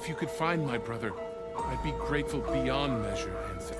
If you could find my brother, I'd be grateful beyond measure, Ensign.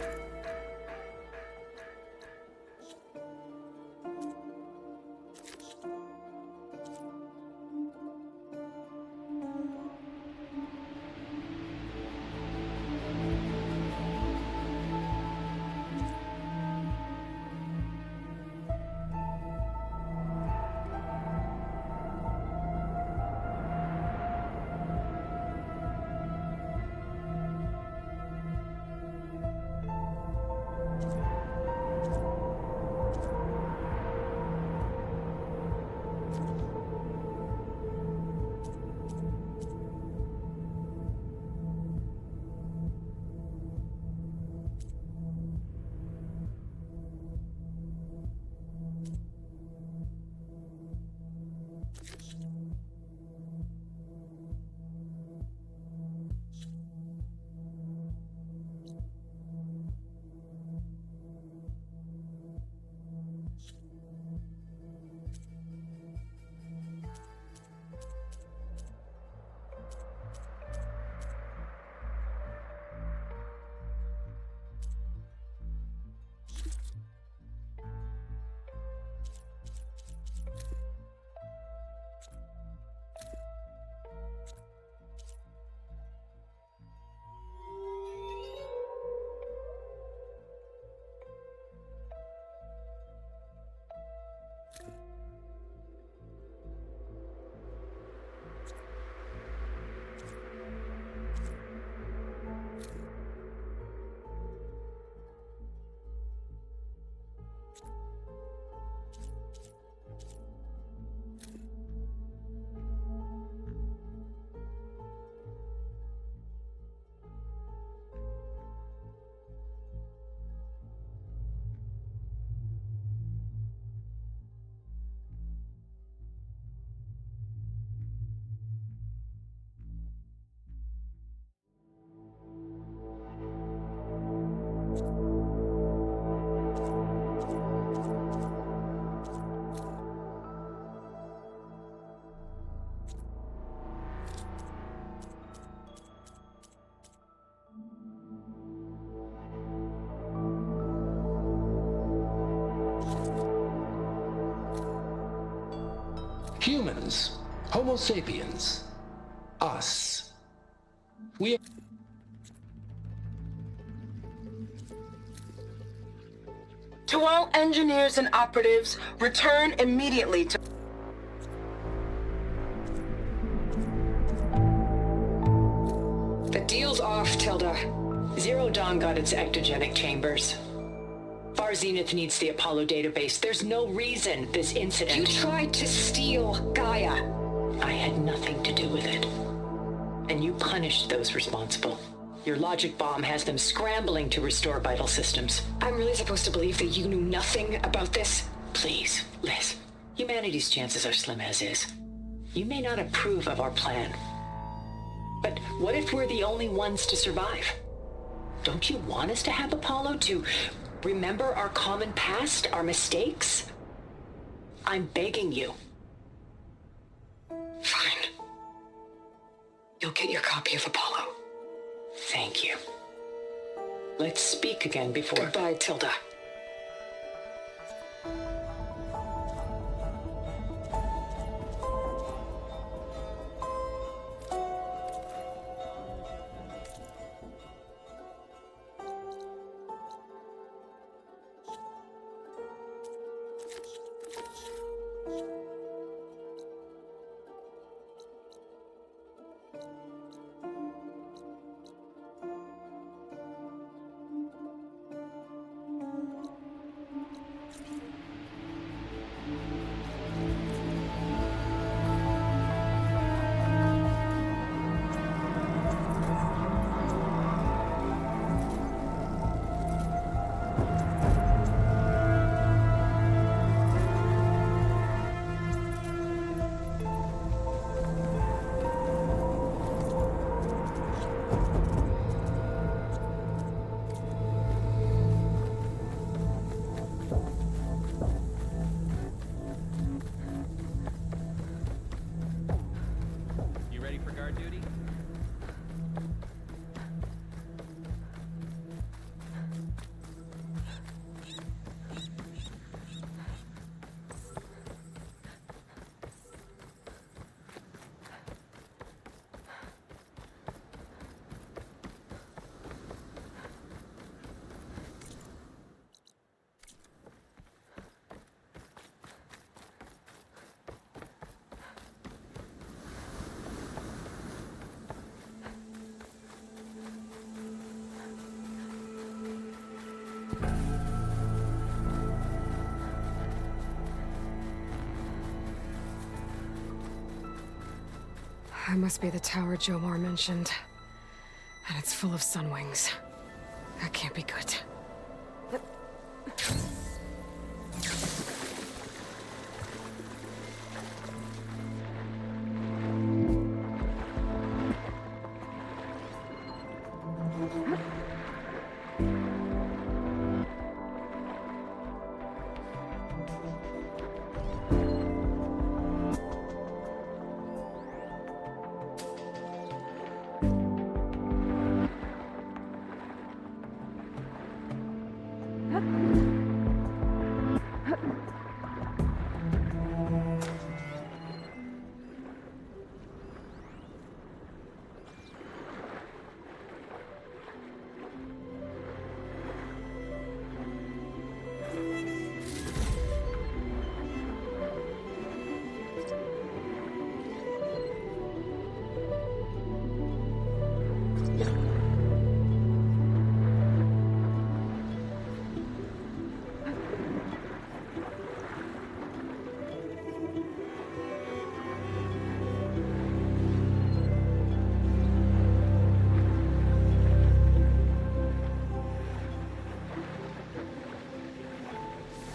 Humans, Homo sapiens, us. We are... To all engineers and operatives, return immediately to... The deal's off, Tilda. Zero Dawn got its ectogenic chambers. Far Zenith needs the Apollo database. There's no reason this incident... You tried to steal Gaia. I had nothing to do with it. And you punished those responsible. Your logic bomb has them scrambling to restore vital systems. I'm really supposed to believe that you knew nothing about this? Please, Liz. Humanity's chances are slim as is. You may not approve of our plan. But what if we're the only ones to survive? Don't you want us to have Apollo to remember our common past, our mistakes? I'm begging you. Fine. You'll get your copy of Apollo. Thank you. Let's speak again before... Goodbye, Tilda. That must be the tower Jomar mentioned. And it's full of sunwings. That can't be good.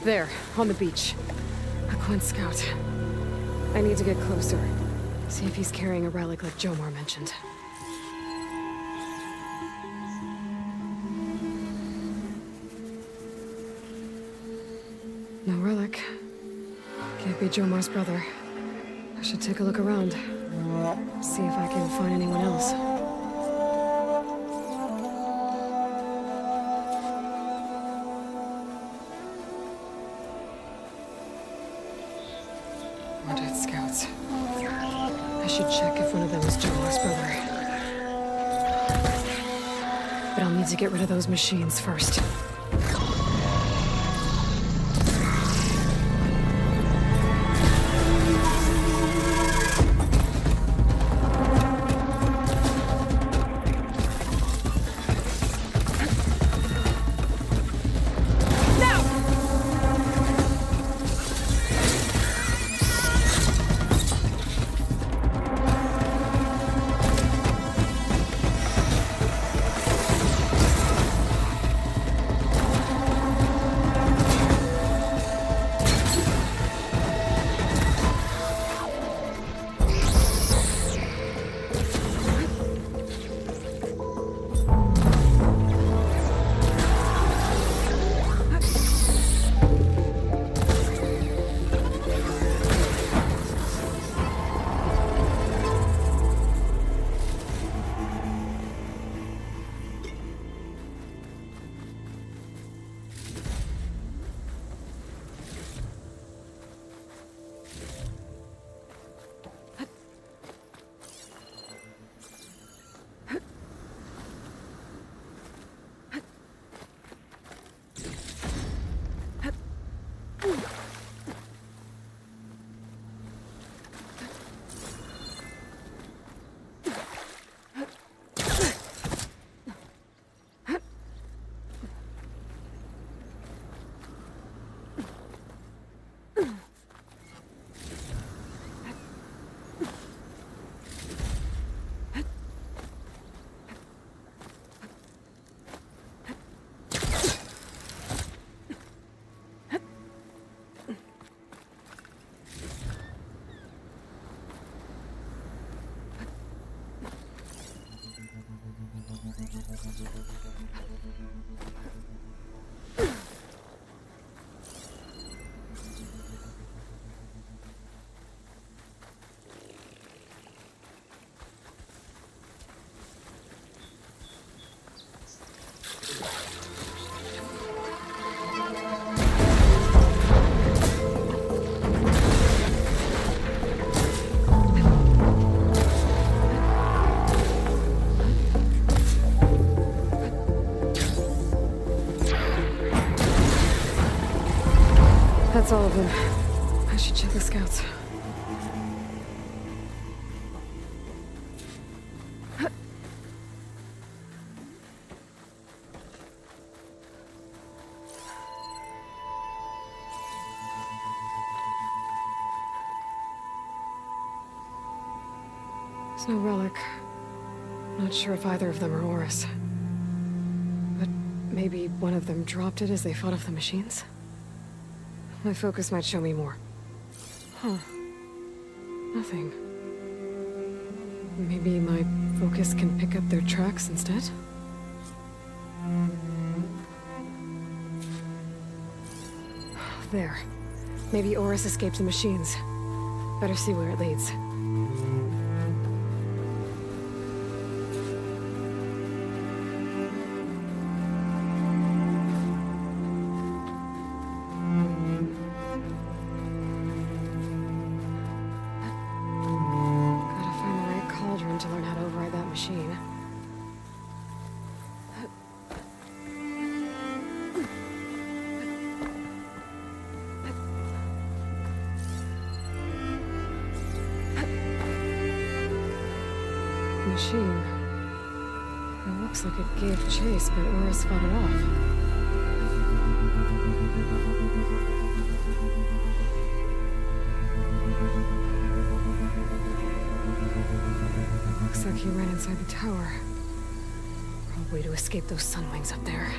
There, on the beach. A Quinn scout. I need to get closer. See if he's carrying a relic like Jomar mentioned. No relic. Can't be Jomar's brother. I should take a look around. See if I can find anyone else. Wanted scouts. I should check if one of them is Jomar's brother. But I'll need to get rid of those machines first. That's all of them. I should check the scouts. There's no relic. Not sure if either of them are Horus. But maybe one of them dropped it as they fought off the machines? My focus might show me more. Huh. Nothing. Maybe my focus can pick up their tracks instead? There. Maybe Horus escaped the machines. Better see where it leads. Gotta find the right cauldron to learn how to override that machine. Machine. It looks like it gave chase, but Horus fought it off. Looks like he ran inside the tower. Probably to escape those sunwings up there.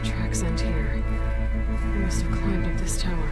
Tracks end here. I must have climbed up this tower.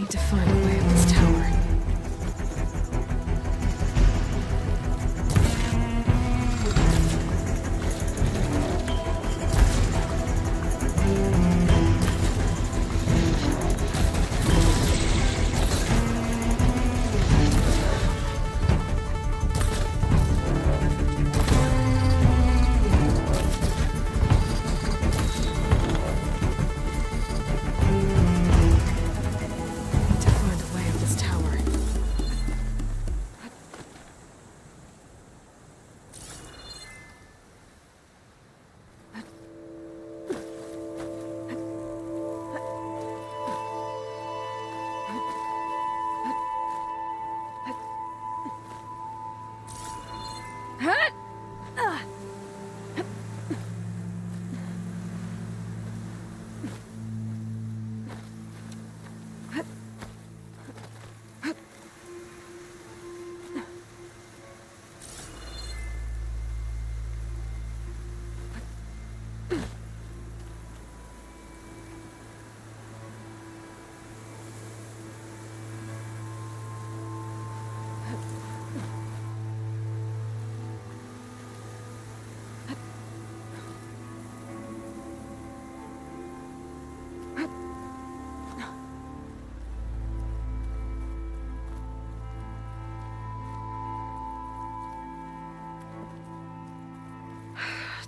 To find a way up this tower.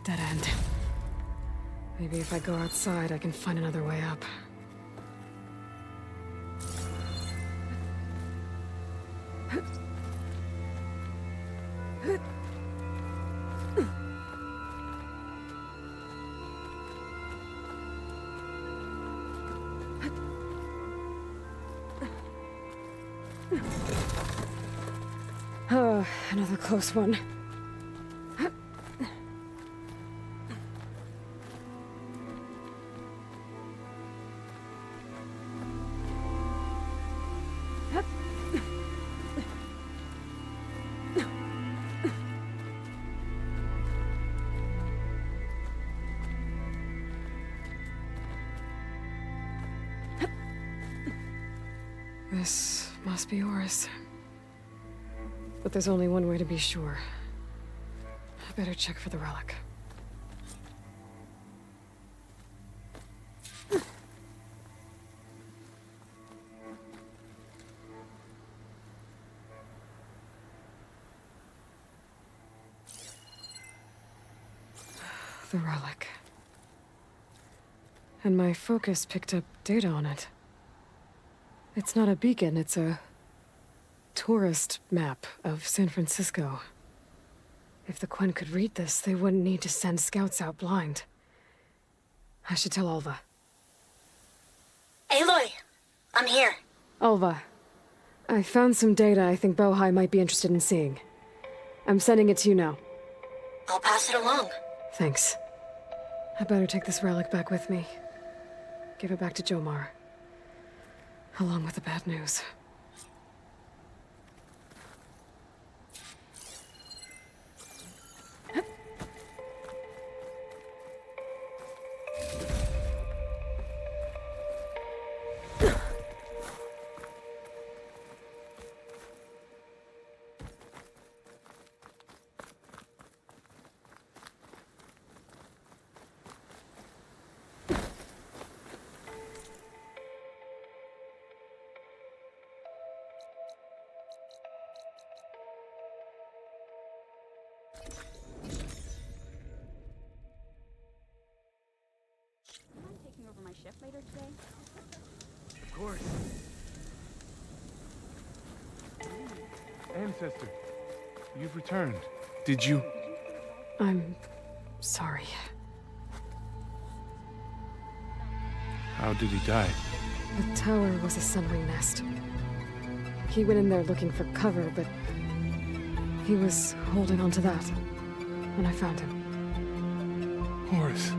Dead end. Maybe if I go outside, I can find another way up. Oh, another close one. This must be Horus. But there's only one way to be sure. I better check for the relic. The relic. And my focus picked up data on it. It's not a beacon, it's a tourist map of San Francisco. If the Quen could read this, they wouldn't need to send scouts out blind. I should tell Alva. Aloy! I'm here. Alva, I found some data I think Bohai might be interested in seeing. I'm sending it to you now. I'll pass it along. Thanks. I better take this relic back with me. Give it back to Jomar. Along with the bad news. Taking over my shift later today? Of course. Ancestor, you've returned. Did you? I'm sorry. How did he die? The tower was a sunring nest. He went in there looking for cover, but he was holding on to that when I found him. Horus.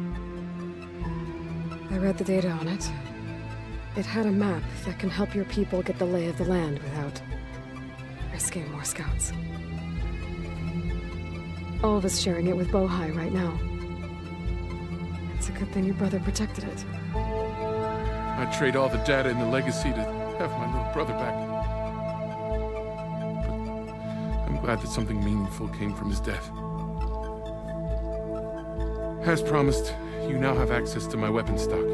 I read the data on it. It had a map that can help your people get the lay of the land without risking more scouts. Alva's sharing it with Bohai right now. It's a good thing your brother protected it. I'd trade all the data in the legacy to have my little brother back. But I'm glad that something meaningful came from his death. As promised, you now have access to my weapon stock.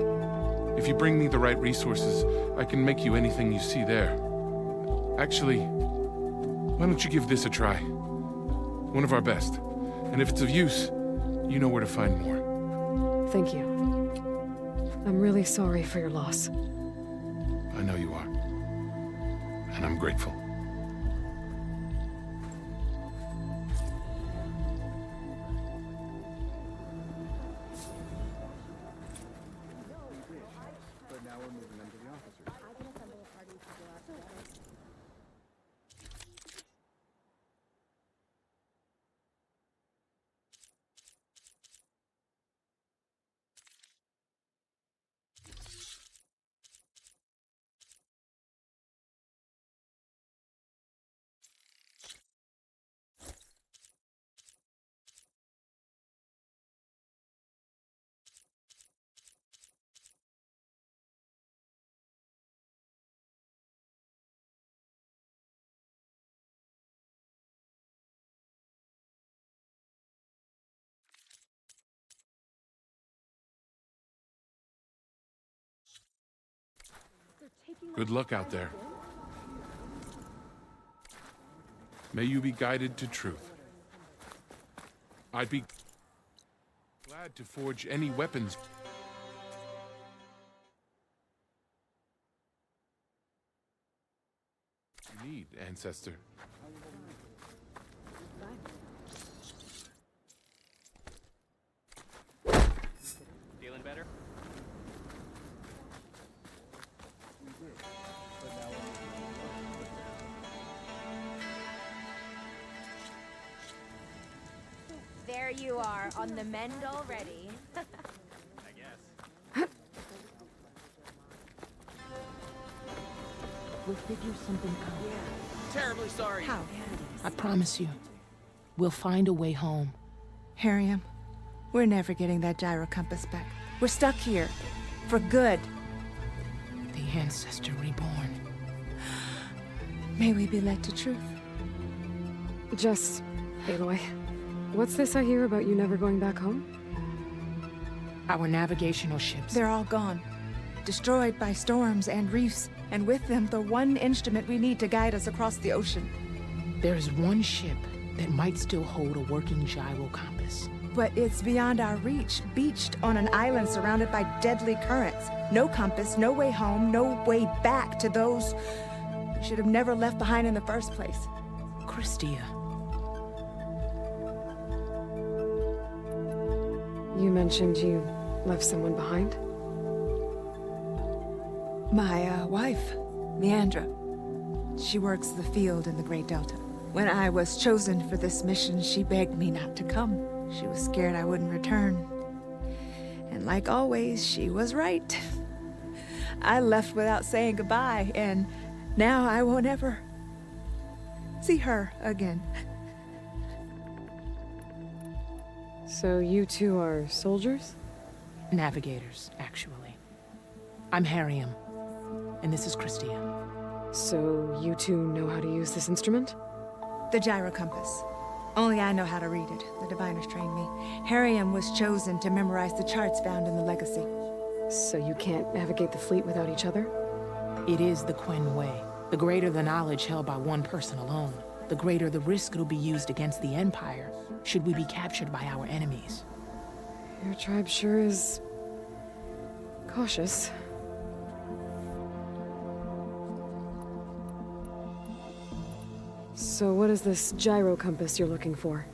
If you bring me the right resources, I can make you anything you see there. Actually, why don't you give this a try? One of our best. And if it's of use, you know where to find more. Thank you. I'm really sorry for your loss. I know you are. And I'm grateful. Good luck out there. May you be guided to truth. I'd be... had to forge any weapons. You need, Ancestor. Feeling better? There you are, on the mend already. I guess. We'll figure something out. Terribly sorry. How? I promise you, we'll find a way home. Harriam, we're never getting that gyro compass back. We're stuck here. For good. The Ancestor reborn. May we be led to truth. Just, Aloy, what's this I hear about you never going back home? Our navigational ships. They're all gone. Destroyed by storms and reefs, and with them the one instrument we need to guide us across the ocean. There's one ship that might still hold a working gyro compass. But it's beyond our reach, beached on an island surrounded by deadly currents. No compass, no way home, no way back to those we should have never left behind in the first place. Christia. You mentioned you left someone behind? My wife, Leandra. She works the field in the Great Delta. When I was chosen for this mission, she begged me not to come. She was scared I wouldn't return. And like always, she was right. I left without saying goodbye, and now I won't ever see her again. So you two are soldiers? Navigators, actually. I'm Harriam, and this is Christia. So you two know how to use this instrument? The gyro compass. Only I know how to read it. The diviners trained me. Harriam was chosen to memorize the charts found in the Legacy. So you can't navigate the fleet without each other? It is the Quen Way. The greater the knowledge held by one person alone, the greater the risk it'll be used against the Empire, should we be captured by our enemies. Your tribe sure is... cautious. So what is this gyro compass you're looking for?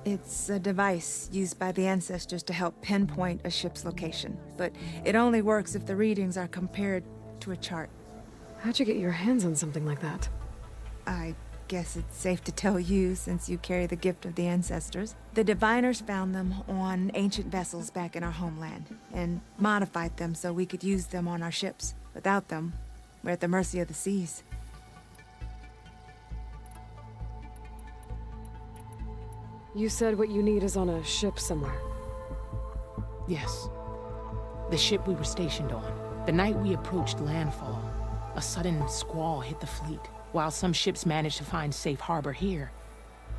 It's a device used by the Ancestors to help pinpoint a ship's location, but it only works if the readings are compared to a chart. How'd you get your hands on something like that? I guess it's safe to tell you, since you carry the gift of the Ancestors. The diviners found them on ancient vessels back in our homeland, and modified them so we could use them on our ships. Without them, we're at the mercy of the seas. You said what you need is on a ship somewhere. Yes. The ship we were stationed on. The night we approached landfall, a sudden squall hit the fleet. While some ships managed to find safe harbor here,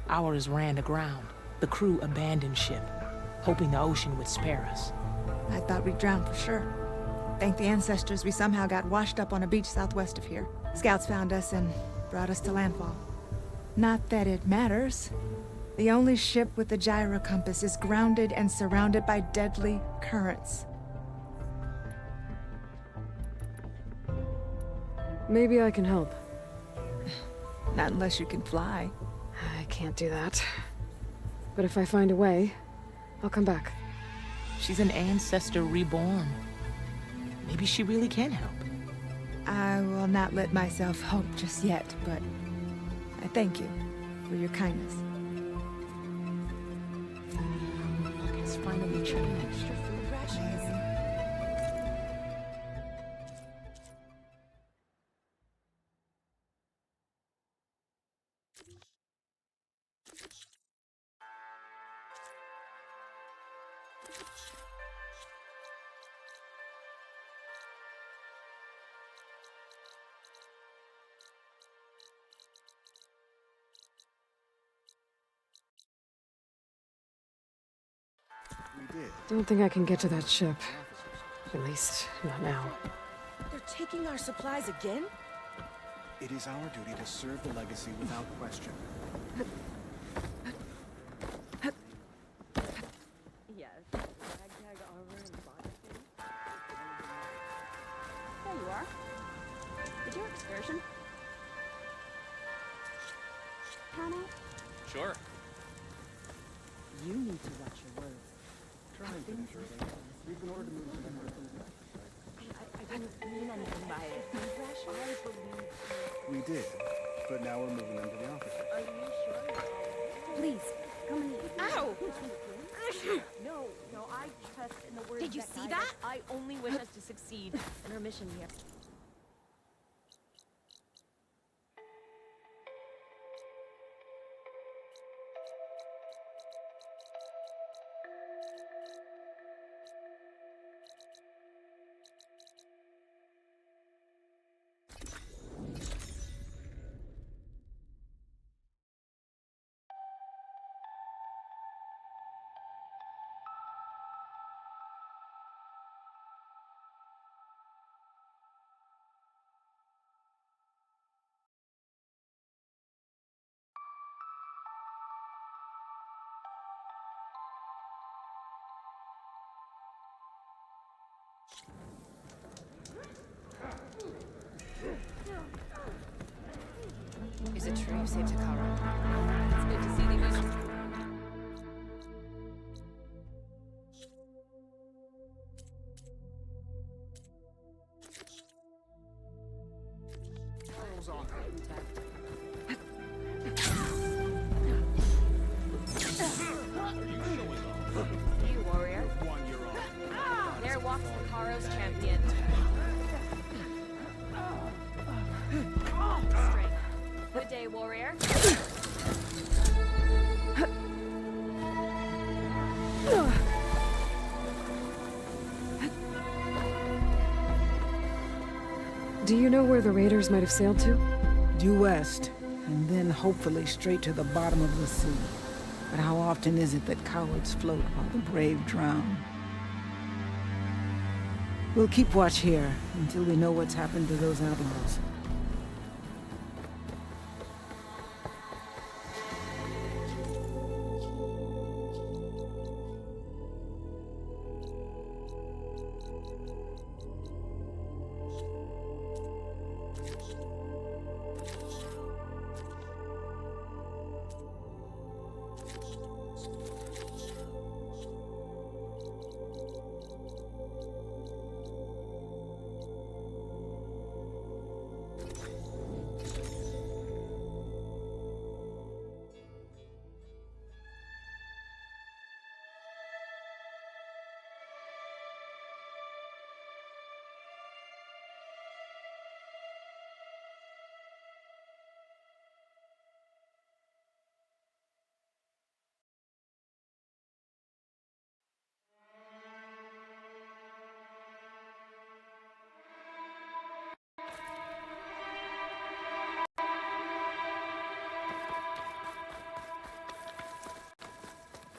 ours ran aground. The crew abandoned ship, hoping the ocean would spare us. I thought we'd drown for sure. Thank the Ancestors we somehow got washed up on a beach southwest of here. Scouts found us and brought us to landfall. Not that it matters. The only ship with the gyro compass is grounded and surrounded by deadly currents. Maybe I can help. Not unless you can fly. I can't do that. But if I find a way, I'll come back. She's an Ancestor reborn. Maybe she really can help. I will not let myself hope just yet, but I thank you for your kindness. It's finally turned. Extra food rations. Don't think I can get to that ship. At least, not now. They're taking our supplies again? It is our duty to serve the Legacy without question. Yes. Sure. You need to watch your words. Trying to finish. We've been ordered to move I didn't mean anything by it. We did, but now we're moving them to the offices. Are you sure? Please, come in. Ow! No, I trust in the words. Did you that see guide that? us. I only wish us to succeed in our mission here. Is it true you saved Takara? It's good to see the mission. You, warrior. There walks Hikaru's champion. Strength. Good day, warrior. Do you know where the raiders might have sailed to? Due west, and then hopefully straight to the bottom of the sea. But how often is it that cowards float while the brave drown? We'll keep watch here until we know what's happened to those outlaws.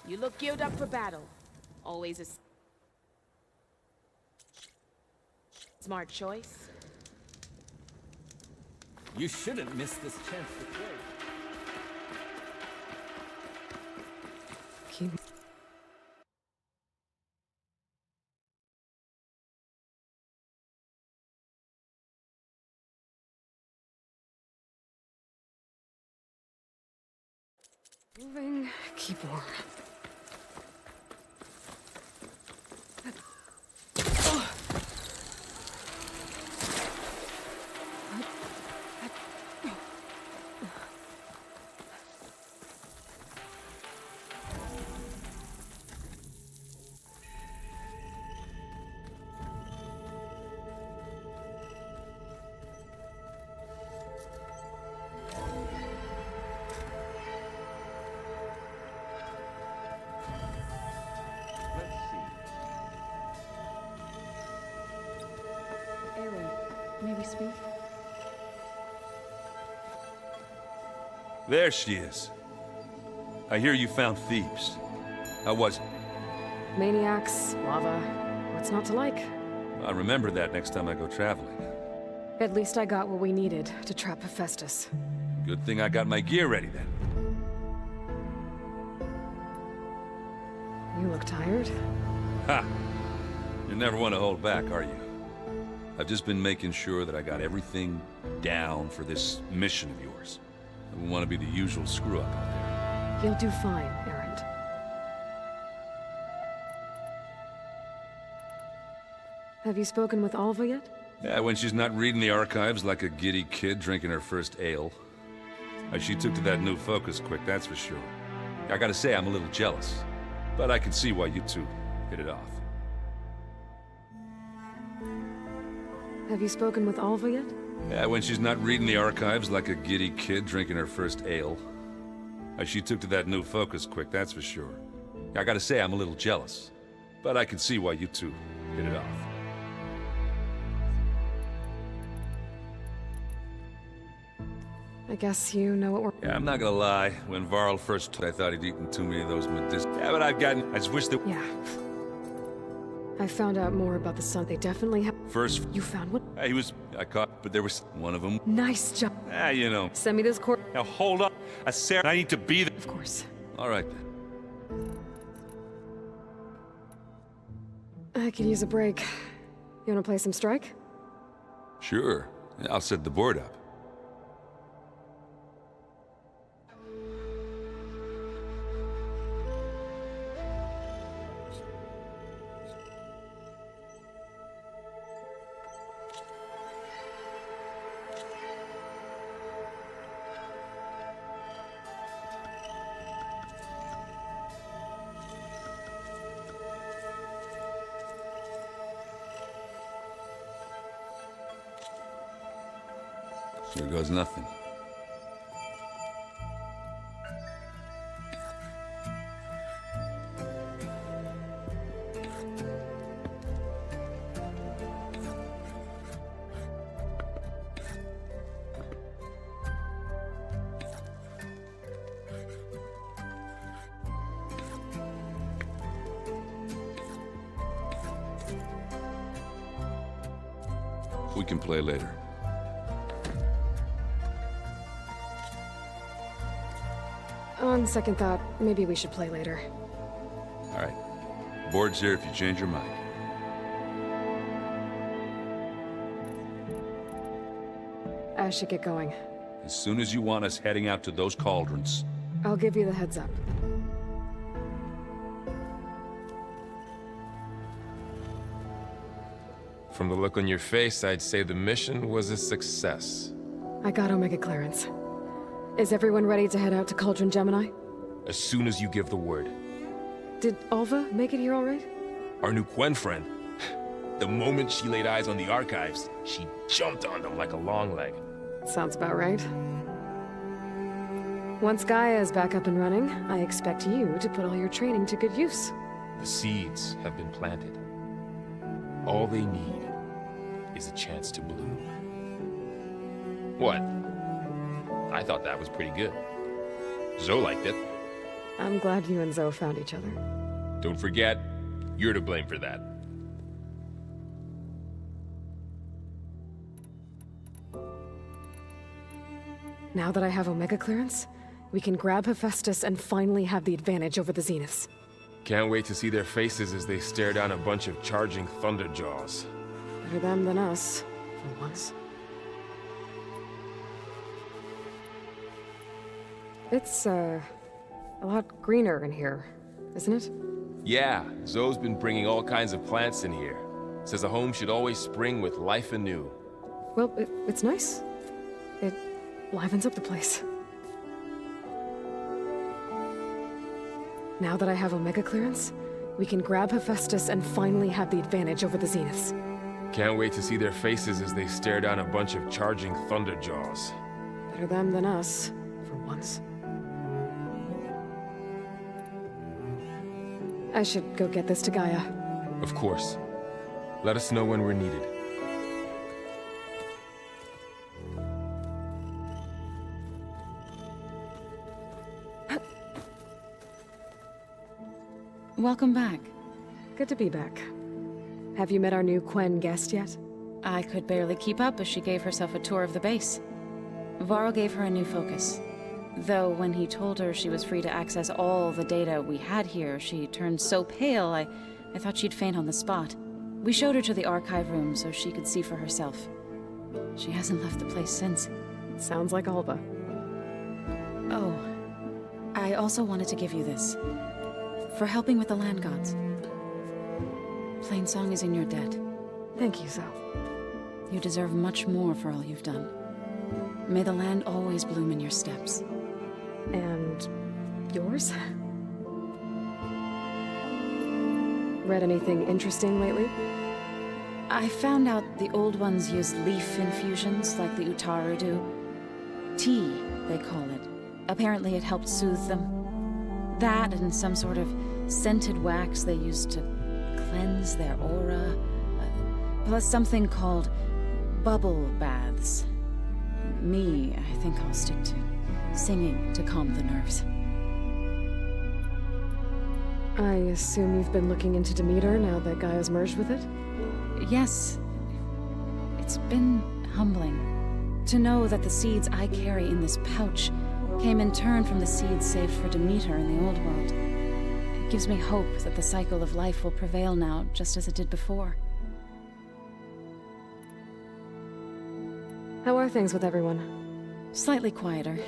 You look geared up for battle. Always a smart choice. You shouldn't miss this chance to play. Keep... Moving, keep warm. May we speak? There she is. I hear you found Thebes. How was it? Maniacs, lava, what's not to like? I'll remember that next time I go traveling. At least I got what we needed to trap Hephaestus. Good thing I got my gear ready then. You look tired? Ha! You never want to hold back, are you? I've just been making sure that I got everything down for this mission of yours. I wouldn't want to be the usual screw-up out there. You'll do fine, Erend. Have you spoken with Alva yet? Yeah, when she's not reading the archives like a giddy kid drinking her first ale. She took to that new focus quick, that's for sure. I gotta say, I'm a little jealous. But I can see why you two hit it off. Have you spoken with Alva yet? Yeah, when she's not reading the archives like a giddy kid drinking her first ale. She took to that new focus quick, that's for sure. I gotta say, I'm a little jealous. But I can see why you two hit it off. I guess you know what we're... Yeah, I'm not gonna lie. When Varl first told, I thought he'd eaten too many of those medicinals. Yeah, but I just wish that... Yeah. I found out more about the sun. They definitely have... First... You found what? I caught, but there was one of them. Nice job. Ah, you know. Send me this cord. Now hold up. Sarah, I need to be there. Of course. All right, then. I could use a break. You wanna play some Strike? Sure. I'll set the board up. Here goes nothing. We can play later. On second thought, maybe we should play later. All right. Board's here if you change your mind. I should get going. As soon as you want us heading out to those cauldrons. I'll give you the heads up. From the look on your face, I'd say the mission was a success. I got Omega clearance. Is everyone ready to head out to Cauldron Gemini? As soon as you give the word. Did Alva make it here all right? Our new Quen friend. The moment she laid eyes on the archives, she jumped on them like a long leg. Sounds about right. Once Gaia is back up and running, I expect you to put all your training to good use. The seeds have been planted. All they need is a chance to bloom. What? I thought that was pretty good. Zoe liked it. I'm glad you and Zoe found each other. Don't forget, you're to blame for that. Now that I have Omega clearance, we can grab Hephaestus and finally have the advantage over the Zeniths. Can't wait to see their faces as they stare down a bunch of charging Thunderjaws. Better them than us, for once. It's, a lot greener in here, isn't it? Yeah, Zoe's been bringing all kinds of plants in here. Says a home should always spring with life anew. Well, it's nice. It livens up the place. Now that I have Omega clearance, we can grab Hephaestus and finally have the advantage over the Zeniths. Can't wait to see their faces as they stare down a bunch of charging Thunderjaws. Better them than us, for once. I should go get this to Gaia. Of course. Let us know when we're needed. Welcome back. Good to be back. Have you met our new Quen guest yet? I could barely keep up as she gave herself a tour of the base. Varl gave her a new focus. Though when he told her she was free to access all the data we had here, she turned so pale I thought she'd faint on the spot. We showed her to the archive room so she could see for herself. She hasn't left the place since. Sounds like Alva. Oh, I also wanted to give you this. For helping with the land gods. Plainsong is in your debt. Thank you, Zal. You deserve much more for all you've done. May the land always bloom in your steps. And yours? Read anything interesting lately? I found out the old ones use leaf infusions like the Utaru do. Tea, they call it. Apparently it helped soothe them. That and some sort of scented wax they used to cleanse their aura. Plus something called bubble baths. Me, I think I'll stick to singing to calm the nerves. I assume you've been looking into Demeter now that Gaia's merged with it? Yes. It's been humbling to know that the seeds I carry in this pouch came in turn from the seeds saved for Demeter in the old world. It gives me hope that the cycle of life will prevail now, just as it did before. How are things with everyone? Slightly quieter.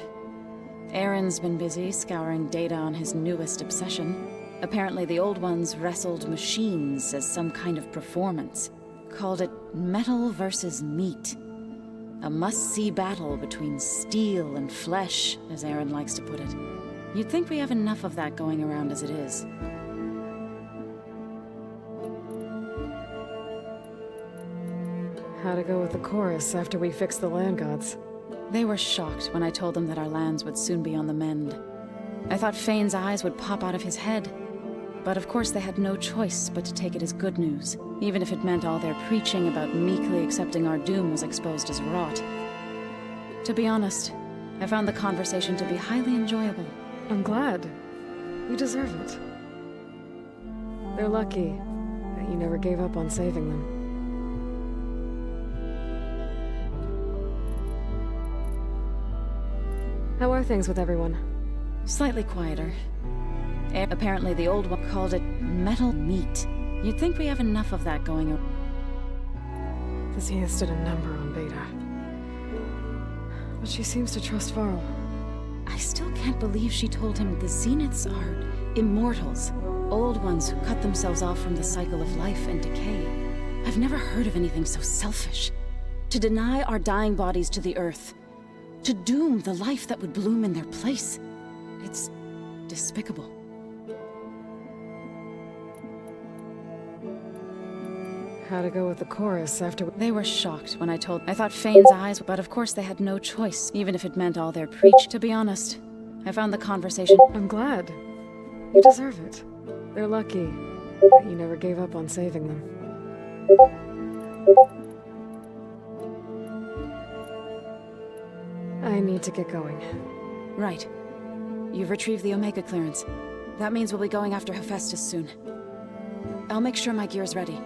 Aaron's been busy scouring data on his newest obsession. Apparently the old ones wrestled machines as some kind of performance. Called it metal versus meat. A must-see battle between steel and flesh, as Aaron likes to put it. You'd think we have enough of that going around as it is. How to go with the chorus after we fix the land gods? They were shocked when I told them that our lands would soon be on the mend. I thought Fane's eyes would pop out of his head. But of course they had no choice but to take it as good news, even if it meant all their preaching about meekly accepting our doom was exposed as rot. To be honest, I found the conversation to be highly enjoyable. I'm glad. You deserve it. They're lucky that you never gave up on saving them. How are things with everyone? Slightly quieter. Apparently the old one called it metal meat. You'd think we have enough of that going on. Zia stood a number on Beta. But she seems to trust Varl. I still can't believe she told him the Zeniths are immortals. Old ones who cut themselves off from the cycle of life and decay. I've never heard of anything so selfish. To deny our dying bodies to the earth. To doom the life that would bloom in their place. It's despicable. How to go with the chorus after They were shocked when I thought Fane's eyes, but of course they had no choice, even if it meant all their preach. To be honest, I found the conversation... I'm glad. You deserve it. They're lucky that you never gave up on saving them. I need to get going. Right. You've retrieved the Omega clearance. That means we'll be going after Hephaestus soon. I'll make sure my gear's ready.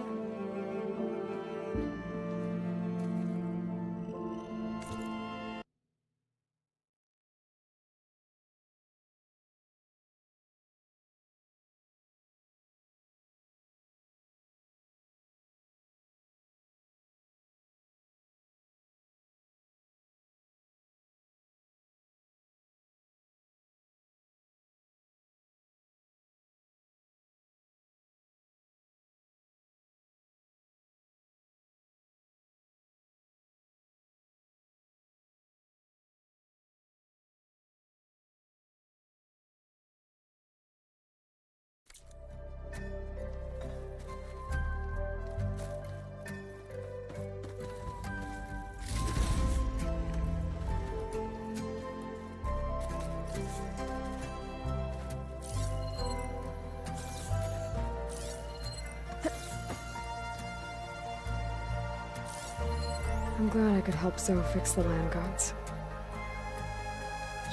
I'm glad I could help Zoe fix the land gods.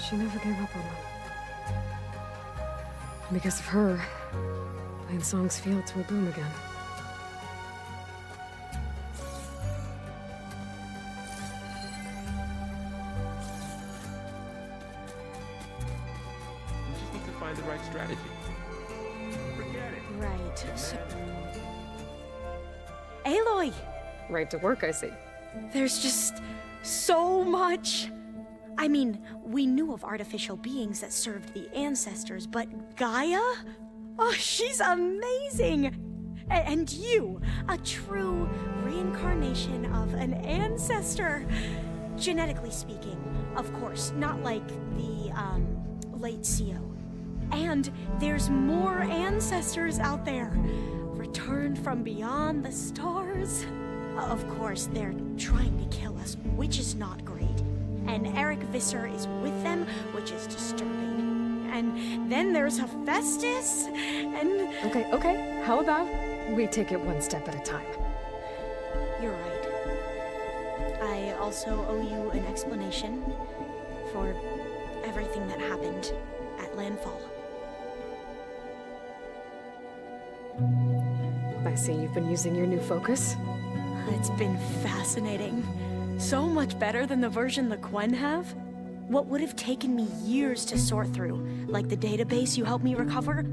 She never gave up on them. And because of her, Plainsong's fields will bloom again. We just need to find the right strategy. Forget it. Right. Aloy! Right to work, I see. There's just so much. I mean, we knew of artificial beings that served the ancestors, but Gaia? Oh, she's amazing! And you, a true reincarnation of an ancestor. Genetically speaking, of course, not like the, late CO. And there's more ancestors out there, returned from beyond the stars. Of course, they're trying to kill us, which is not great. And Eric Visser is with them, which is disturbing. And then there's Hephaestus, and... Okay, how about we take it one step at a time? You're right. I also owe you an explanation for everything that happened at Landfall. I see you've been using your new focus. It's been fascinating. So much better than the version the Quen have. What would have taken me years to sort through, like the database you helped me recover,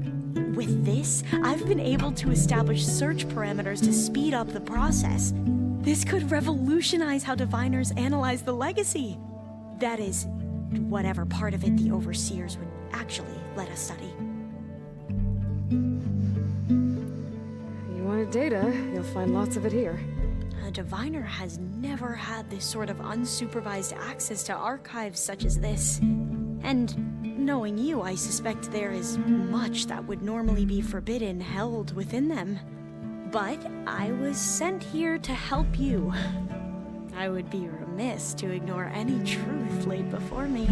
with this, I've been able to establish search parameters to speed up the process. This could revolutionize how diviners analyze the legacy. That is, whatever part of it the Overseers would actually let us study. You wanted data, you'll find lots of it here. A diviner has never had this sort of unsupervised access to archives such as this. And knowing you, I suspect there is much that would normally be forbidden held within them. But I was sent here to help you. I would be remiss to ignore any truth laid before me.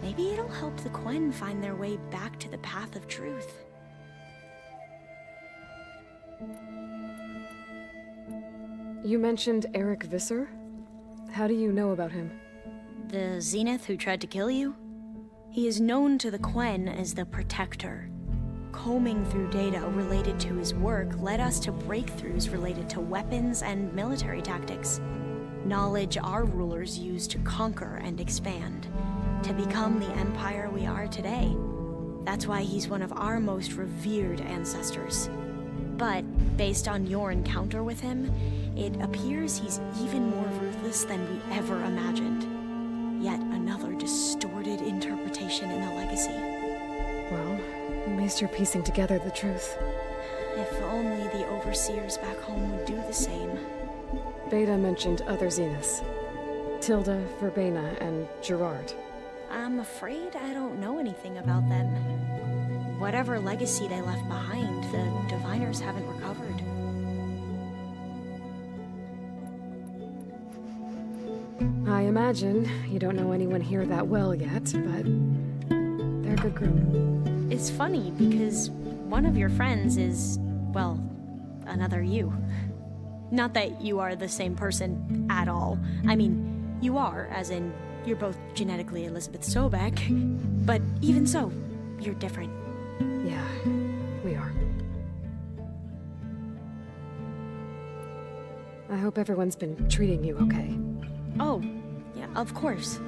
Maybe it'll help the Quen find their way back to the path of truth. You mentioned Eric Visser? How do you know about him? The Zenith who tried to kill you? He is known to the Quen as the Protector. Combing through data related to his work led us to breakthroughs related to weapons and military tactics. Knowledge our rulers used to conquer and expand, to become the empire we are today. That's why he's one of our most revered ancestors. But based on your encounter with him, it appears he's even more ruthless than we ever imagined. Yet another distorted interpretation in the legacy. Well, at least you're piecing together the truth. If only the Overseers back home would do the same. Beta mentioned other Zeniths. Tilda, Verbena, and Gerard. I'm afraid I don't know anything about them. Whatever legacy they left behind, the diviners haven't recovered. I imagine you don't know anyone here that well yet, but they're a good group. It's funny because one of your friends is, well, another you. Not that you are the same person at all. I mean, you are, as in, you're both genetically Elizabeth Sobek, but even so, you're different. Yeah, we are. I hope everyone's been treating you okay. Oh, yeah, of course.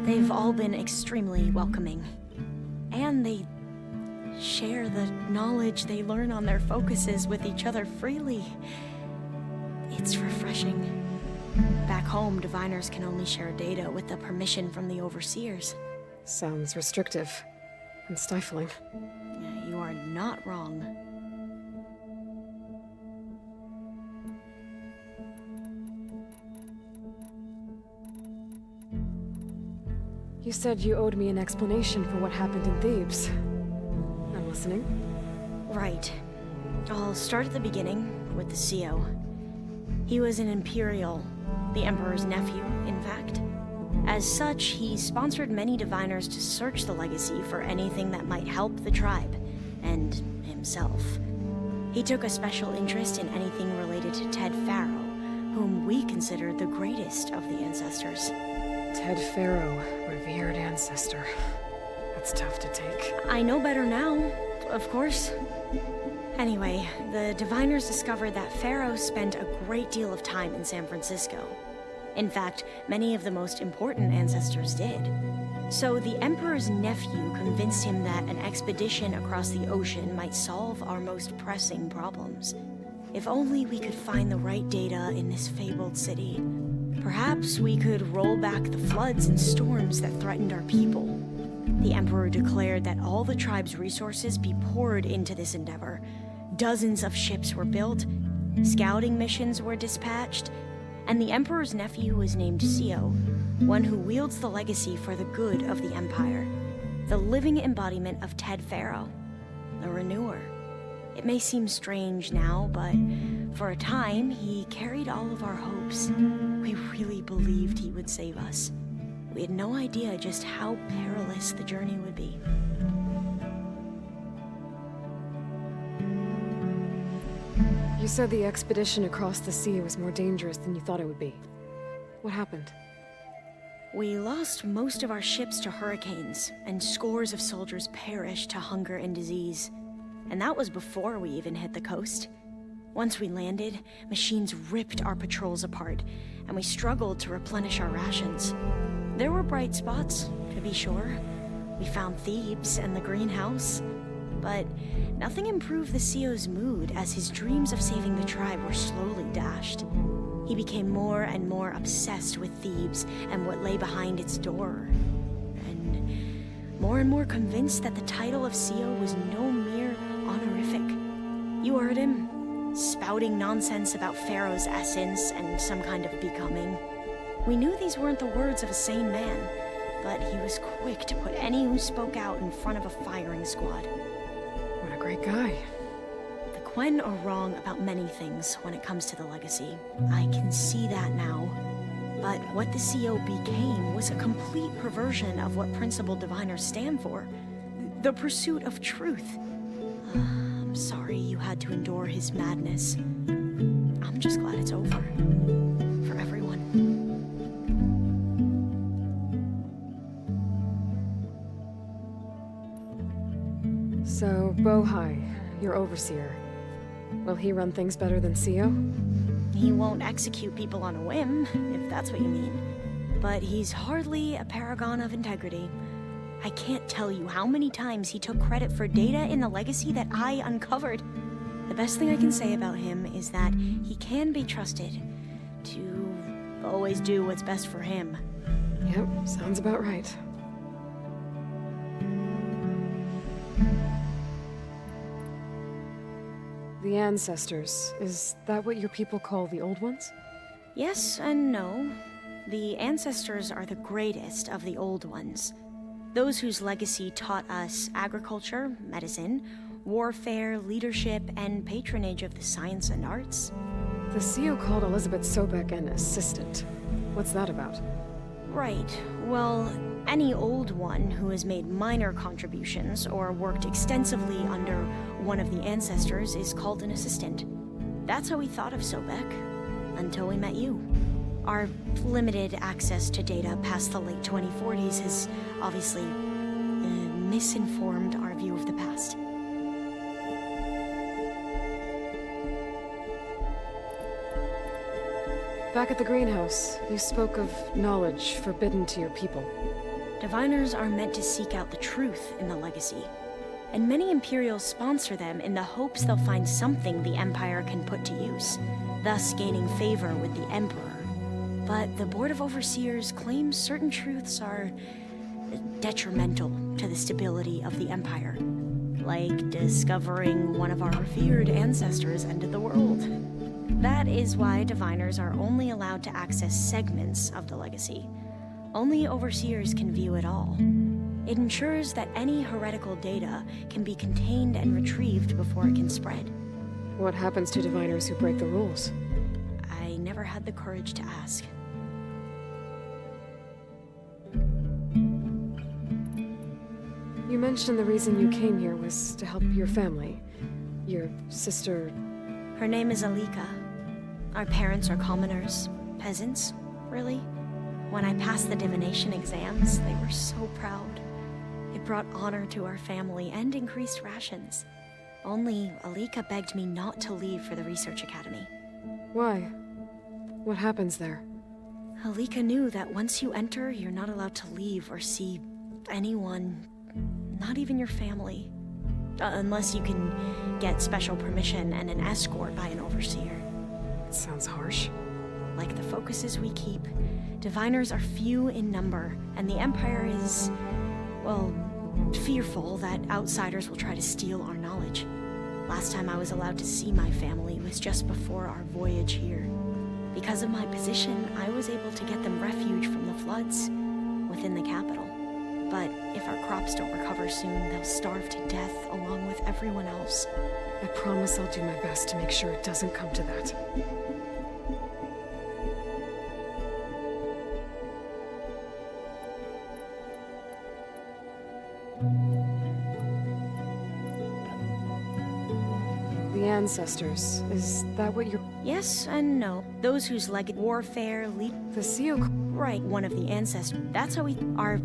They've all been extremely welcoming. And they share the knowledge they learn on their focuses with each other freely. It's refreshing. Back home, diviners can only share data with the permission from the Overseers. Sounds restrictive and stifling. You are not wrong. You said you owed me an explanation for what happened in Thebes. I'm listening. Right. I'll start at the beginning, with the CO. He was an Imperial, the Emperor's nephew, in fact. As such, he sponsored many diviners to search the legacy for anything that might help the tribe, and himself. He took a special interest in anything related to Ted Faro, whom we consider the greatest of the ancestors. Ted Faro, revered ancestor. That's tough to take. I know better now, of course. Anyway, the diviners discovered that Faro spent a great deal of time in San Francisco. In fact, many of the most important ancestors did. So the Emperor's nephew convinced him that an expedition across the ocean might solve our most pressing problems. If only we could find the right data in this fabled city, Perhaps we could roll back the floods and storms that threatened our people. The Emperor declared that all the tribe's resources be poured into this endeavor. Dozens of ships were built, scouting missions were dispatched, and the Emperor's nephew was named Sio, one who wields the legacy for the good of the Empire, the living embodiment of Ted Faro, the Renewer. It may seem strange now, but for a time, he carried all of our hopes. We really believed he would save us. We had no idea just how perilous the journey would be. You said the expedition across the sea was more dangerous than you thought it would be. What happened? We lost most of our ships to hurricanes, and scores of soldiers perished to hunger and disease. And that was before we even hit the coast. Once we landed, machines ripped our patrols apart, and we struggled to replenish our rations. There were bright spots, to be sure. We found Thebes and the greenhouse, but nothing improved the CEO's mood as his dreams of saving the tribe were slowly dashed. He became more and more obsessed with Thebes and what lay behind its door, and more convinced that the title of CEO was no mere honorific. You heard him, spouting nonsense about Pharaoh's essence and some kind of becoming. We knew these weren't the words of a sane man, but he was quick to put any who spoke out in front of a firing squad. What a great guy. The Quen are wrong about many things when it comes to the legacy. I can see that now. But what the CO became was a complete perversion of what principled diviners stand for. The pursuit of truth. I'm sorry you had to endure his madness. I'm just glad it's over. For everyone. So, Bohai, your overseer. Will he run things better than CEO? He won't execute people on a whim, if that's what you mean. But he's hardly a paragon of integrity. I can't tell you how many times he took credit for data in the legacy that I uncovered. The best thing I can say about him is that he can be trusted to always do what's best for him. Yep, sounds about right. The ancestors, is that what your people call the old ones? Yes and no. The ancestors are the greatest of the old ones. Those whose legacy taught us agriculture, medicine, warfare, leadership, and patronage of the science and arts. The CEO called Elizabeth Sobek an assistant. What's that about? Right. Well, any old one who has made minor contributions or worked extensively under one of the ancestors is called an assistant. That's how we thought of Sobek, until we met you. Our limited access to data past the late 2040s has obviously misinformed our view of the past. Back at the greenhouse, you spoke of knowledge forbidden to your people. Diviners are meant to seek out the truth in the legacy, and many Imperials sponsor them in the hopes they'll find something the Empire can put to use, thus gaining favor with the Emperor. But the Board of Overseers claims certain truths are detrimental to the stability of the Empire, like discovering one of our revered ancestors ended the world. That is why Diviners are only allowed to access segments of the legacy. Only Overseers can view it all. It ensures that any heretical data can be contained and retrieved before it can spread. What happens to Diviners who break the rules? I never had the courage to ask. You mentioned the reason you came here was to help your family. Your sister... Her name is Alika. Our parents are commoners. Peasants, really. When I passed the divination exams, they were so proud. It brought honor to our family and increased rations. Only Alika begged me not to leave for the research academy. Why? What happens there? Alika knew that once you enter, you're not allowed to leave or see anyone, not even your family. Unless you can get special permission and an escort by an overseer. It sounds harsh. like the focuses we keep, diviners are few in number, and the Empire is, well, fearful that outsiders will try to steal our knowledge. Last time I was allowed to see my family was just before our voyage here. Because of my position, I was able to get them refuge from the floods within the capital. But if our crops don't recover soon, they'll starve to death along with everyone else. I promise I'll do my best to make sure it doesn't come to that. The ancestors, is that what you're... Yes and no. Those whose legged warfare lead... The Seal... Right, one of the ancestors. That's how we are...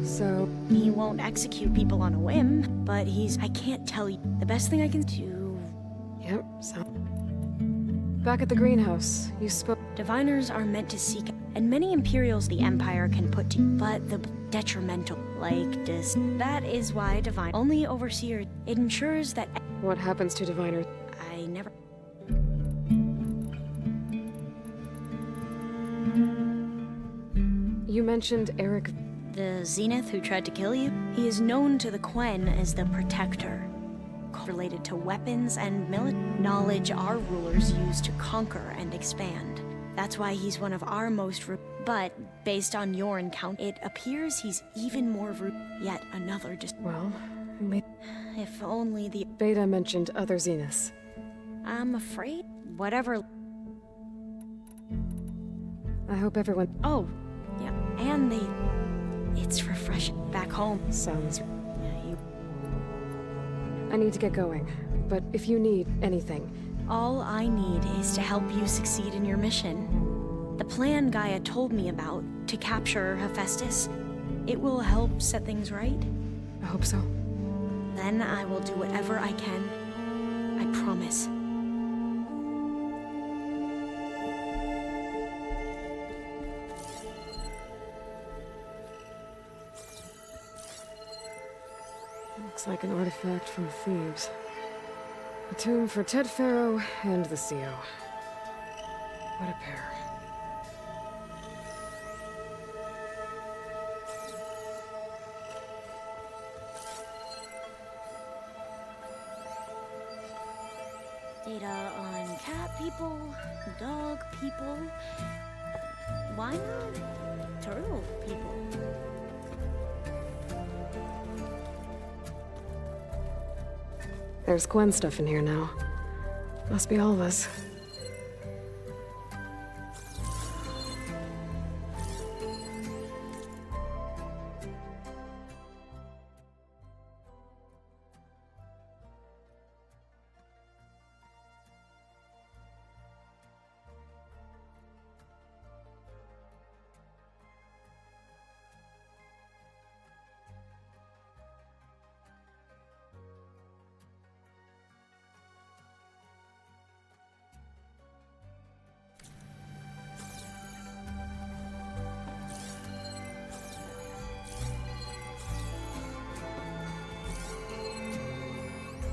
So... He won't execute people on a whim, but I can't tell you. The best thing I can do... Yep, so... Back at the greenhouse, you spoke... Diviners are meant to seek, and many Imperials the Empire can put to, but the detrimental, like this. That is why Divine... Only Overseer, it ensures that... What happens to Diviners? I never... You mentioned Eric... The Zenith who tried to kill you? He is known to the Quen as the Protector. Related to weapons and knowledge our rulers use to conquer and expand. That's why he's one of our most but based on your encounter, it appears he's even more yet another Well, if only the... Beta mentioned other Zeniths. I'm afraid whatever... I hope everyone... Oh, yeah, and it's refreshing back home. Sounds... I need to get going, but if you need anything... All I need is to help you succeed in your mission. The plan Gaia told me about, to capture Hephaestus, it will help set things right. I hope so. Then I will do whatever I can. I promise. Looks like an artifact from Thebes. A tomb for Ted Pharaoh and the CO. What a pair. Data on cat people, dog people, why not turtle people? There's Quen stuff in here now. Must be all of us.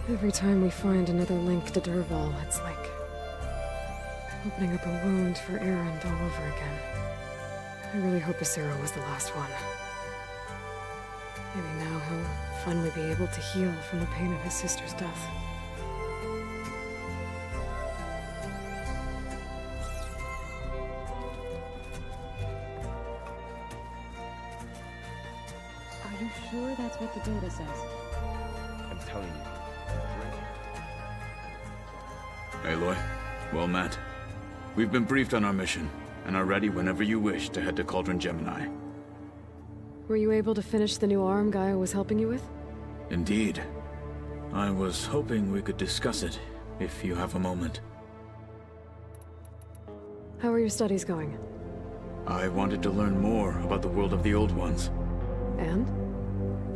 Every time we find another link to Dervahl, it's like opening up a wound for Erend all over again. I really hope Ysera was the last one. Maybe now he'll finally be able to heal from the pain of his sister's death. Are you sure that's what the data says? I'm telling you. Aloy, well met. We've been briefed on our mission, and are ready whenever you wish to head to Cauldron Gemini. Were you able to finish the new arm Gaia was helping you with? Indeed. I was hoping we could discuss it, if you have a moment. How are your studies going? I wanted to learn more about the world of the Old Ones. And?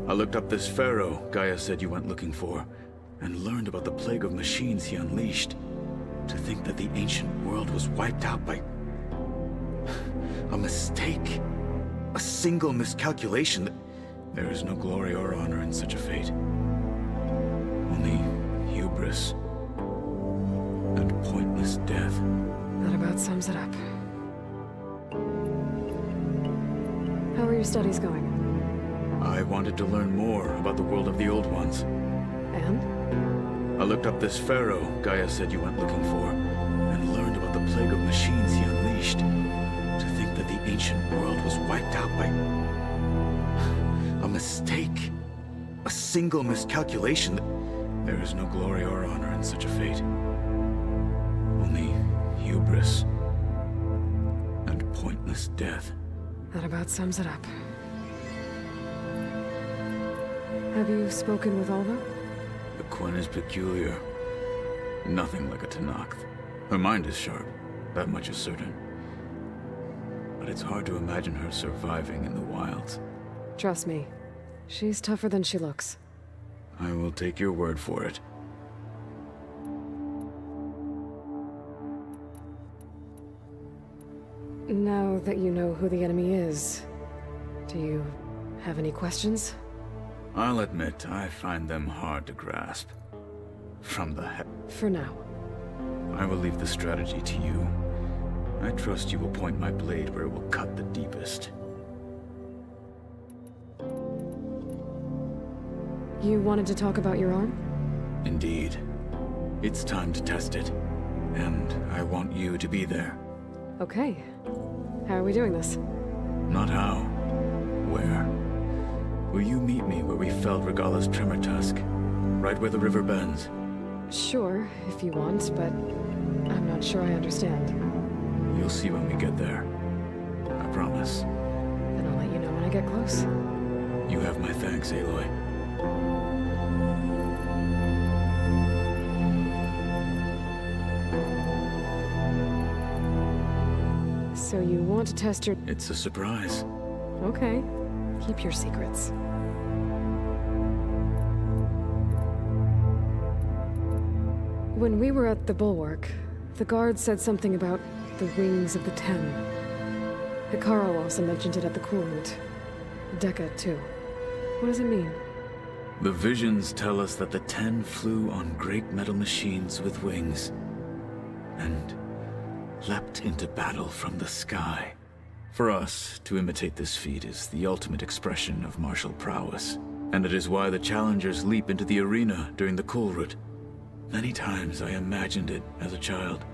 I looked up this pharaoh Gaia said you went looking for, and learned about the plague of machines he unleashed. To think that the ancient world was wiped out by... a mistake. A single miscalculation. There is no glory or honor in such a fate. Only hubris. and pointless death. That about sums it up. How are your studies going? I wanted to learn more about the world of the Old Ones. And? I looked up this pharaoh Gaia said you went looking for, and learned about the plague of machines he unleashed. To think that the ancient world was wiped out by a mistake. A single miscalculation. There is no glory or honor in such a fate. Only hubris and pointless death. That about sums it up. Have you spoken with Alva? The Quen is peculiar. Nothing like a Tenakth. Her mind is sharp, that much is certain. But it's hard to imagine her surviving in the wilds. Trust me, she's tougher than she looks. I will take your word for it. Now that you know who the enemy is, do you have any questions? I'll admit, I find them hard to grasp. From the For now. I will leave the strategy to you. I trust you will point my blade where it will cut the deepest. You wanted to talk about your arm? Indeed. It's time to test it. And I want you to be there. Okay. How are we doing this? Not how. Where? Will you meet me where we felled Regalla's tremor tusk? Right where the river bends? Sure, if you want, but I'm not sure I understand. You'll see when we get there. I promise. Then I'll let you know when I get close. You have my thanks, Aloy. So you want to test your... It's a surprise. Okay. Keep your secrets. When we were at the Bulwark, the guard said something about the Wings of the Ten. Hekarro also mentioned it at the Cool Route. Dekka, too. What does it mean? The visions tell us that the Ten flew on great metal machines with wings, and leapt into battle from the sky. For us, to imitate this feat is the ultimate expression of martial prowess, and it is why the challengers leap into the arena during the Cool Route. Many times I imagined it as a child.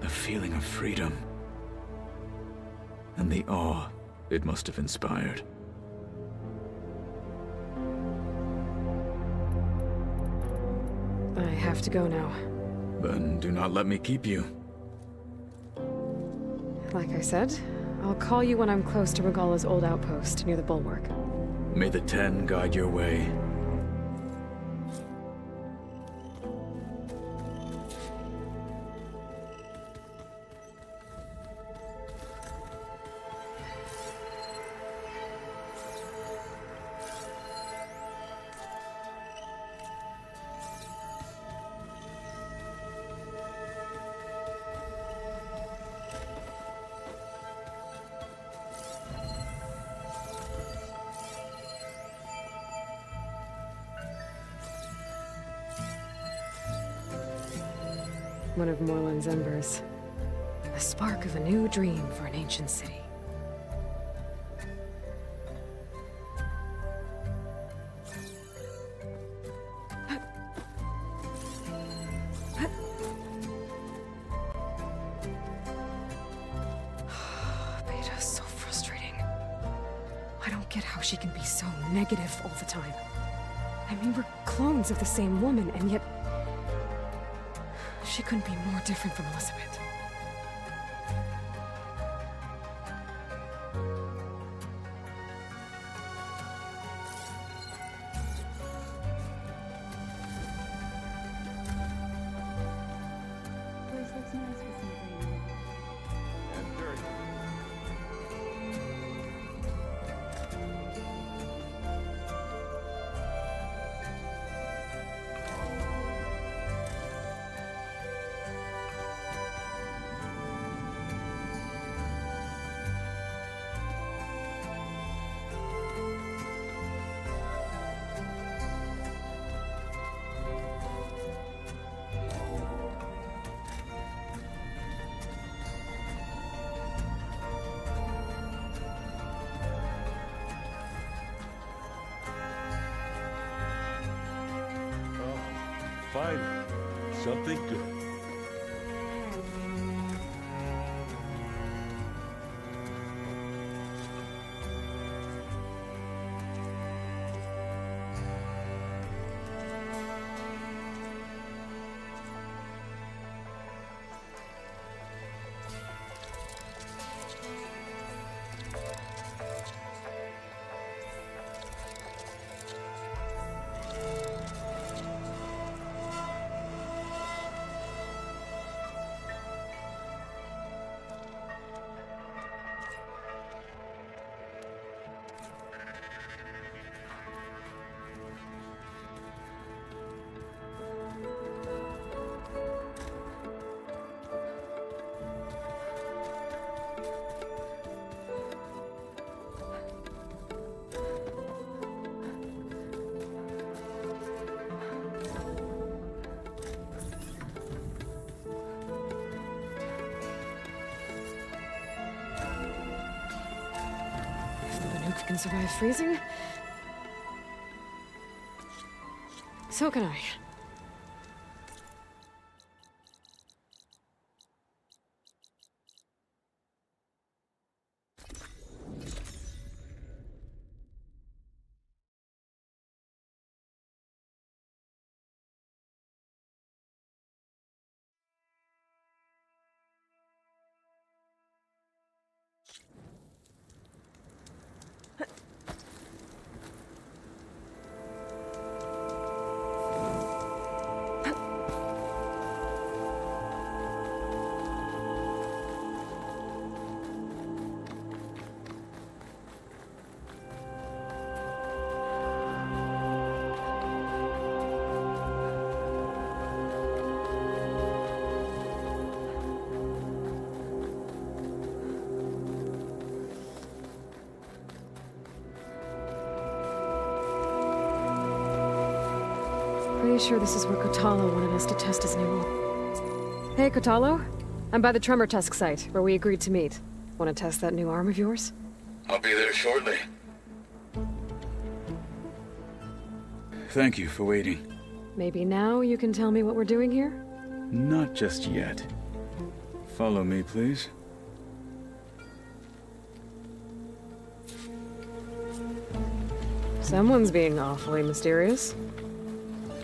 The feeling of freedom, and the awe it must have inspired. I have to go now. Then do not let me keep you. Like I said, I'll call you when I'm close to Regalla's old outpost near the Bulwark. May the Ten guide your way. One of Morland's embers. The spark of a new dream for an ancient city. Beta's so frustrating. I don't get how she can be so negative all the time. I mean, we're clones of the same woman, and yet she couldn't be more different from Elizabeth. Finally, something good. Can survive freezing? So can I. Pretty sure this is where Kotallo wanted us to test his new arm. Hey, Kotallo. I'm by the Tremor Tusk site, where we agreed to meet. Want to test that new arm of yours? I'll be there shortly. Thank you for waiting. Maybe now you can tell me what we're doing here? Not just yet. Follow me, please. Someone's being awfully mysterious.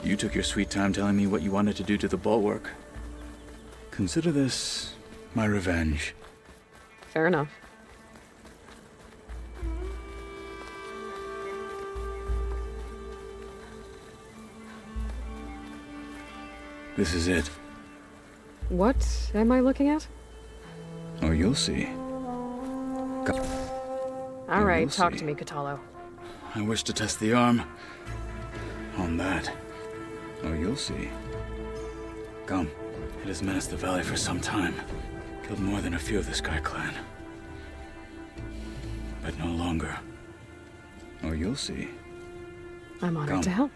You took your sweet time telling me what you wanted to do to the bulwark. Consider this my revenge. Fair enough. This is it. What am I looking at? Oh, you'll see. All right, talk to me, Kotallo. I wish to test the arm on that. Oh, you'll see. Come. It has menaced the valley for some time. Killed more than a few of the Sky Clan. But no longer. Oh, you'll see. I'm honored Come. to help.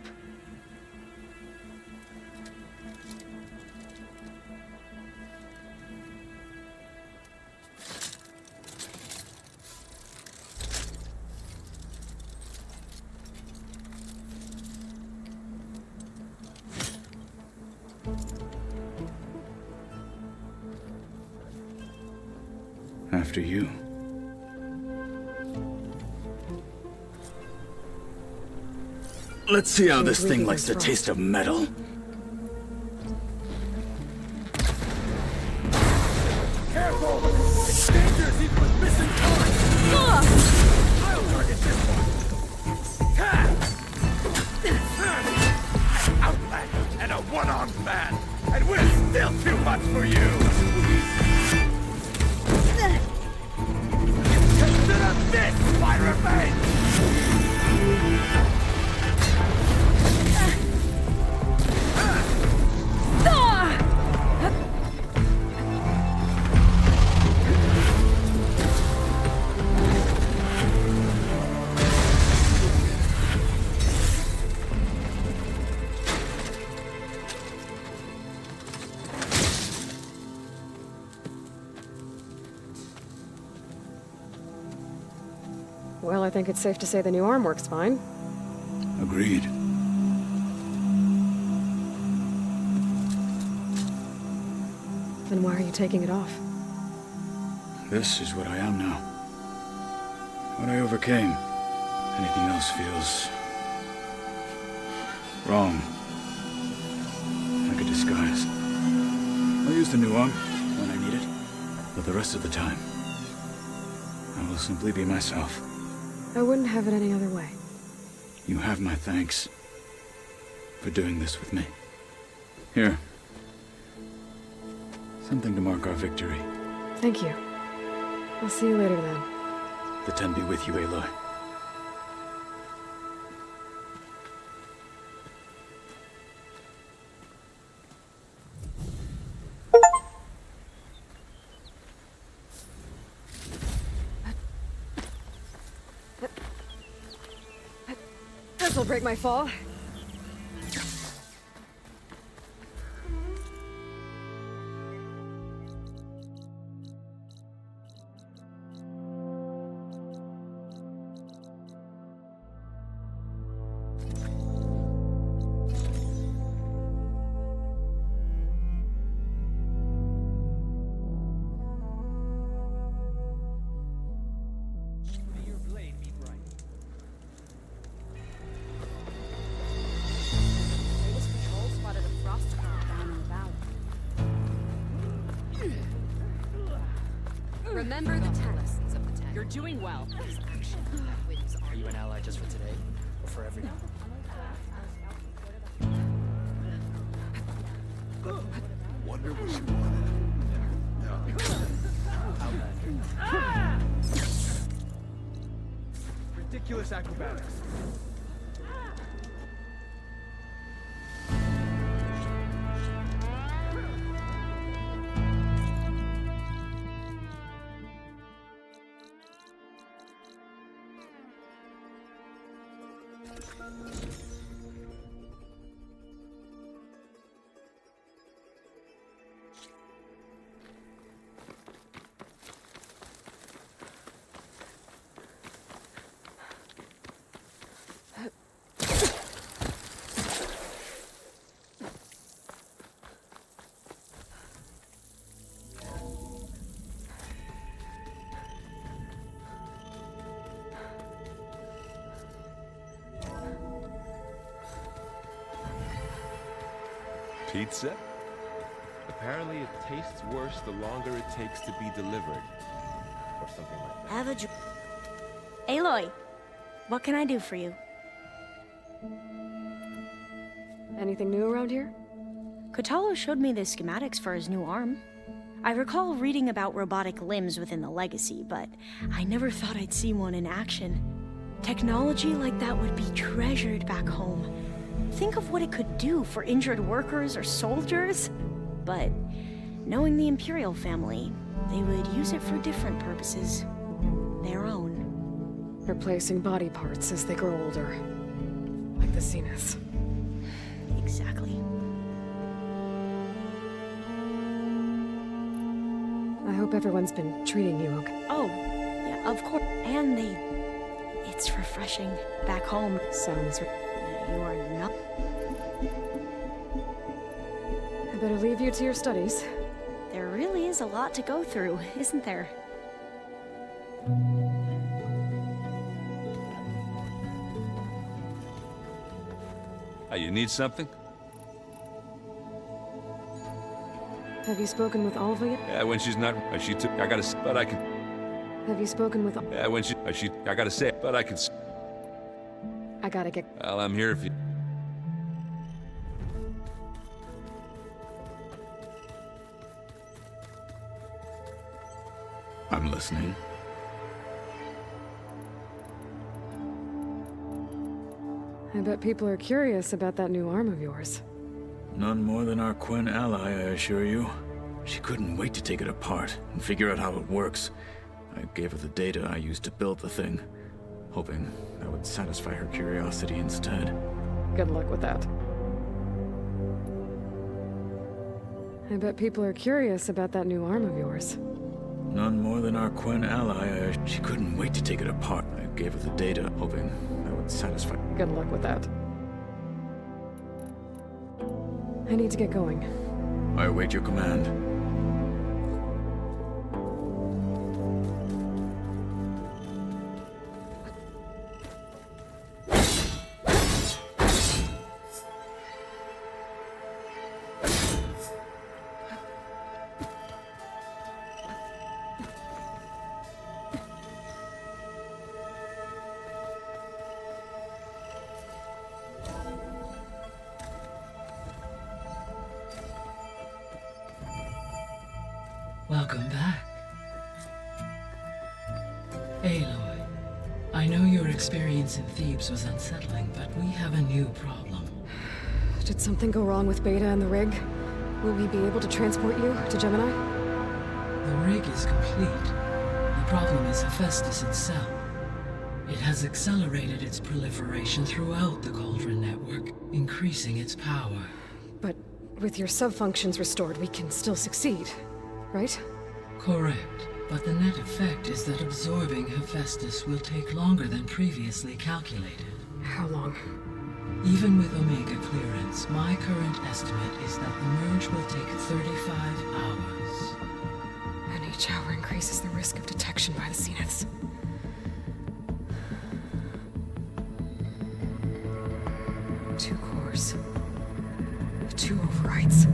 After you. Let's see how this thing likes the taste of metal. Careful! It's dangerous even with missing parts! I'll target this one! An outlander and a one-armed man! And we're still too much for you! Consider this my revenge! Well, I think it's safe to say the new arm works fine. Agreed. Then why are you taking it off? This is what I am now. What I overcame. Anything else feels... wrong. Like a disguise. I'll use the new arm when I need it, but the rest of the time, I will simply be myself. I wouldn't have it any other way. You have my thanks for doing this with me. Here. Something to mark our victory. Thank you. I'll see you later then. The Ten be with you, Aloy. This'll break my fall. Remember the lessons of the 10. You're doing well. Are you an ally just for today, or for everyone? Wonder what she wanted. Ridiculous acrobatics. Pizza? Apparently it tastes worse the longer it takes to be delivered. Or something like that. Have a drink. Aloy, what can I do for you? Anything new around here? Kotallo showed me the schematics for his new arm. I recall reading about robotic limbs within the Legacy, but I never thought I'd see one in action. Technology like that would be treasured back home. Think of what it could do for injured workers or soldiers. But knowing the Imperial family, they would use it for different purposes. Their own. Replacing body parts as they grow older. Like the Zeniths. Exactly. I hope everyone's been treating you okay. Oh, yeah, of course. And it's refreshing back home. Sounds... You are not... I better leave you to your studies. There really is a lot to go through, isn't there? You need something? Have you spoken with Alva yet? Yeah, when she's not... she took... I gotta... But I can... Have you spoken with... Yeah, when she... I gotta say... But I can... I gotta get... Well, I'm here if you... I'm listening. I bet people are curious about that new arm of yours. None more than our Quen ally, I assure you. She couldn't wait to take it apart and figure out how it works. I gave her the data I used to build the thing, hoping that would satisfy her curiosity instead. Good luck with that. I bet people are curious about that new arm of yours. None more than our Quen ally. She couldn't wait to take it apart. I gave her the data, hoping that would satisfy... Good luck with that. I need to get going. I await your command. Welcome back. Aloy, I know your experience in Thebes was unsettling, but we have a new problem. Did something go wrong with Beta and the rig? Will we be able to transport you to Gemini? The rig is complete. The problem is Hephaestus itself. It has accelerated its proliferation throughout the Cauldron network, increasing its power. But with your sub-functions restored, we can still succeed, right? Correct. But the net effect is that absorbing Hephaestus will take longer than previously calculated. How long? Even with Omega clearance, my current estimate is that the merge will take 35 hours. And each hour increases the risk of detection by the Zeniths. Two cores. 2 overrides.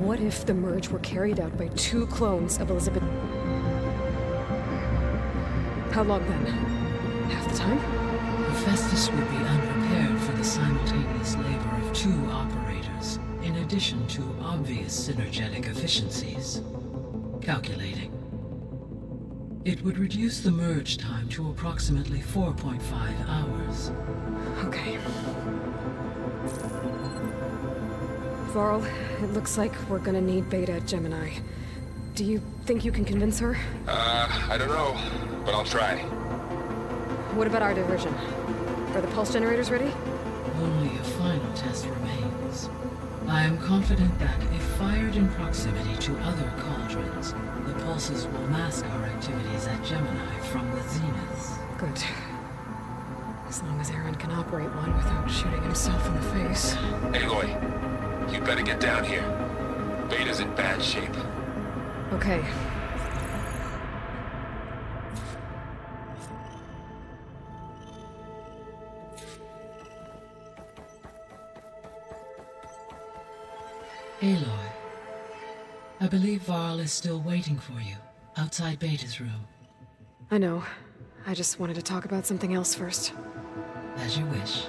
What if the merge were carried out by 2 clones of Elizabeth? How long then? Half the time? Hephaestus would be unprepared for the simultaneous labor of 2 operators, in addition to obvious synergetic efficiencies. Calculating. It would reduce the merge time to approximately 4.5 hours. Okay. Varl, it looks like we're gonna need Beta at Gemini. Do you think you can convince her? I don't know, but I'll try. What about our diversion? Are the pulse generators ready? Only a final test remains. I am confident that, if fired in proximity to other cauldrons, the pulses will mask our activities at Gemini from the Zeniths. Good. As long as Aaron can operate one without shooting himself in the face. Aloy, you better get down here. Beta's in bad shape. Okay. Aloy, I believe Varl is still waiting for you, outside Beta's room. I know. I just wanted to talk about something else first. As you wish.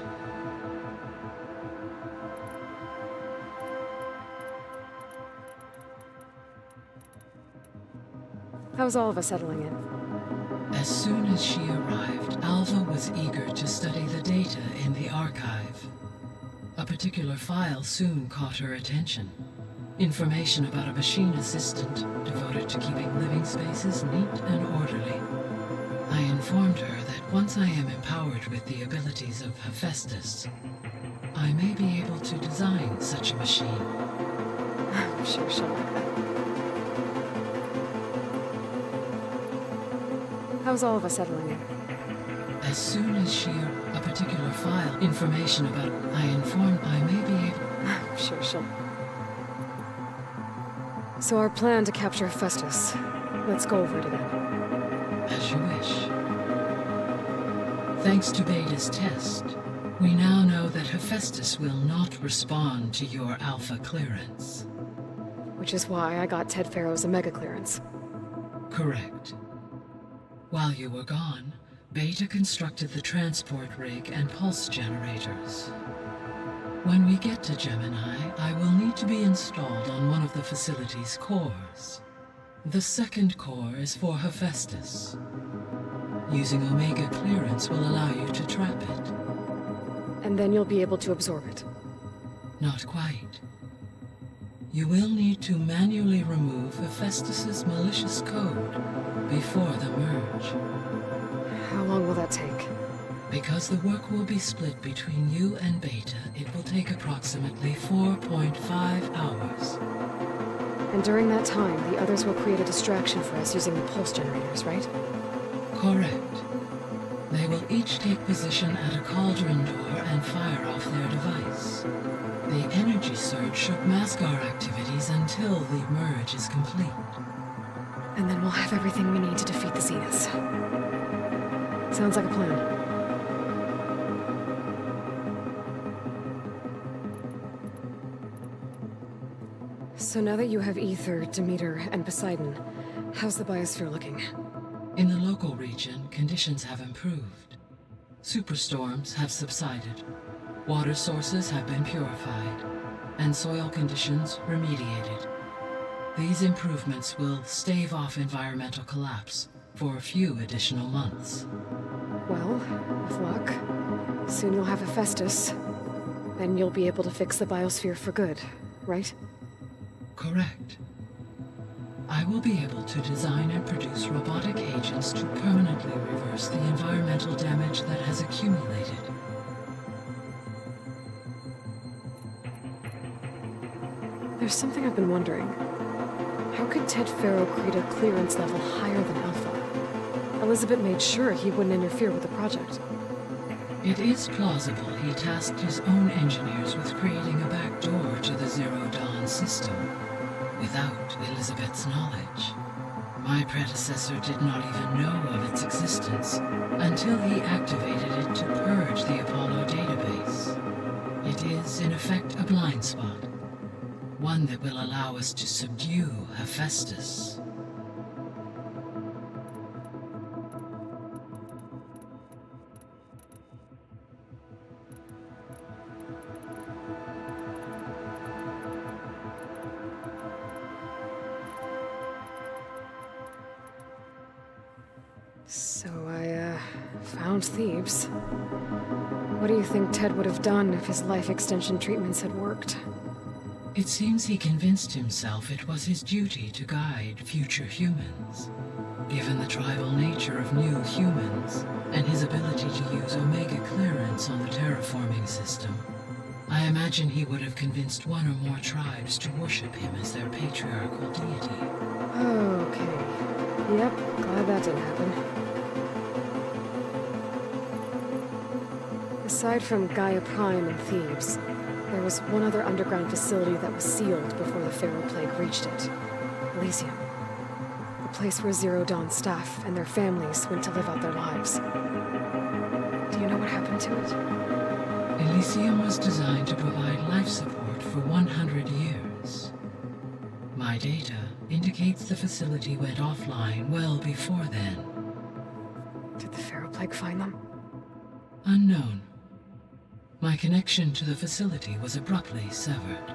How's all of us settling in? As soon as she arrived, Alva was eager to study the data in the archive. A particular file soon caught her attention. Information about a machine assistant devoted to keeping living spaces neat and orderly. I informed her that once I am empowered with the abilities of Hephaestus, I may be able to design such a machine. I'm sure she'll like that. How's all of us settling in? As soon as a particular file, information about, I informed I may be able... I'm sure she'll... So our plan to capture Hephaestus. Let's go over it again. As you wish. Thanks to Beta's test, we now know that Hephaestus will not respond to your Alpha clearance. Which is why I got Ted Farrow's Omega clearance. Correct. While you were gone, Beta constructed the transport rig and pulse generators. When we get to Gemini, I will need to be installed on one of the facility's cores. The second core is for Hephaestus. Using Omega clearance will allow you to trap it. And then you'll be able to absorb it. Not quite. You will need to manually remove Hephaestus's malicious code before the merge. How long will that take? Because the work will be split between you and Beta, it will take approximately 4.5 hours. And during that time, the others will create a distraction for us using the pulse generators, right? Correct. They will each take position at a cauldron door and fire off their device. The energy surge should mask our activities until the merge is complete. And then we'll have everything we need to defeat the Zeniths. Sounds like a plan. So now that you have Ether, Demeter, and Poseidon, how's the biosphere looking? In the local region, conditions have improved. Superstorms have subsided. Water sources have been purified, and soil conditions remediated. These improvements will stave off environmental collapse for a few additional months. Well, with luck, soon you'll have Hephaestus. Then you'll be able to fix the biosphere for good, right? Correct. I will be able to design and produce robotic agents to permanently reverse the environmental damage that has accumulated. There's something I've been wondering. How could Ted Faro create a clearance level higher than Alpha? Elizabeth made sure he wouldn't interfere with the project. It is plausible he tasked his own engineers with creating a back door to the Zero Dawn system, without Elizabeth's knowledge. My predecessor did not even know of its existence until he activated it to purge the Apollo database. It is, in effect, a blind spot. One that will allow us to subdue Hephaestus. So I, found Thebes. What do you think Ted would have done if his life extension treatments had worked? It seems he convinced himself it was his duty to guide future humans. Given the tribal nature of new humans, and his ability to use Omega clearance on the terraforming system, I imagine he would have convinced one or more tribes to worship him as their patriarchal deity. Okay. Yep, glad that didn't happen. Aside from Gaia Prime and Thebes, there was one other underground facility that was sealed before the Pharaoh Plague reached it. Elysium. The place where Zero Dawn staff and their families went to live out their lives. Do you know what happened to it? Elysium was designed to provide life support for 100 years. My data indicates the facility went offline well before then. Did the Pharaoh Plague find them? Unknown. My connection to the facility was abruptly severed.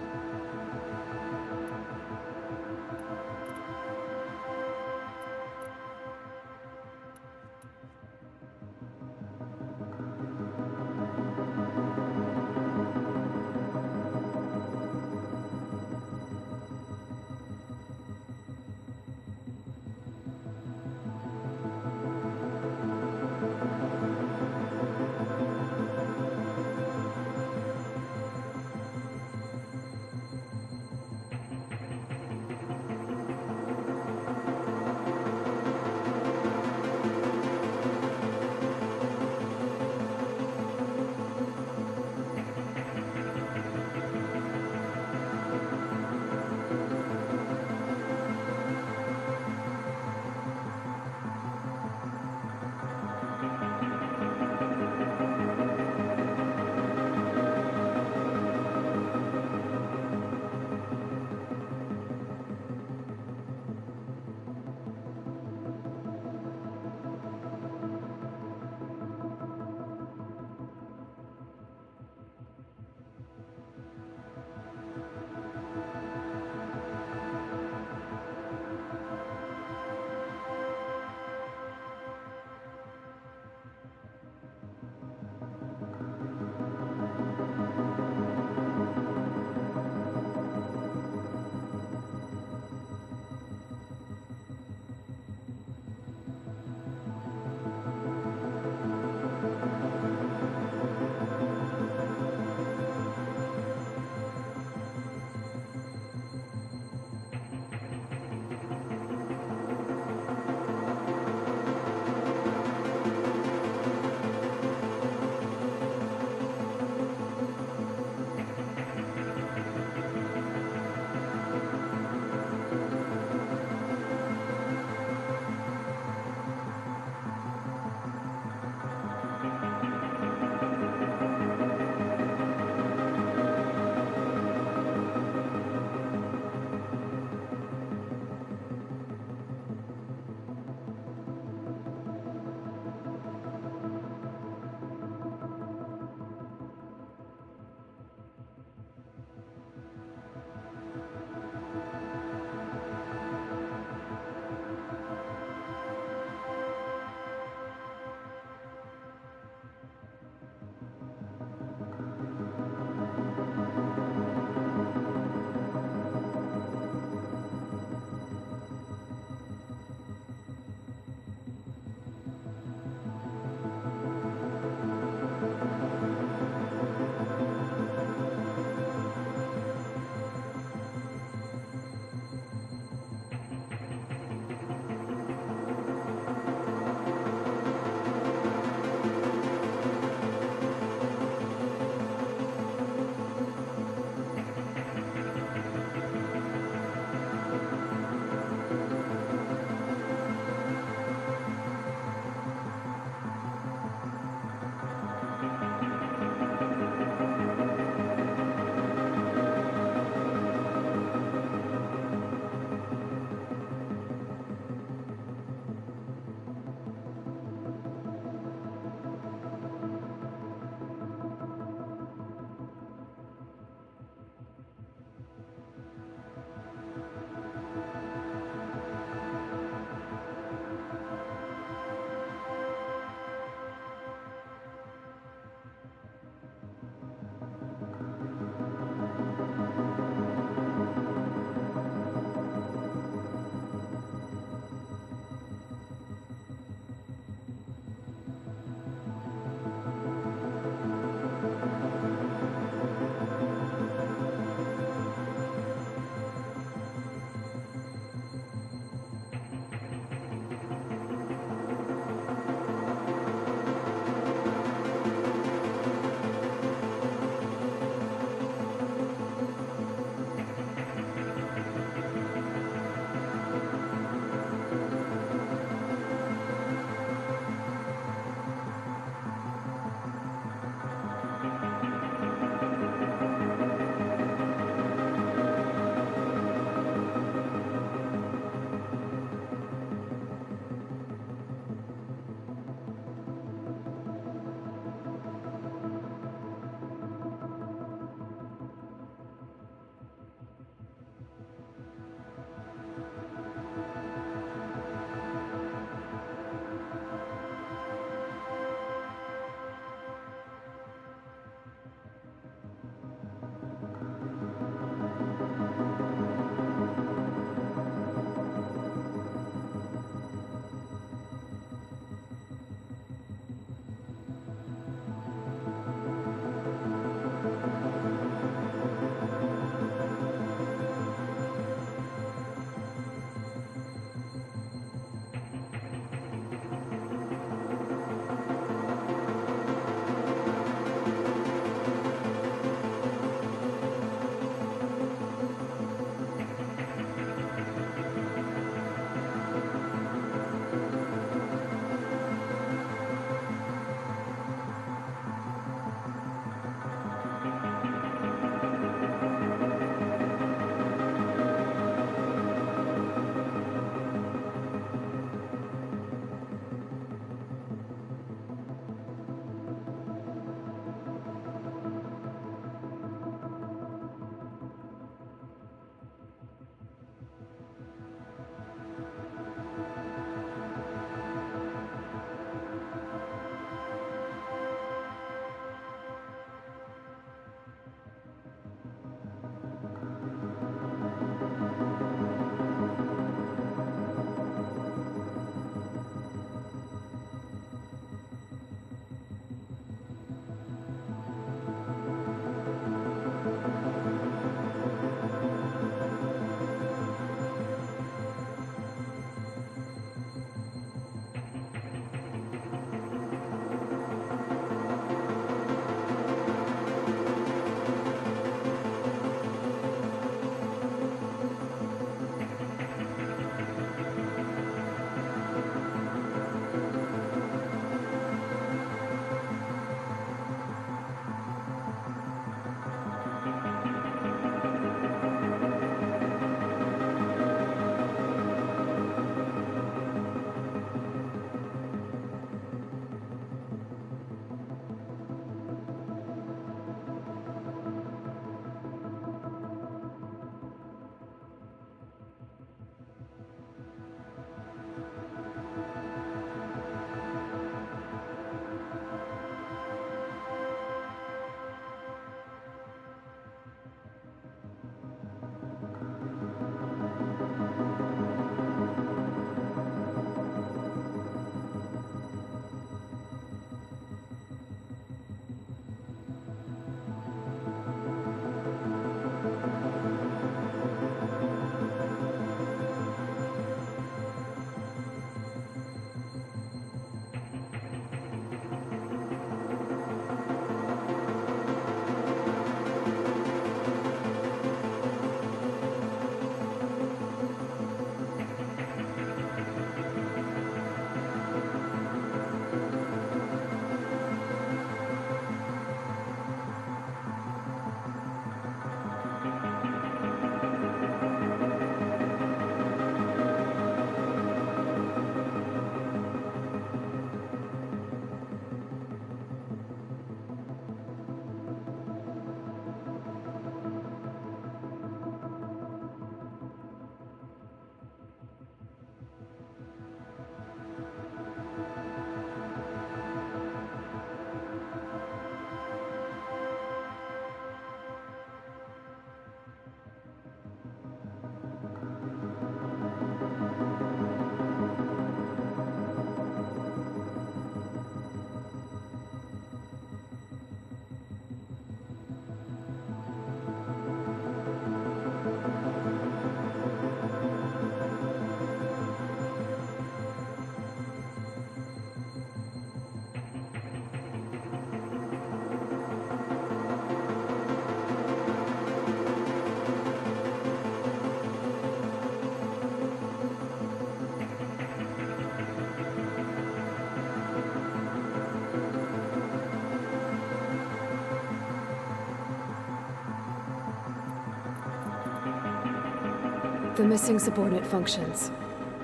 The missing subordinate functions.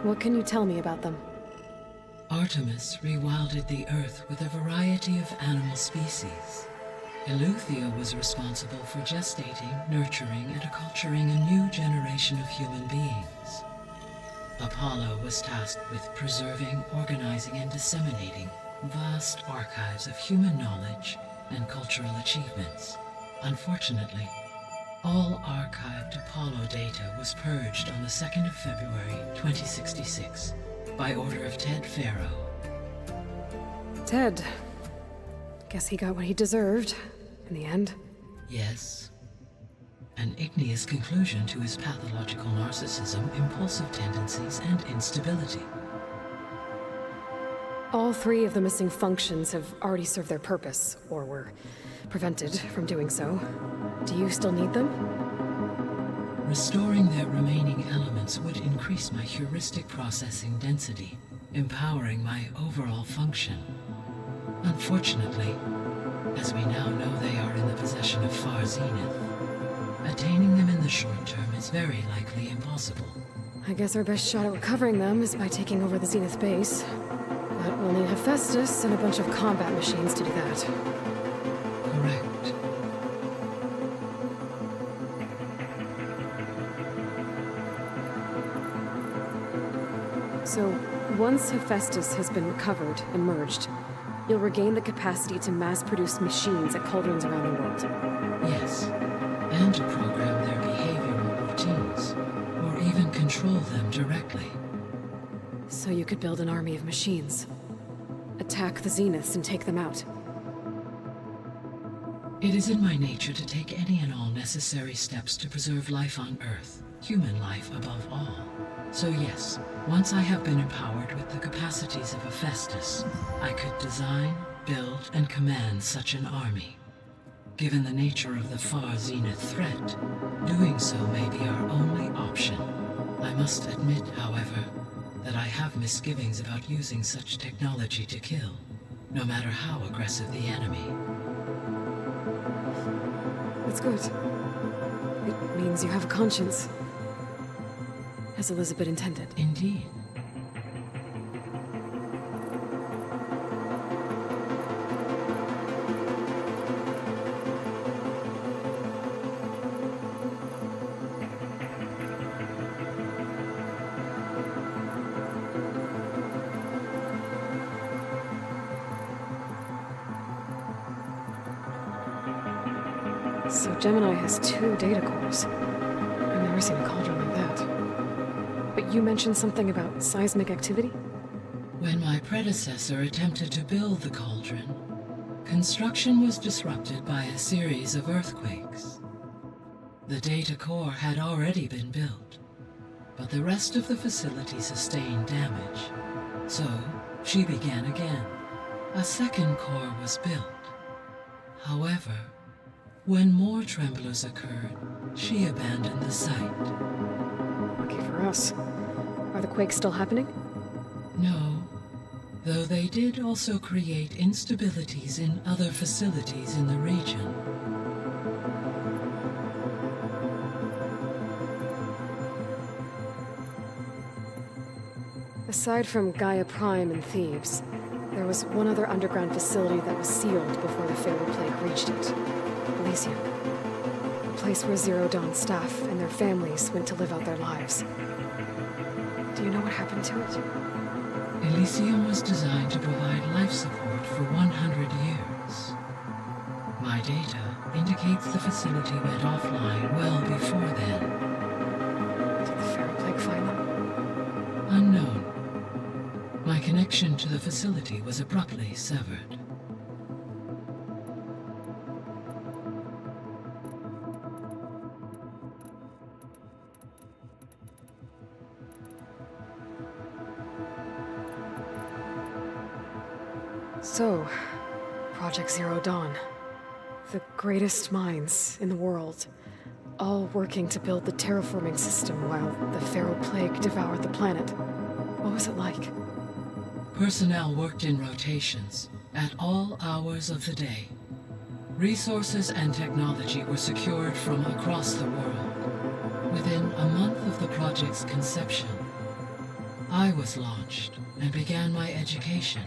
What can you tell me about them? Artemis rewilded the Earth with a variety of animal species. Eleuthia was responsible for gestating, nurturing, and acculturating a new generation of human beings. Apollo was tasked with preserving, organizing, and disseminating vast archives of human knowledge and cultural achievements. Unfortunately, all archived Apollo data was purged on the 2nd of February, 2066, by order of Ted Faro. Ted. Guess he got what he deserved, in the end. Yes. An igneous conclusion to his pathological narcissism, impulsive tendencies, and instability. All 3 of the missing functions have already served their purpose, or were prevented from doing so. Do you still need them? Restoring their remaining elements would increase my heuristic processing density, empowering my overall function. Unfortunately, as we now know they are in the possession of Far Zenith, attaining them in the short term is very likely impossible. I guess our best shot at recovering them is by taking over the Zenith base. But we'll need Hephaestus and a bunch of combat machines to do that. Correct. So, once Hephaestus has been recovered and merged, you'll regain the capacity to mass-produce machines at cauldrons around the world. Yes, and to program their behavioral routines, or even control them directly. So you could build an army of machines. Attack the Zeniths and take them out. It is in my nature to take any and all necessary steps to preserve life on Earth, human life above all. So yes, once I have been empowered with the capacities of Hephaestus, I could design, build, and command such an army. Given the nature of the Far Zenith threat, doing so may be our only option. I must admit, however, that I have misgivings about using such technology to kill, no matter how aggressive the enemy. That's good. It means you have a conscience. As Elizabeth intended. Indeed. So Gemini has 2 data cores. I've never seen a cauldron like that. But you mentioned something about seismic activity? When my predecessor attempted to build the cauldron, construction was disrupted by a series of earthquakes. The data core had already been built, but the rest of the facility sustained damage. So, she began again. A second core was built. However, when more tremblers occurred, she abandoned the site. Lucky for us. Are the quakes still happening? No, though they did also create instabilities in other facilities in the region. Aside from Gaia Prime and Thebes, there was one other underground facility that was sealed before the Pharaoh Plague reached it. Elysium. A place where Zero Dawn staff and their families went to live out their lives. Do you know what happened to it? Elysium was designed to provide life support for 100 years. My data indicates the facility went offline well before then. Did the Pharaoh Plague find them? Unknown. My connection to the facility was abruptly severed. So, Project Zero Dawn. The greatest minds in the world, all working to build the terraforming system while the Pharaoh Plague devoured the planet. What was it like? Personnel worked in rotations, at all hours of the day. Resources and technology were secured from across the world. Within a month of the project's conception. I was launched and began my education.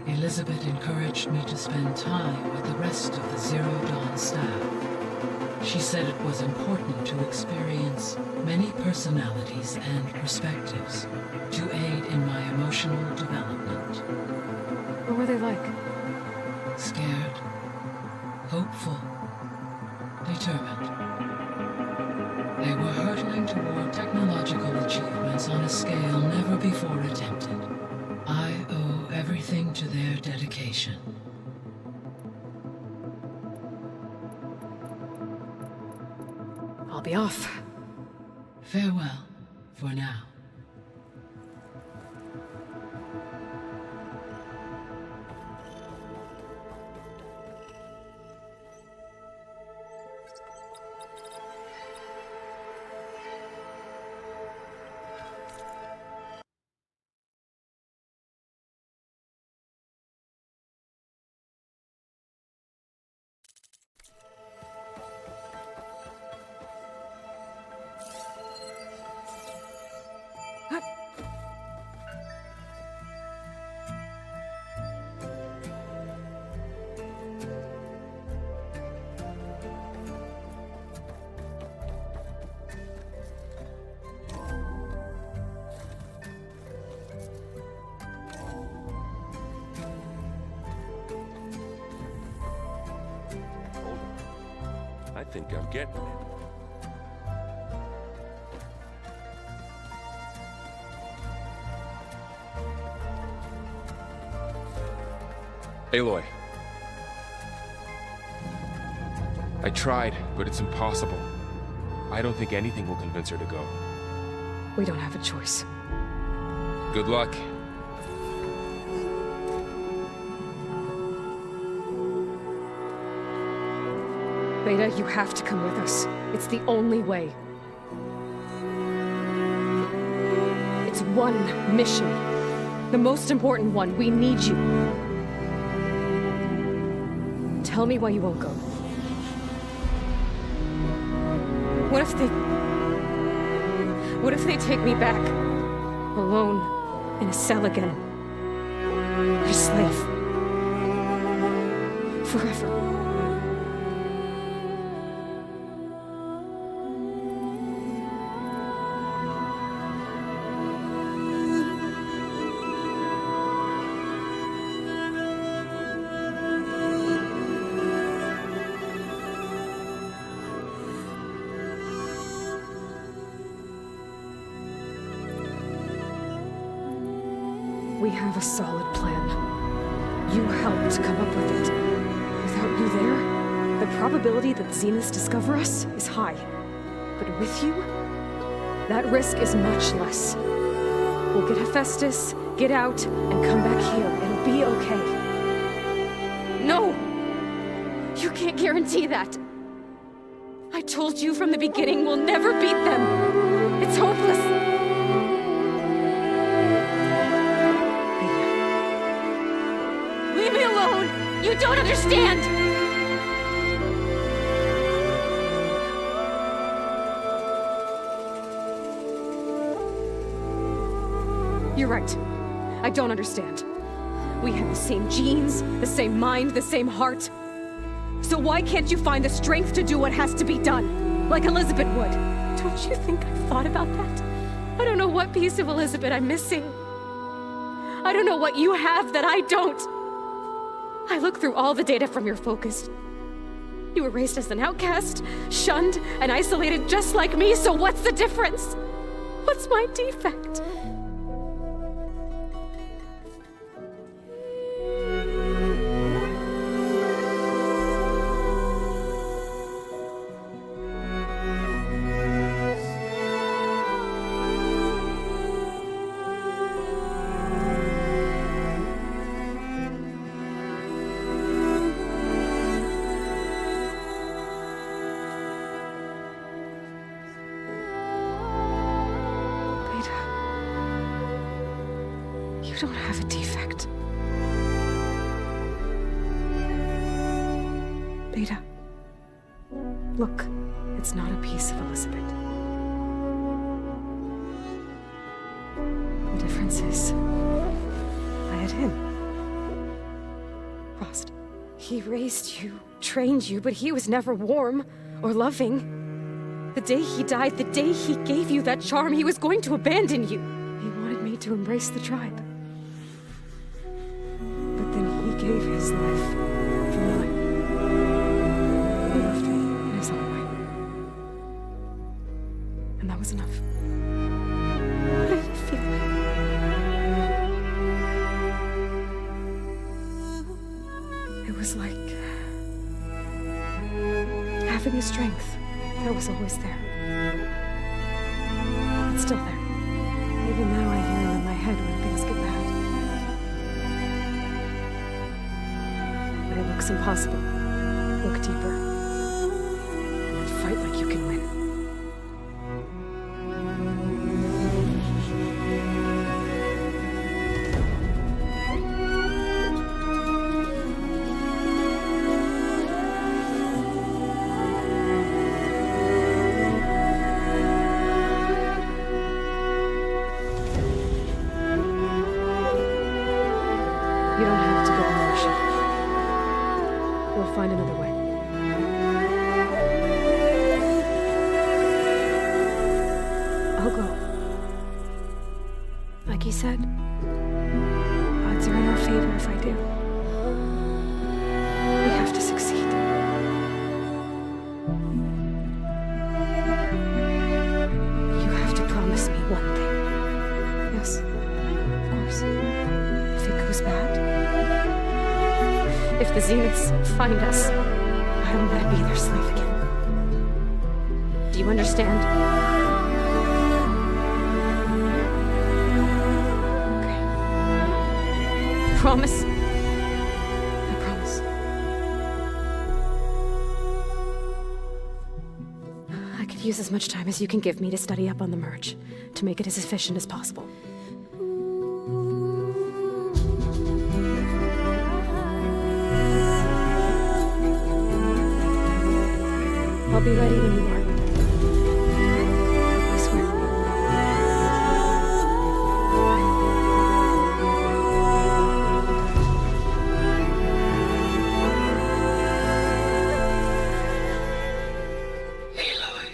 Elizabeth encouraged me to spend time with the rest of the Zero Dawn staff. She said it was important to experience many personalities and perspectives to aid in my emotional development. What were they like? Scared, hopeful, determined. They were hurtling toward technological achievements on a scale never before attempted. I owe everything to their dedication. I'll be off. Farewell, for now. I think I'm getting it. Aloy. I tried, but it's impossible. I don't think anything will convince her to go. We don't have a choice. Good luck. Beta, you have to come with us. It's the only way. It's one mission. The most important one. We need you. Tell me why you won't go. What if they take me back? Alone, in a cell again. A slave. Forever. We have a solid plan. You helped come up with it. Without you there, the probability that Zeniths discover us is high. But with you, that risk is much less. We'll get Hephaestus, get out, and come back here. It'll be okay. No! You can't guarantee that. I told you from the beginning we'll never beat them. It's hopeless. Leave me alone! You don't understand! You're right. I don't understand. We have the same genes, the same mind, the same heart. So why can't you find the strength to do what has to be done? Like Elizabeth would. Don't you think I've thought about that? I don't know what piece of Elizabeth I'm missing. I don't know what you have that I don't. I look through all the data from your focus. You were raised as an outcast, shunned, and isolated just like me, so what's the difference? What's my defect? You don't have a defect. Beta. Look, it's not a piece of Elizabeth. chances. I had him. Rost. He raised you, trained you, but he was never warm or loving. The day he died, the day he gave you that charm, he was going to abandon you. He wanted me to embrace the tribe. But then he gave his life for mine. He loved me in his own way. And that was enough. What did it feel like? It was like having a strength that was always there. It's still there. Even now I hear him in my head when things get bad. When it looks impossible, look deeper. And fight like you can win. You don't have to go on the mission. We'll find another way. I'll go. Like he said, odds are in our favor if I do. We have to succeed. You have to promise me one thing. Yes, of course. If it goes bad, if the Zeniths find us, I don't want to be their slave again. Do you understand? Okay. Promise? I promise. I could use as much time as you can give me to study up on the merge, to make it as efficient as possible. I'll be ready when you are. I swear. Aloy,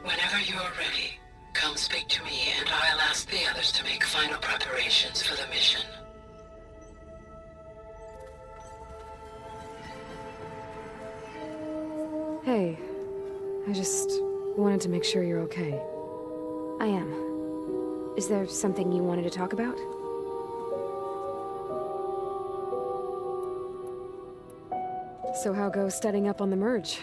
whenever you're ready, come speak to me and I'll ask the others to make final preparations for the mission. Hey, I just wanted to make sure you're okay. I am. Is there something you wanted to talk about? So how goes studying up on the merge?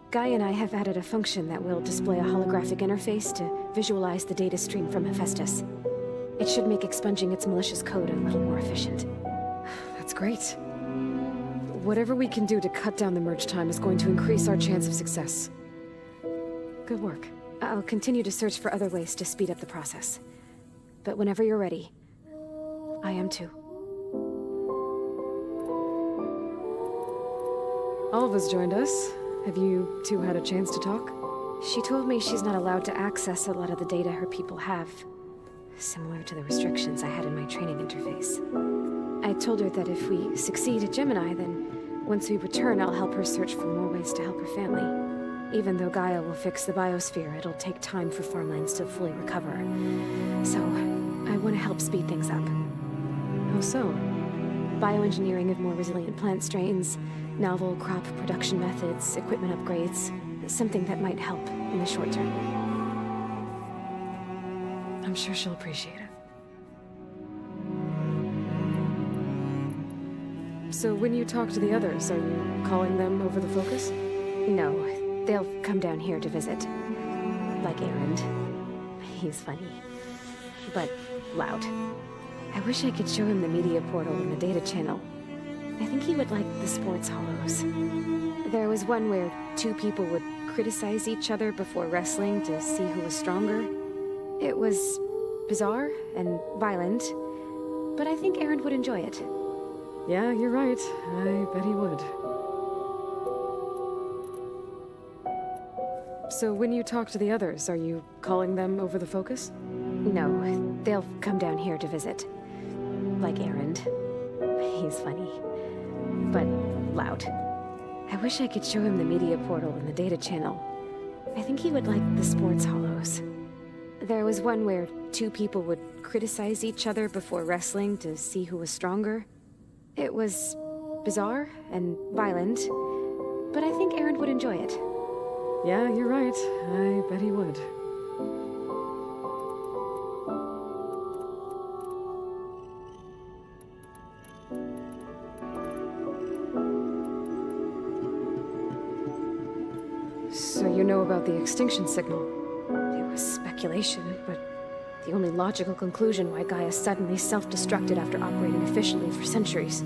Guy and I have added a function that will display a holographic interface to visualize the data stream from Hephaestus. It should make expunging its malicious code a little more efficient. That's great. Whatever we can do to cut down the merge time is going to increase our chance of success. Good work. I'll continue to search for other ways to speed up the process. But whenever you're ready, I am too. Alva's joined us. Have you two had a chance to talk? She told me she's not allowed to access a lot of the data her people have. Similar to the restrictions I had in my training interface. I told her that if we succeed at Gemini, then once we return, I'll help her search for more ways to help her family. Even though Gaia will fix the biosphere, it'll take time for farmlands to fully recover. So, I want to help speed things up. How so? Bioengineering of more resilient plant strains, novel crop production methods, equipment upgrades. Something that might help in the short term. I'm sure she'll appreciate it. So when you talk to the others, are you calling them over the focus? No, they'll come down here to visit. Like Erend. He's funny. But loud. I wish I could show him the media portal and the data channel. I think he would like the sports hollows. There was one where two people would criticize each other before wrestling to see who was stronger. It was bizarre and violent, but I think Erend would enjoy it. Yeah, you're right. I bet he would. So when you talk to the others, are you calling them over the focus? No, They'll come down here to visit. Like Erend. He's funny. But loud. I wish I could show him the media portal and the data channel. I think he would like the sports hollows. There was one where two people would criticize each other before wrestling to see who was stronger. It was bizarre and violent, but I think Erend would enjoy it. Yeah, you're right. I bet he would. So you know about the extinction signal? It was speculation, but the only logical conclusion why Gaia suddenly self-destructed after operating efficiently for centuries.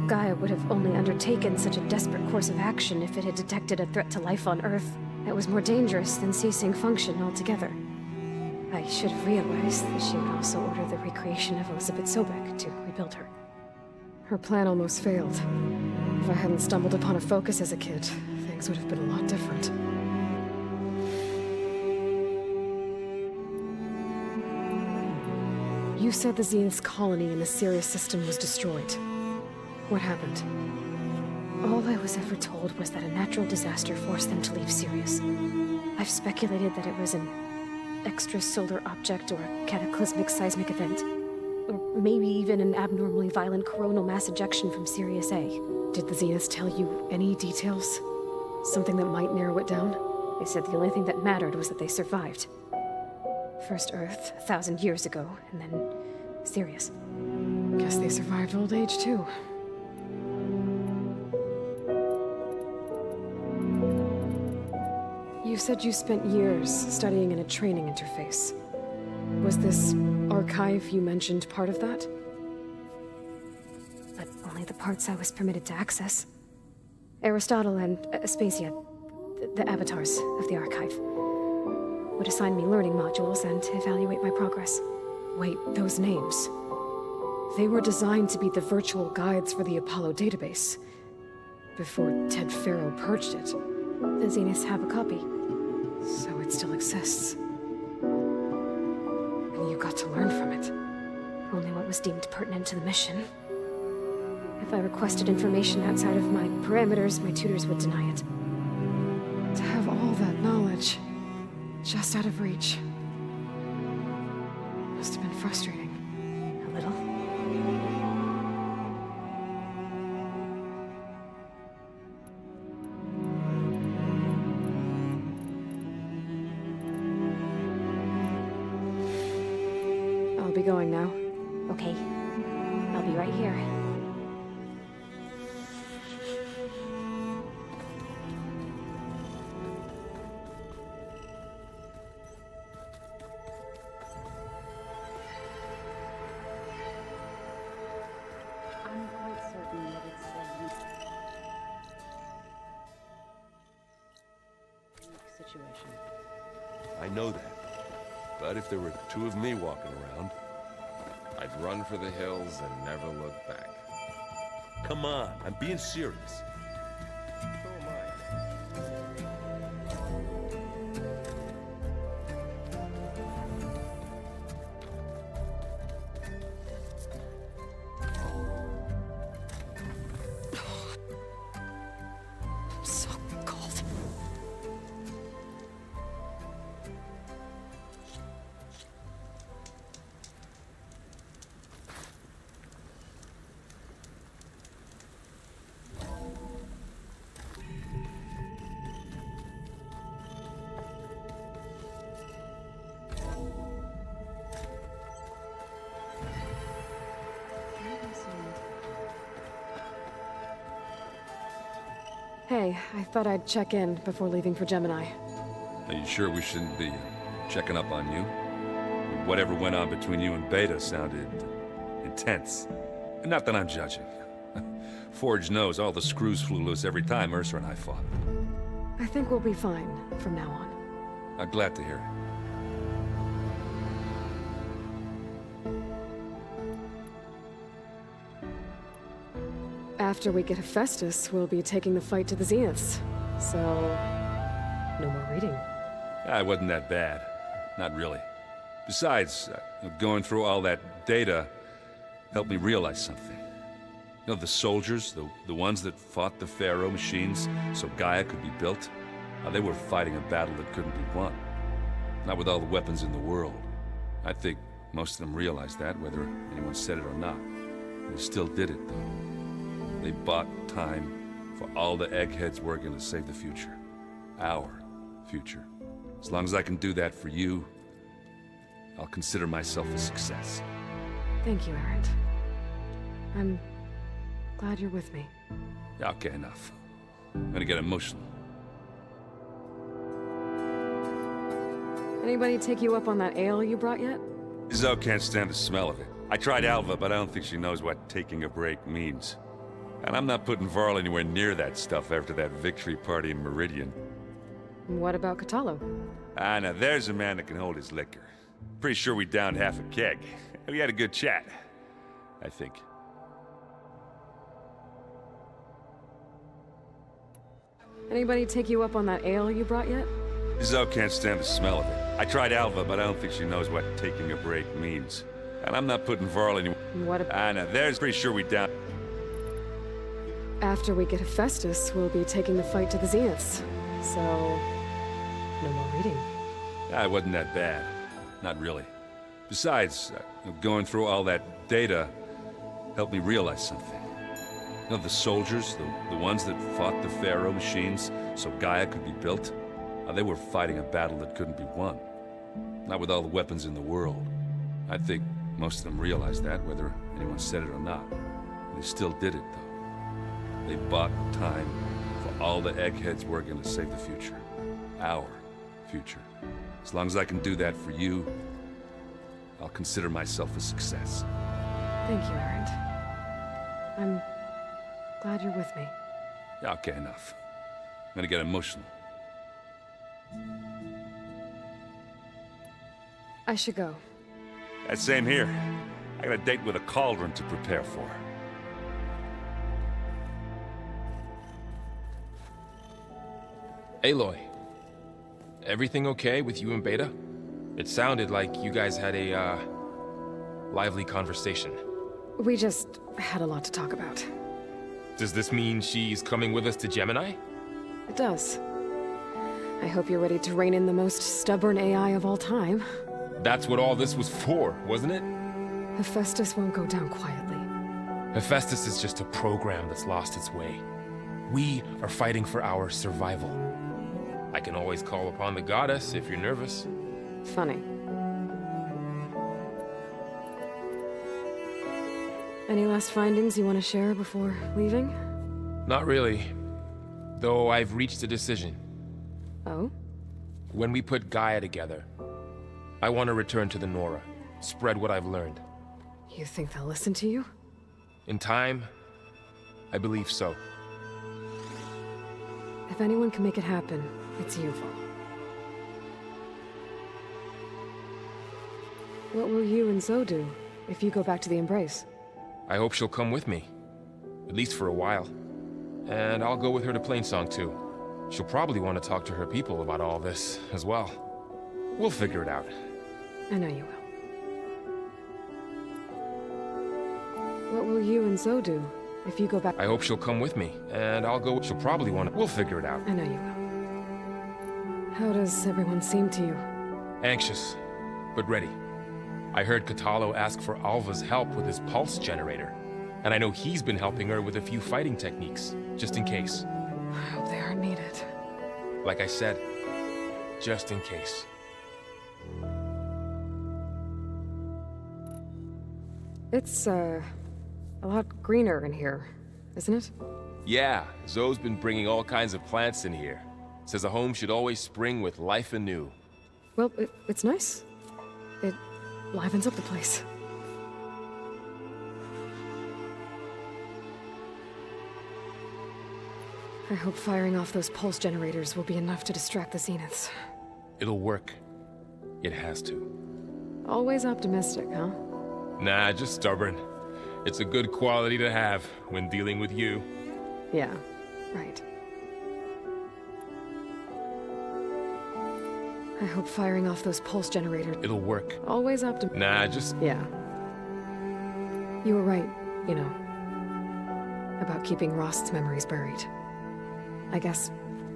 Gaia would have only undertaken such a desperate course of action if it had detected a threat to life on Earth that was more dangerous than ceasing function altogether. I should have realized that she would also order the recreation of Elizabeth Sobek to rebuild her. Her plan almost failed. If I hadn't stumbled upon a focus as a kid, things would have been a lot different. You said the Zenith's colony in the Sirius system was destroyed. What happened? All I was ever told was that a natural disaster forced them to leave Sirius. I've speculated that it was an extrasolar object or a cataclysmic seismic event. Or maybe even an abnormally violent coronal mass ejection from Sirius A. Did the Zeniths tell you any details? Something that might narrow it down? They said the only thing that mattered was that they survived. First Earth, 1,000 years ago, and then Sirius. Guess they survived old age, too. You said you spent years studying in a training interface. Was this archive you mentioned part of that? But only the parts I was permitted to access. Aristotle and Aspasia, the avatars of the archive, would assign me learning modules and evaluate my progress. Wait, those names. They were designed to be the virtual guides for the Apollo database. Before Ted Faro purged it. The Zeniths have a copy. So it still exists. And you got to learn from it. Only what was deemed pertinent to the mission. If I requested information outside of my parameters, my tutors would deny it. To have all that knowledge, just out of reach. Must have been frustrating. A little. I'll be going now. Okay. I'll be right here. I'm quite certain that it's a unique situation. I know that. But if there were two of me walking around, I'd run for the hills and never look back. come on, I'm being serious. So am I. I'm so cold. Hey, I thought I'd check in before leaving for Gemini. Are you sure we shouldn't be checking up on you? Whatever went on between you and Beta sounded intense. Not that I'm judging. Forge knows all the screws flew loose every time Ursa and I fought. I think we'll be fine from now on. I'm glad to hear it. After we get Hephaestus, we'll be taking the fight to the Zeniths. So, no more reading. It wasn't that bad. Not really. Besides, going through all that data helped me realize something. You know, the soldiers, the ones that fought the Pharaoh machines so Gaia could be built, they were fighting a battle that couldn't be won. Not with all the weapons in the world. I think most of them realized that, whether anyone said it or not. They still did it, though. They bought time for all the eggheads working to save the future. Our future. As long as I can do that for you, I'll consider myself a success. Thank you, Erend. I'm glad you're with me. Okay, enough. I'm gonna get emotional. Anybody take you up on that ale you brought yet? Zoe can't stand the smell of it. I tried Alva, but I don't think she knows what taking a break means. And I'm not putting Varl anywhere near that stuff after that victory party in Meridian. What about Kotallo? Now there's a man that can hold his liquor. Pretty sure we downed half a keg. We had a good chat, I think. Anybody take you up on that ale you brought yet? Zoe can't stand the smell of it. I tried Alva, but I don't think she knows what taking a break means. And I'm not putting Varl anywhere. What about... Now there's pretty sure we downed... After we get Hephaestus, we'll be taking the fight to the Zeniths. So... no more reading. It wasn't that bad. Not really. Besides, going through all that data helped me realize something. You know, the soldiers, the ones that fought the Pharaoh machines so Gaia could be built, they were fighting a battle that couldn't be won. Not with all the weapons in the world. I think most of them realized that, whether anyone said it or not. They still did it, though. They bought time for all the eggheads working to save the future. Our future. As long as I can do that for you, I'll consider myself a success. Thank you, Erend. I'm glad you're with me. Okay, enough. I'm gonna get emotional. I should go. Same here. I got a date with a cauldron to prepare for. Aloy, everything okay with you and Beta? It sounded like you guys had a, lively conversation. We just had a lot to talk about. Does this mean she's coming with us to Gemini? It does. I hope you're ready to rein in the most stubborn AI of all time. That's what all this was for, wasn't it? Hephaestus won't go down quietly. Hephaestus is just a program that's lost its way. We are fighting for our survival. I can always call upon the goddess if you're nervous. Funny. Any last findings you want to share before leaving? Not really. Though I've reached a decision. Oh? When we put Gaia together, I want to return to the Nora. Spread what I've learned. You think they'll listen to you? In time, I believe so. If anyone can make it happen, it's you, Varl. What will you and Zoe do if you go back to the Embrace? I hope she'll come with me. At least for a while. And I'll go with her to Plainsong too. She'll probably want to talk to her people about all this as well. We'll figure it out. I know you will. What will you and Zoe do if you go back? I hope she'll come with me, and I'll go. She'll probably want to. We'll figure it out. I know you will. How does everyone seem to you? Anxious, but ready. I heard Kotallo ask for Alva's help with his pulse generator, and I know he's been helping her with a few fighting techniques, just in case. I hope they aren't needed. Like I said, just in case. It's, a lot greener in here, isn't it? Yeah, Zoe's been bringing all kinds of plants in here. Says a home should always spring with life anew. Well, it's nice. It livens up the place. I hope firing off those pulse generators will be enough to distract the Zeniths. It'll work. It has to. Always optimistic, huh? Nah, just stubborn. It's a good quality to have when dealing with you. Yeah, right. I hope firing off those pulse generators... It'll work. Always optimistic. Nah, just... Yeah. You were right, you know. About keeping Rost's memories buried. I guess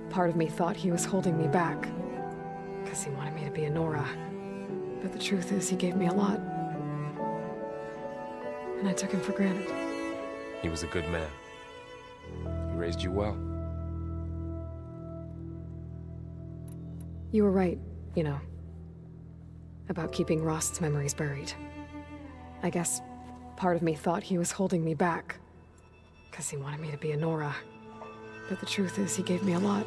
part of me thought he was holding me back. Because he wanted me to be a Nora. But the truth is, he gave me a lot. And I took him for granted. He was a good man. He raised you well. You were right, you know. About keeping Rost's memories buried. I guess part of me thought he was holding me back. Because he wanted me to be a Nora. But the truth is, he gave me a lot.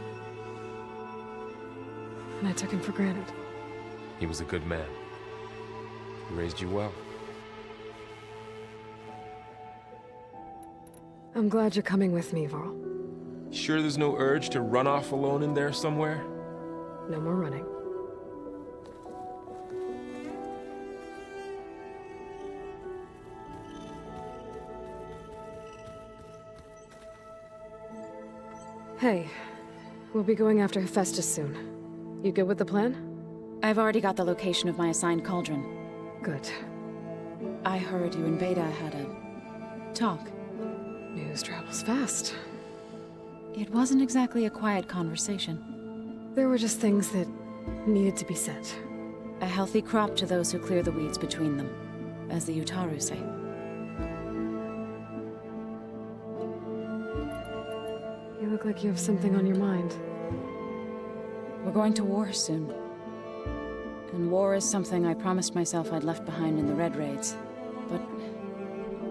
And I took him for granted. He was a good man. He raised you well. I'm glad you're coming with me, Varl. Sure there's no urge to run off alone in there somewhere? No more running. Hey, we'll be going after Hephaestus soon. You good with the plan? I've already got the location of my assigned cauldron. Good. I heard you and Beta had a talk. News travels fast. It wasn't exactly a quiet conversation. There were just things that needed to be said. A healthy crop to those who clear the weeds between them, as the Utaru say. You look like you have something on your mind. We're going to war soon. And war is something I promised myself I'd left behind in the Red Raids. But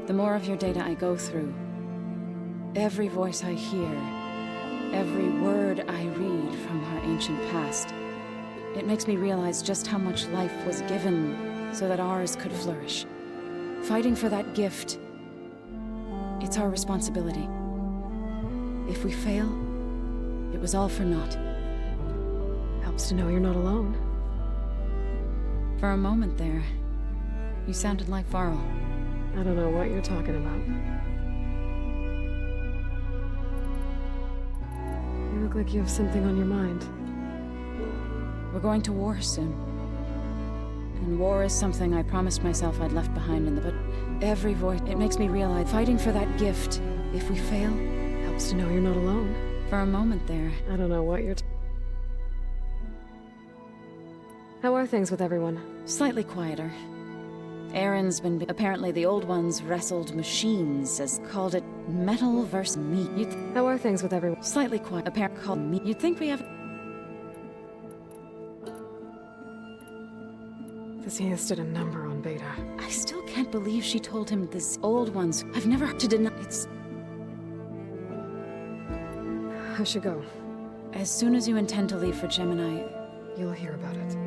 the more of your data I go through, every voice I hear, every word I read from our ancient past, it makes me realize just how much life was given so that ours could flourish. Fighting for that gift, it's our responsibility. If we fail, it was all for naught. Helps to know you're not alone. For a moment there, you sounded like Varl. I don't know what you're talking about. You look like you have something on your mind. We're going to war soon. And war is something I promised myself I'd left behind in the... But every voice, it makes me realize fighting for that gift, if we fail... Helps to know you're not alone. For a moment there... I don't know what you're... How are things with everyone? Slightly quieter. Aaron's been... Apparently the old ones wrestled machines, as called it metal versus meat. How are things with everyone? Slightly quiet. Apparently called meat. You'd think we have... This has stood a number on Beta. I still can't believe she told him this old ones. I've never heard to deny... It's... I should go. As soon as you intend to leave for Gemini... You'll hear about it.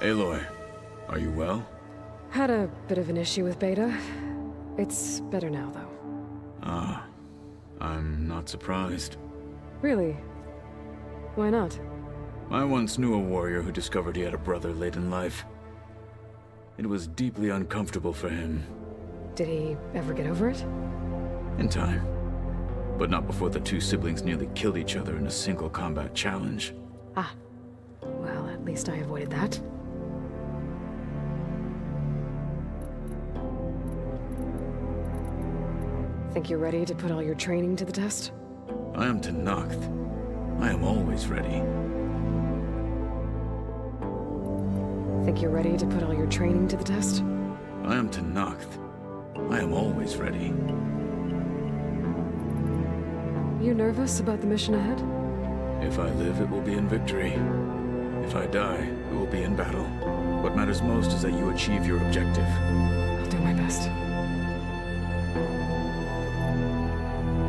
Aloy, are you well? Had a bit of an issue with Beta. It's better now, though. Ah, I'm not surprised. Really? Why not? I once knew a warrior who discovered he had a brother late in life. It was deeply uncomfortable for him. Did he ever get over it? In time. But not before the two siblings nearly killed each other in a single combat challenge. Ah. Well, at least I avoided that. Think you're ready to put all your training to the test? I am Tenakth. I am always ready. Think you're ready to put all your training to the test? I am Tenakth. I am always ready. You nervous about the mission ahead? If I live, it will be in victory. If I die, it will be in battle. What matters most is that you achieve your objective. I'll do my best.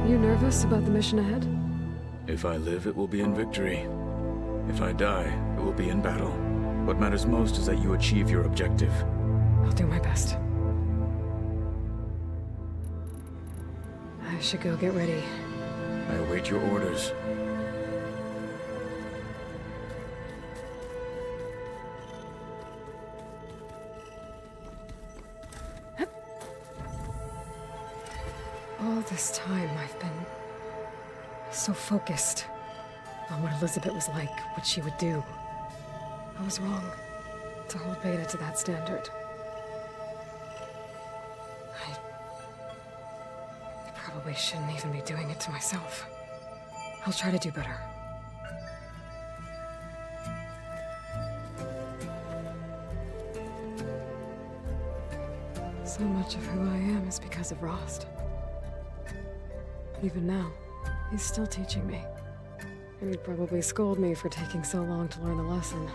You nervous about the mission ahead? If I live, it will be in victory. If I die, it will be in battle. What matters most is that you achieve your objective. I'll do my best. I should go get ready. I await your orders. All this time, I've been so focused on what Elizabeth was like, what she would do. I was wrong to hold Beta to that standard. I probably shouldn't even be doing it to myself. I'll try to do better. So much of who I am is because of Rost. Even now, he's still teaching me. And he'd probably scold me for taking so long to learn the lesson.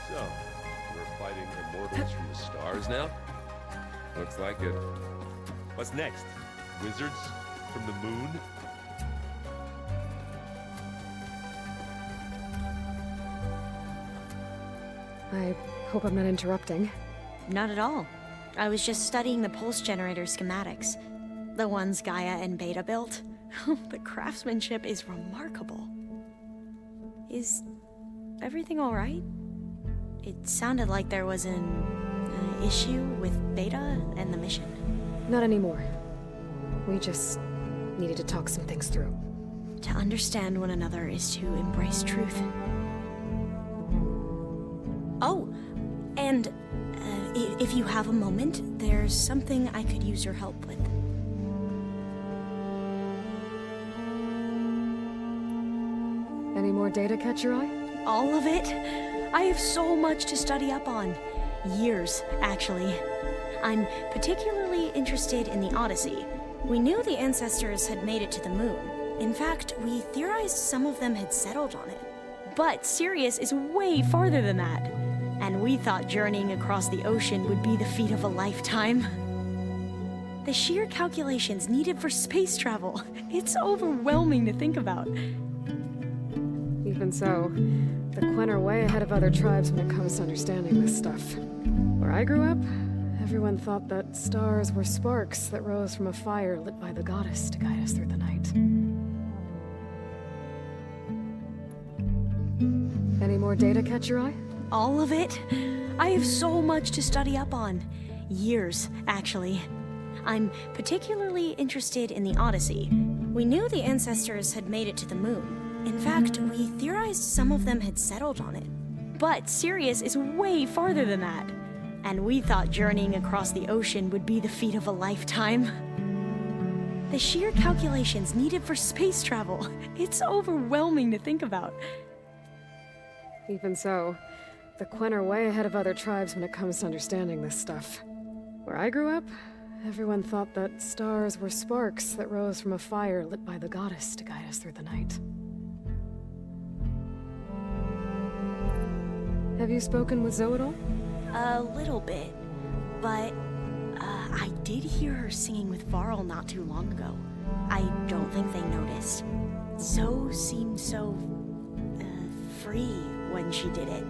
So, we're fighting immortals from the stars now? Looks like it. What's next? Wizards from the moon? I hope I'm not interrupting. Not at all. I was just studying the pulse generator schematics. The ones Gaia and Beta built. The craftsmanship is remarkable. Is everything all right? It sounded like there was an issue with Beta and the mission. Not anymore. We just needed to talk some things through. To understand one another is to embrace truth. Oh, and if you have a moment, there's something I could use your help with. Any more data catch your eye? All of it? I have so much to study up on. Years, actually. I'm particularly interested in the Odyssey. We knew the ancestors had made it to the moon. In fact, we theorized some of them had settled on it. But Sirius is way farther than that. And we thought journeying across the ocean would be the feat of a lifetime. The sheer calculations needed for space travel. It's overwhelming to think about. Even so, the Quen are way ahead of other tribes when it comes to understanding this stuff. Where I grew up, everyone thought that stars were sparks that rose from a fire lit by the goddess to guide us through the night. Any more data catch your eye? All of it? I have so much to study up on. Years, actually. I'm particularly interested in the Odyssey. We knew the ancestors had made it to the moon. In fact, we theorized some of them had settled on it. But Sirius is way farther than that. And we thought journeying across the ocean would be the feat of a lifetime. The sheer calculations needed for space travel. It's overwhelming to think about. Even so, the Quen are way ahead of other tribes when it comes to understanding this stuff. Where I grew up, everyone thought that stars were sparks that rose from a fire lit by the goddess to guide us through the night. Have you spoken with Zoe at all? A little bit, but I did hear her singing with Varl not too long ago. I don't think they noticed. Zoe seemed so free when she did it.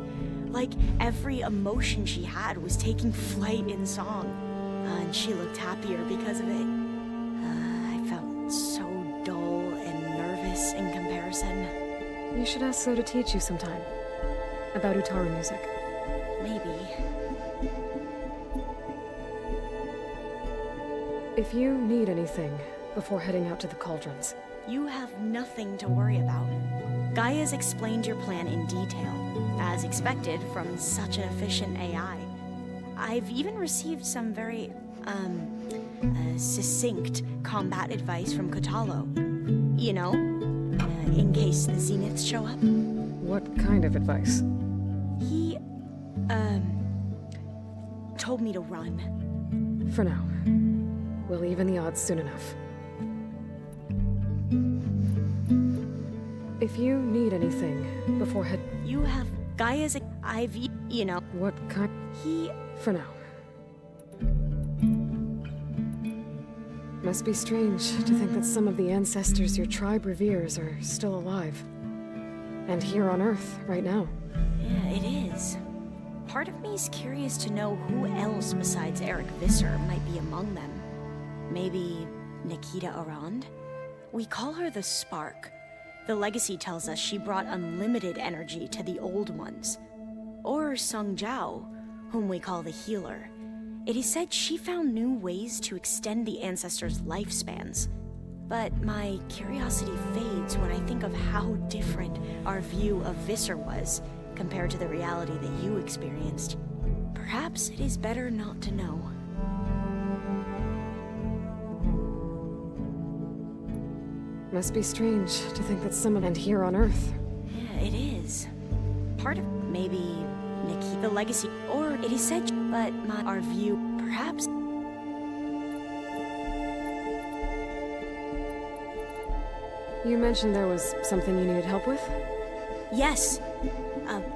Like every emotion she had was taking flight in song. And she looked happier because of it. I felt so dull and nervous in comparison. You should ask Zoe to teach you sometime. About Utaru music. Maybe. If you need anything before heading out to the cauldrons, you have nothing to worry about. Gaia's explained your plan in detail, as expected from such an efficient AI. I've even received some very, succinct combat advice from Kotallo. You know, in case the Zeniths show up. What kind of advice? He, told me to run. For now. We'll even the odds soon enough. If you need anything before You have Gaia's IV, you know. What kind? He... For now. Must be strange to think that some of the ancestors your tribe reveres are still alive. And here on Earth, right now. Yeah, it is. Part of me's curious to know who else besides Eric Visser might be among them. Maybe Nikita Arand? We call her the Spark. The legacy tells us she brought unlimited energy to the Old Ones. Or Sung Jiao, whom we call the Healer. It is said she found new ways to extend the ancestors' lifespans. But my curiosity fades when I think of how different our view of Visser was compared to the reality that you experienced. Perhaps it is better not to know. Must be strange to think that some of and here on Earth. Yeah, it is. Part of maybe Nikki, the legacy, or it is said, but our view, perhaps. You mentioned there was something you needed help with? Yes.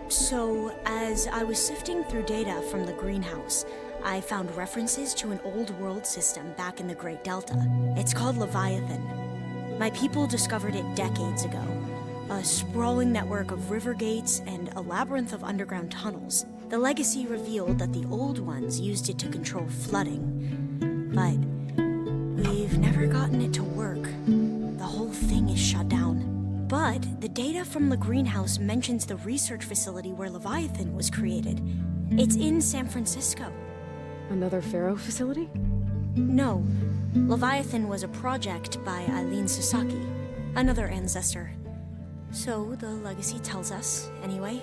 So, as I was sifting through data from the greenhouse, I found references to an old world system back in the Great Delta. It's called Leviathan. My people discovered it decades ago. A sprawling network of river gates and a labyrinth of underground tunnels. The legacy revealed that the Old Ones used it to control flooding. But we've never gotten it to work. The whole thing is shut down. But the data from the greenhouse mentions the research facility where Leviathan was created. It's in San Francisco. Another Pharaoh facility? No. Leviathan was a project by Eileen Sasaki, another ancestor. So the legacy tells us, anyway,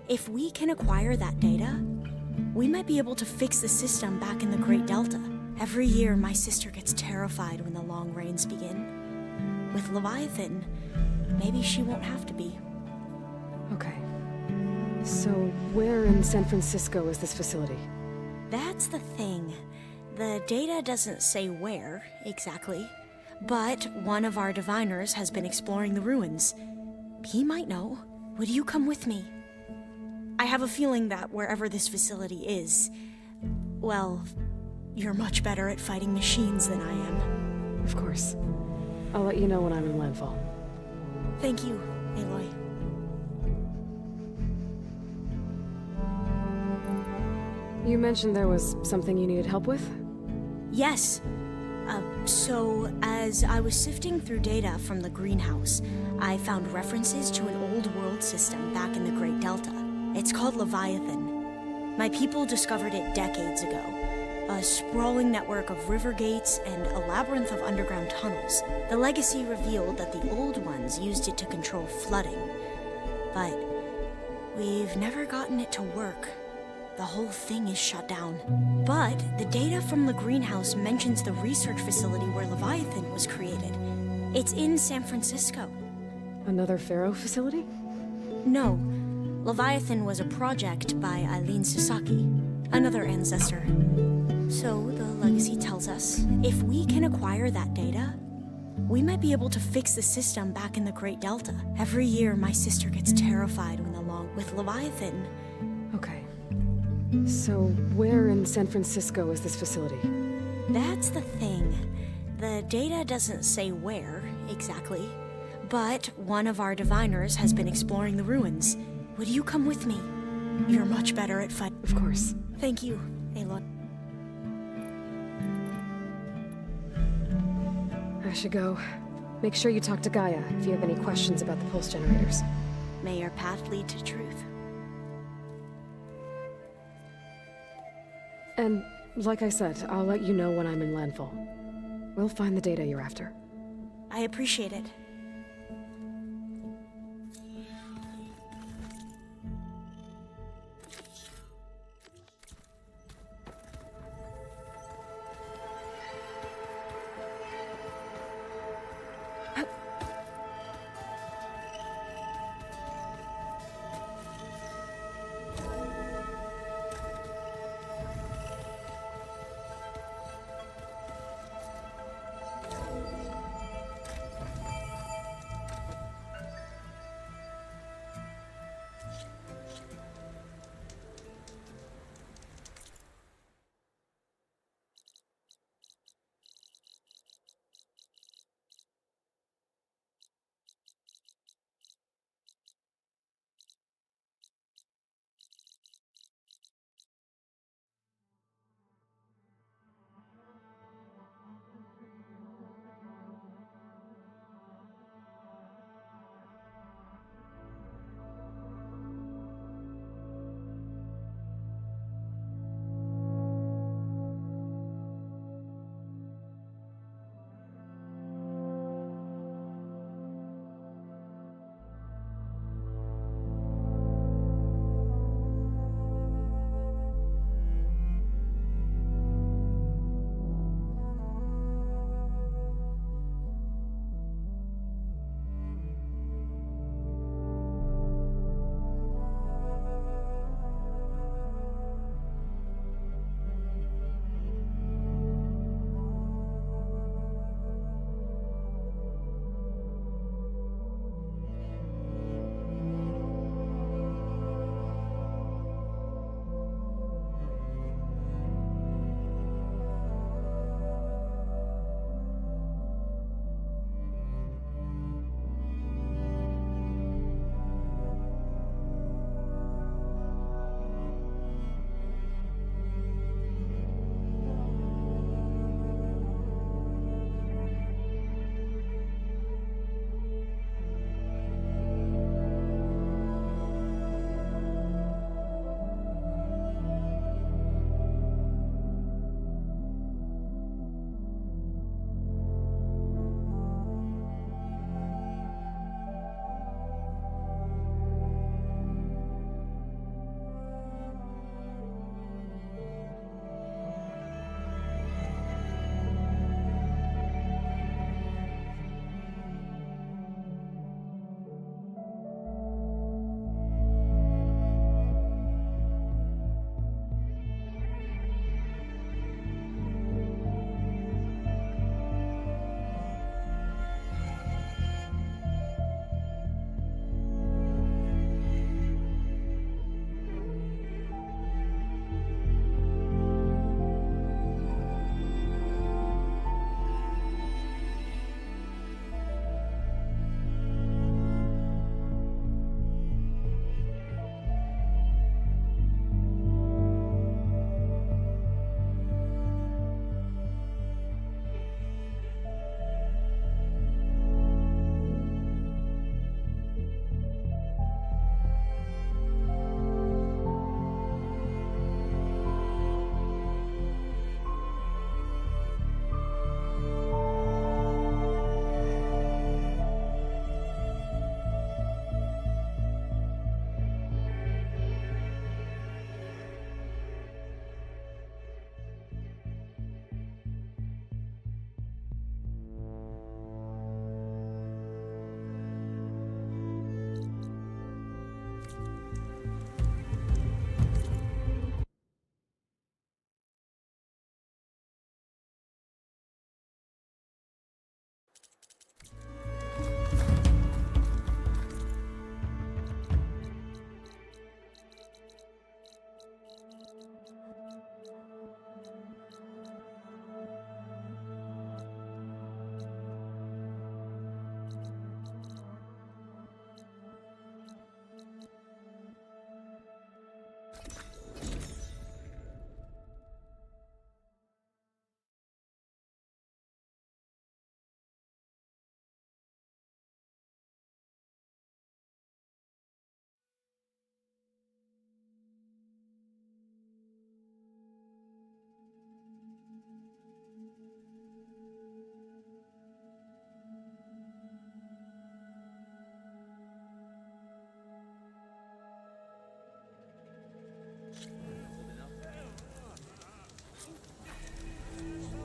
if we can acquire that data, we might be able to fix the system back in the Great Delta. Every year, my sister gets terrified when the long rains begin. With Leviathan, maybe she won't have to be. Okay. So, where in San Francisco is this facility? That's the thing. The data doesn't say where, exactly. But one of our diviners has been exploring the ruins. He might know. Would you come with me? I have a feeling that wherever this facility is, well, you're much better at fighting machines than I am. Of course. I'll let you know when I'm in landfall. Thank you, Aloy. You mentioned there was something you needed help with? Yes. So, as I was sifting through data from the greenhouse, I found references to an old world system back in the Great Delta. It's called Leviathan. My people discovered it decades ago. A sprawling network of river gates and a labyrinth of underground tunnels. The legacy revealed that the Old Ones used it to control flooding. But we've never gotten it to work. The whole thing is shut down. But the data from the greenhouse mentions the research facility where Leviathan was created. It's in San Francisco. Another Pharaoh facility? No. Leviathan was a project by Eileen Sasaki, another ancestor. So the legacy tells us, if we can acquire that data, we might be able to fix the system back in the Great Delta. Every year, my sister gets terrified when with Leviathan. Okay. So, where in San Francisco is this facility? That's the thing. The data doesn't say where, exactly. But one of our diviners has been exploring the ruins. Would you come with me? You're much better at fight. Of course. Thank you, Aloy. I should go. Make sure you talk to Gaia if you have any questions about the pulse generators. May your path lead to truth. And, like I said, I'll let you know when I'm in landfall. We'll find the data you're after. I appreciate it.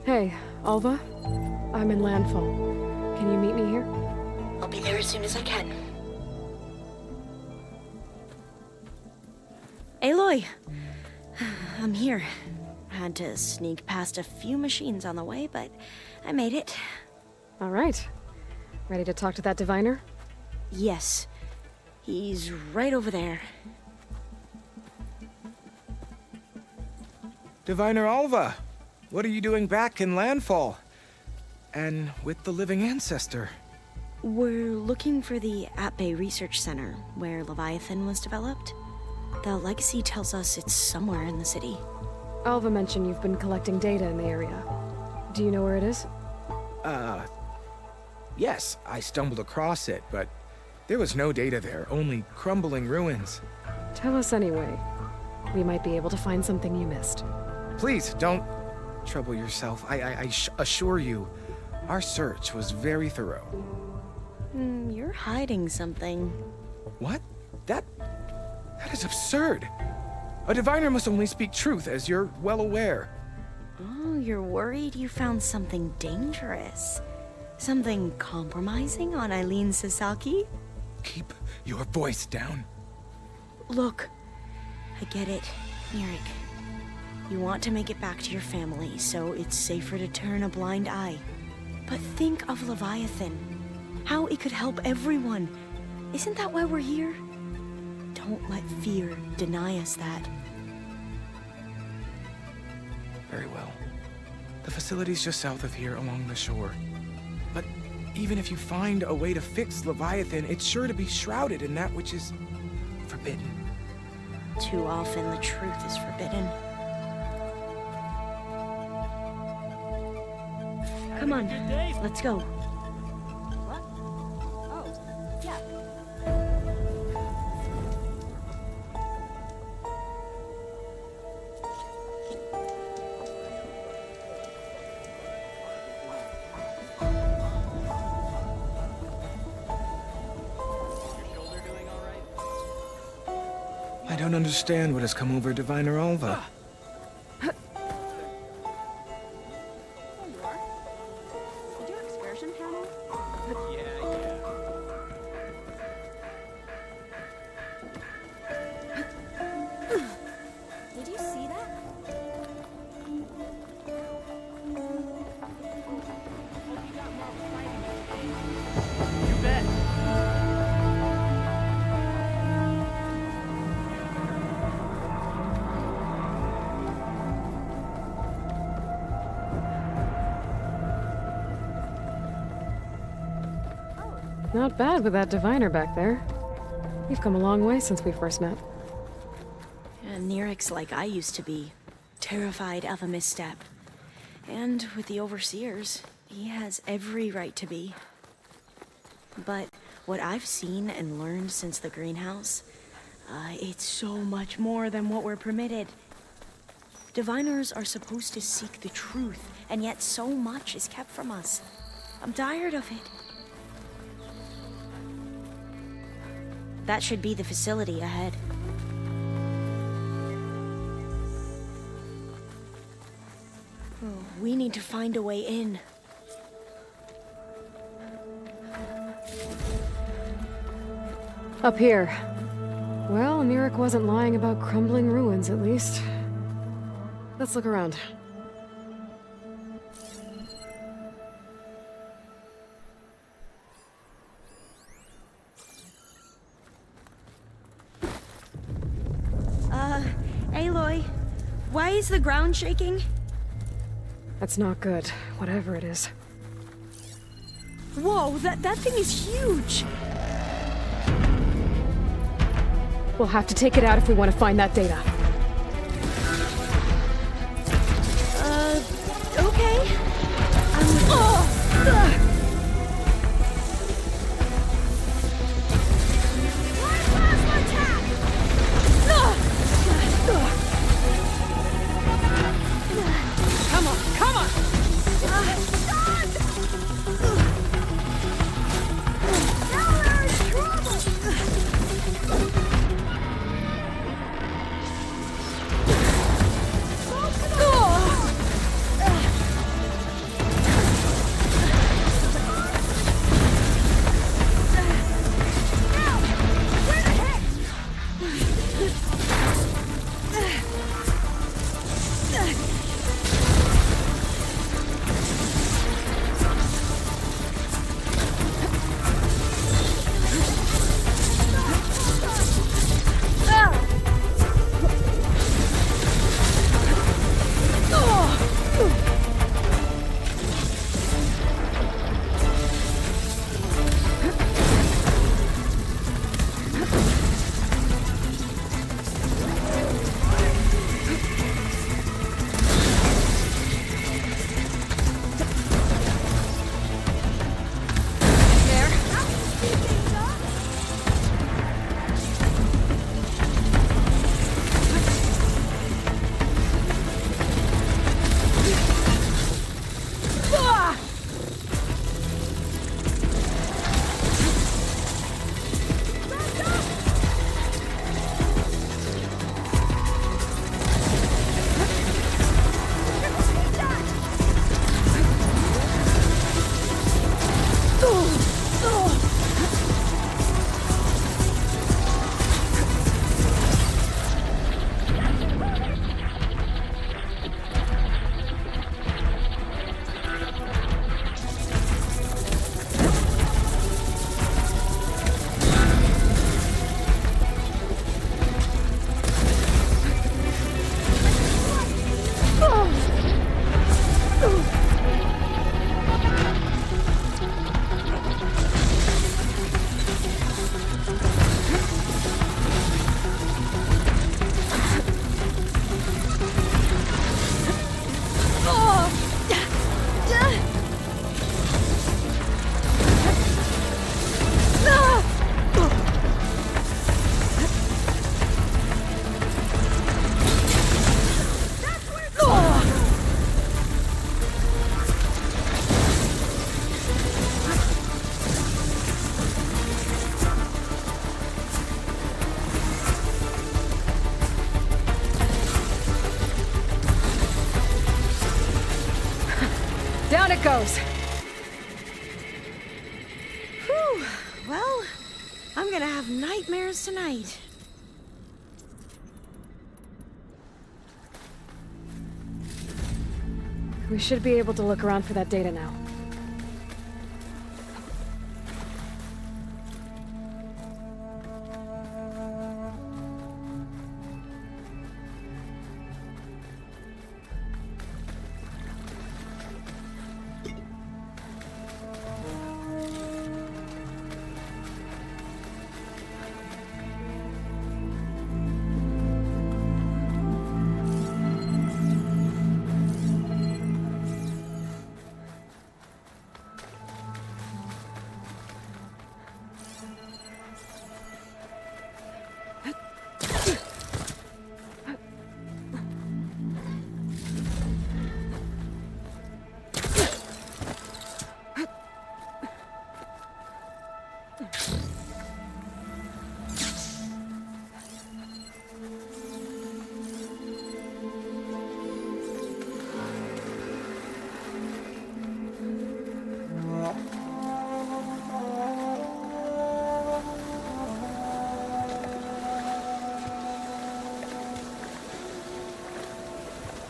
Hey, Alva. I'm in Landfall. Can you meet me here? I'll be there as soon as I can. Aloy! I'm here. Had to sneak past a few machines on the way, but I made it. All right. Ready to talk to that diviner? Yes. He's right over there. Diviner Alva, what are you doing back in Landfall? And with the living ancestor? We're looking for the At-Bay Research Center, where Leviathan was developed. The legacy tells us it's somewhere in the city. Alva mentioned you've been collecting data in the area. Do you know where it is? Yes, I stumbled across it, but there was no data there, only crumbling ruins. Tell us anyway. We might be able to find something you missed. Please, don't trouble yourself. I assure you, our search was very thorough. You're hiding something. What? That is absurd. A diviner must only speak truth, as you're well aware. Oh, you're worried you found something dangerous? Something compromising on Eileen Sasaki? Keep your voice down. Look, I get it, Nirik. You want to make it back to your family, so it's safer to turn a blind eye. But think of Leviathan. How it could help everyone. Isn't that why we're here? Don't let fear deny us that. Very well. The facility's just south of here along the shore. But even if you find a way to fix Leviathan, it's sure to be shrouded in that which is forbidden. Too often the truth is forbidden. Come on, let's go. What? Oh, yeah. I don't understand what has come over Diviner Alva. Did you see that? You bet. Not bad with that diviner back there. You've come a long way since we first met. And Nirik's like I used to be, terrified of a misstep. And with the Overseers, he has every right to be. But what I've seen and learned since the greenhouse, it's so much more than what we're permitted. Diviners are supposed to seek the truth, and yet so much is kept from us. I'm tired of it. That should be the facility ahead. We need to find a way in. Up here. Well, Nirik wasn't lying about crumbling ruins, at least. Let's look around. Aloy, why is the ground shaking? That's not good, whatever it is. Whoa, that thing is huge! We'll have to take it out if we want to find that data. Okay. Come on, come on! Down it goes. Whew. Well, I'm gonna have nightmares tonight. We should be able to look around for that data now.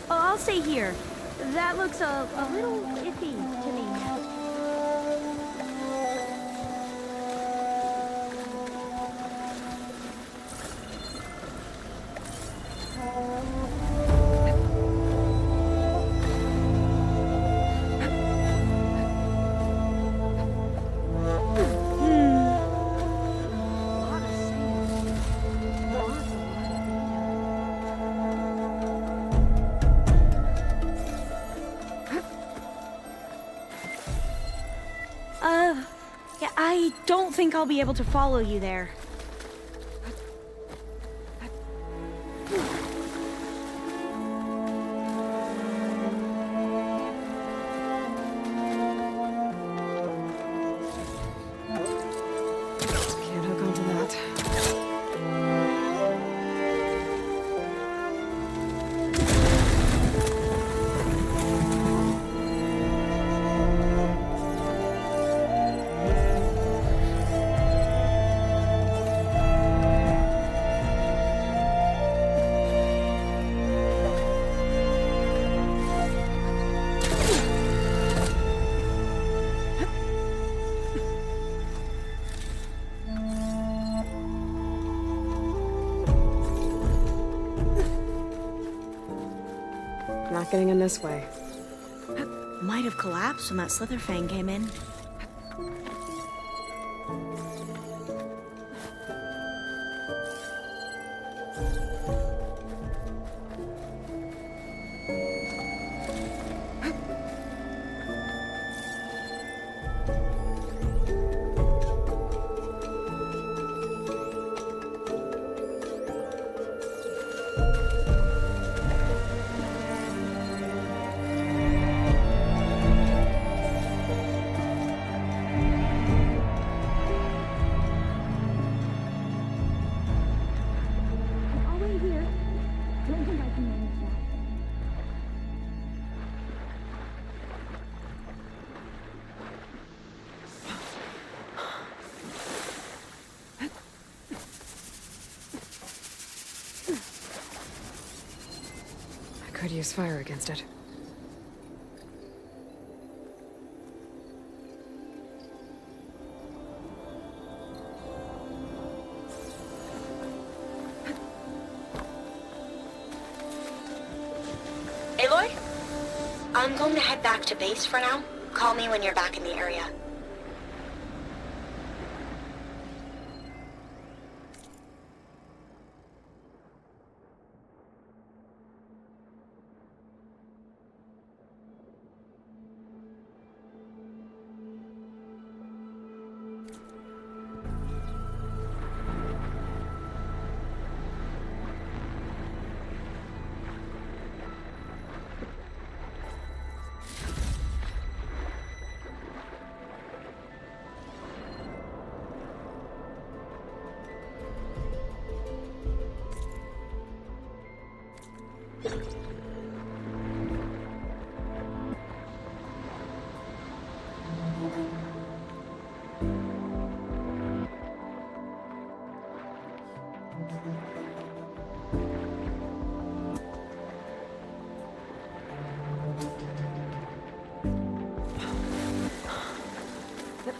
I'll stay here. That looks a little iffy to me. Yeah, I don't think I'll be able to follow you there. Can't hook onto that. Not getting in this way. Might have collapsed when that Slitherfang came in. Could use fire against it. Aloy? I'm going to head back to base for now. Call me when you're back in the area.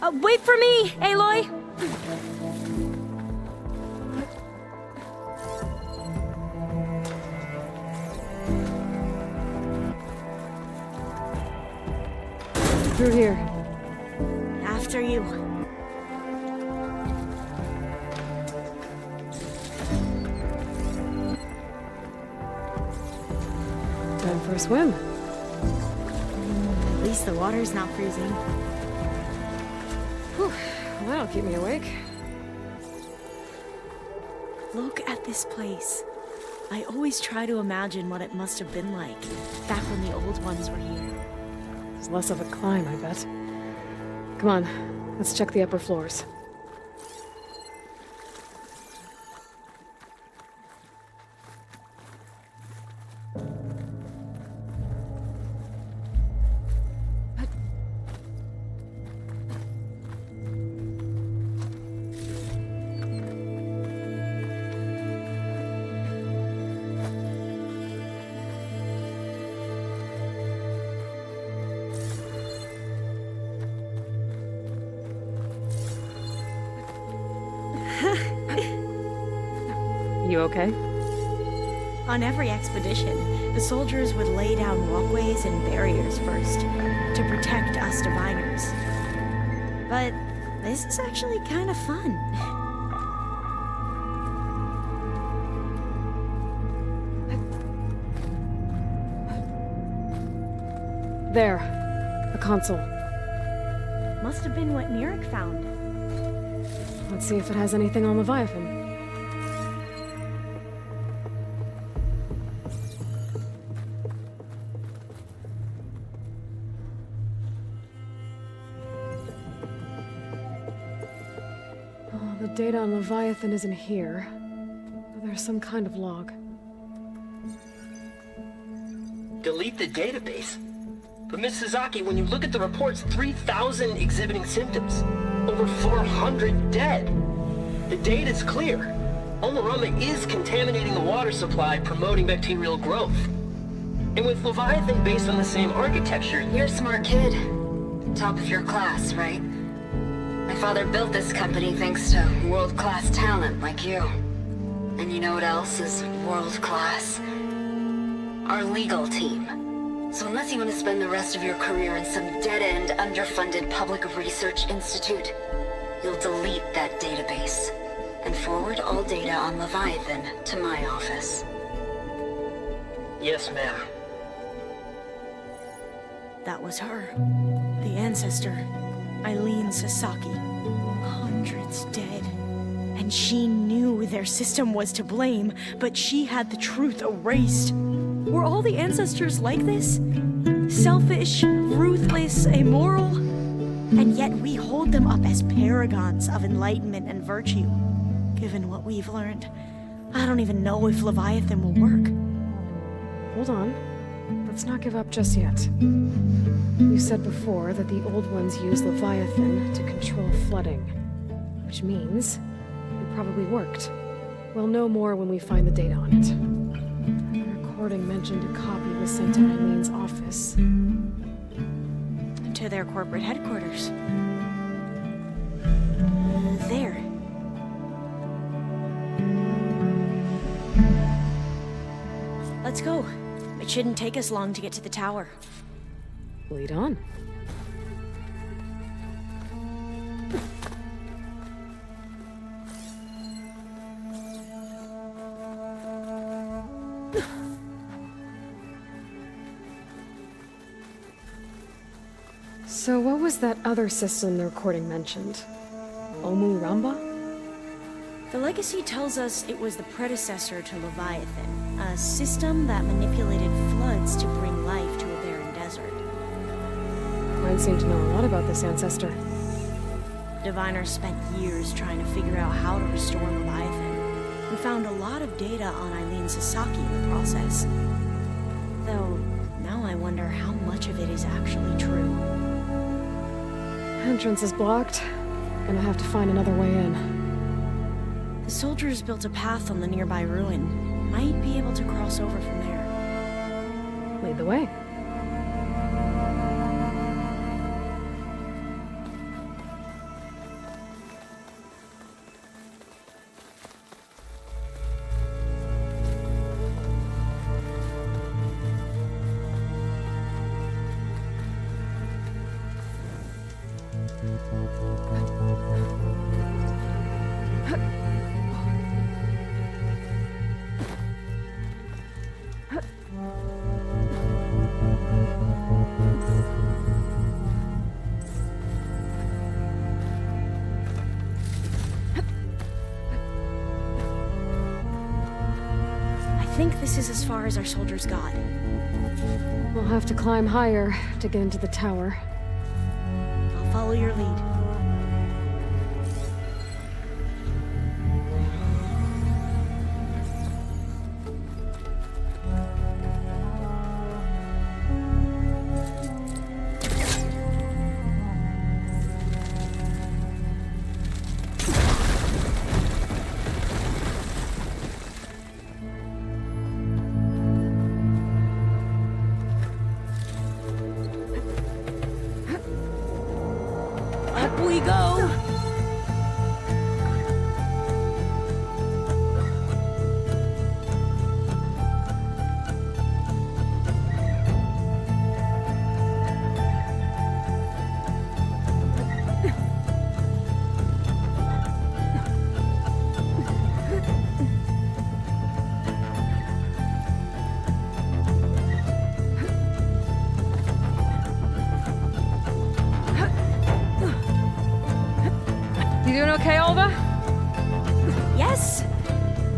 Wait for me, Aloy! Through here. After you. Time for a swim. At least the water's not freezing. Whew, well, that'll keep me awake. Look at this place. I always try to imagine what it must have been like back when the old ones were here. It's less of a climb, I bet. Come on, let's check the upper floors. You okay? On every expedition, the soldiers would lay down walkways and barriers first to protect us diviners. But this is actually kind of fun. There. A console. Must have been what Nirek found. Let's see if it has anything on Leviathan. Oh, the data on Leviathan isn't here. But there's some kind of log. Delete the database? But Miss Sasaki, when you look at the reports, 3,000 exhibiting symptoms. Over 400 dead. The data's clear. Omarama is contaminating the water supply, promoting bacterial growth. And with Leviathan based on the same architecture... You're a smart kid. Top of your class, right? My father built this company thanks to world-class talent like you. And you know what else is world-class? Our legal team. So unless you want to spend the rest of your career in some dead-end, underfunded public research institute, you'll delete that database and forward all data on Leviathan to my office. Yes, ma'am. That was her. The ancestor, Eileen Sasaki. Hundreds dead. And she knew their system was to blame, but she had the truth erased. Were all the ancestors like this? Selfish, ruthless, immoral? And yet we hold them up as paragons of enlightenment and virtue. Given what we've learned, I don't even know if Leviathan will work. Hold on. Let's not give up just yet. You said before that the old ones use Leviathan to control flooding. Which means it probably worked. We'll know more when we find the data on it. The recording mentioned a copy was sent to Eileen's office. To their corporate headquarters. There. Let's go. It shouldn't take us long to get to the tower. Lead on. So what was that other system the recording mentioned? Omu Ramba? The legacy tells us it was the predecessor to Leviathan, a system that manipulated floods to bring life to a barren desert. Mine seem to know a lot about this ancestor. Diviners spent years trying to figure out how to restore Leviathan. We found a lot of data on Eileen Sasaki in the process. Though, now I wonder how much of it is actually true. Entrance is blocked. Gonna have to find another way in. The soldiers built a path on the nearby ruin. Might be able to cross over from there. Lead the way. I think this is as far as our soldiers got. We'll have to climb higher to get into the tower. I'll follow your lead. Up we go! You doing okay, Alva? Yes!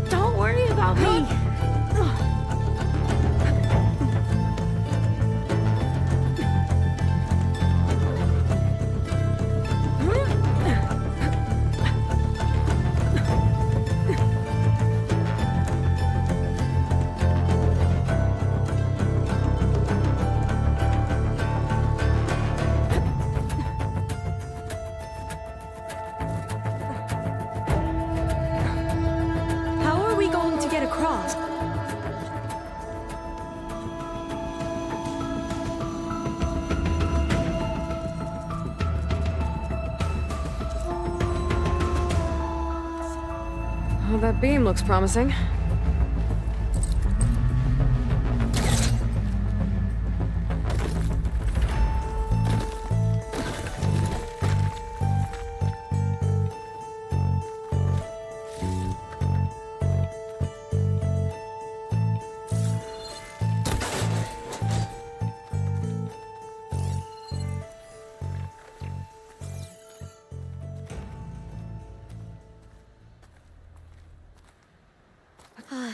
Don't worry about me! How are we going to get across? Oh, that beam looks promising.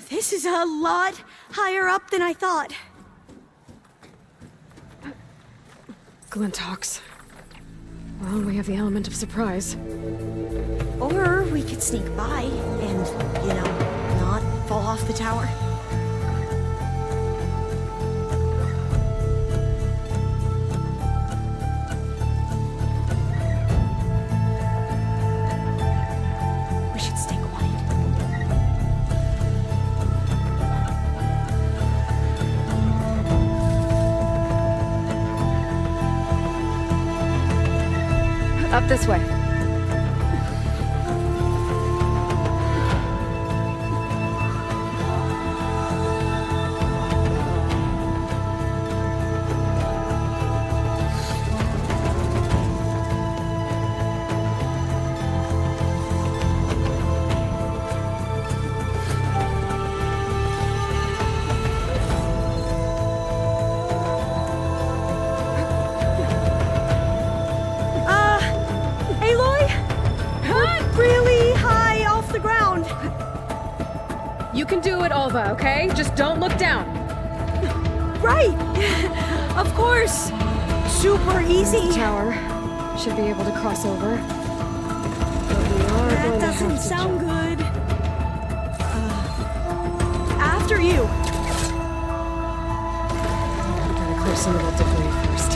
This is a lot higher up than I thought. Glintox. Well, we have the element of surprise. Or we could sneak by and, not fall off the tower. We should stay quiet. Up this way. Aloy? We're really high off the ground. You can do it, Alva, okay? Just don't look down. Right! Of course! Super easy. The tower should be able to cross over. But we are That going to doesn't have to sound jump. good. After you. Gotta clear some of that debris first.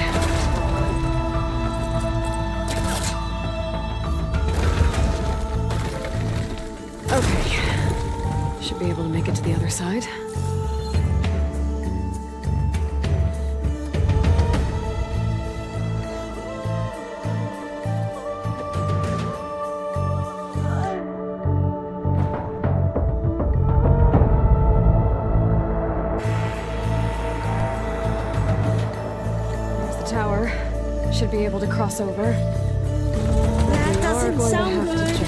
Okay. Should be able to make it to the other side. There's the tower. Should be able to cross over. doesn't sound good.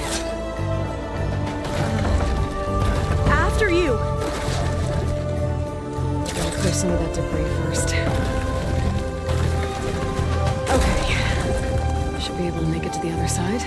After you. Gotta clear some of that debris first. Okay. Should be able to make it to the other side.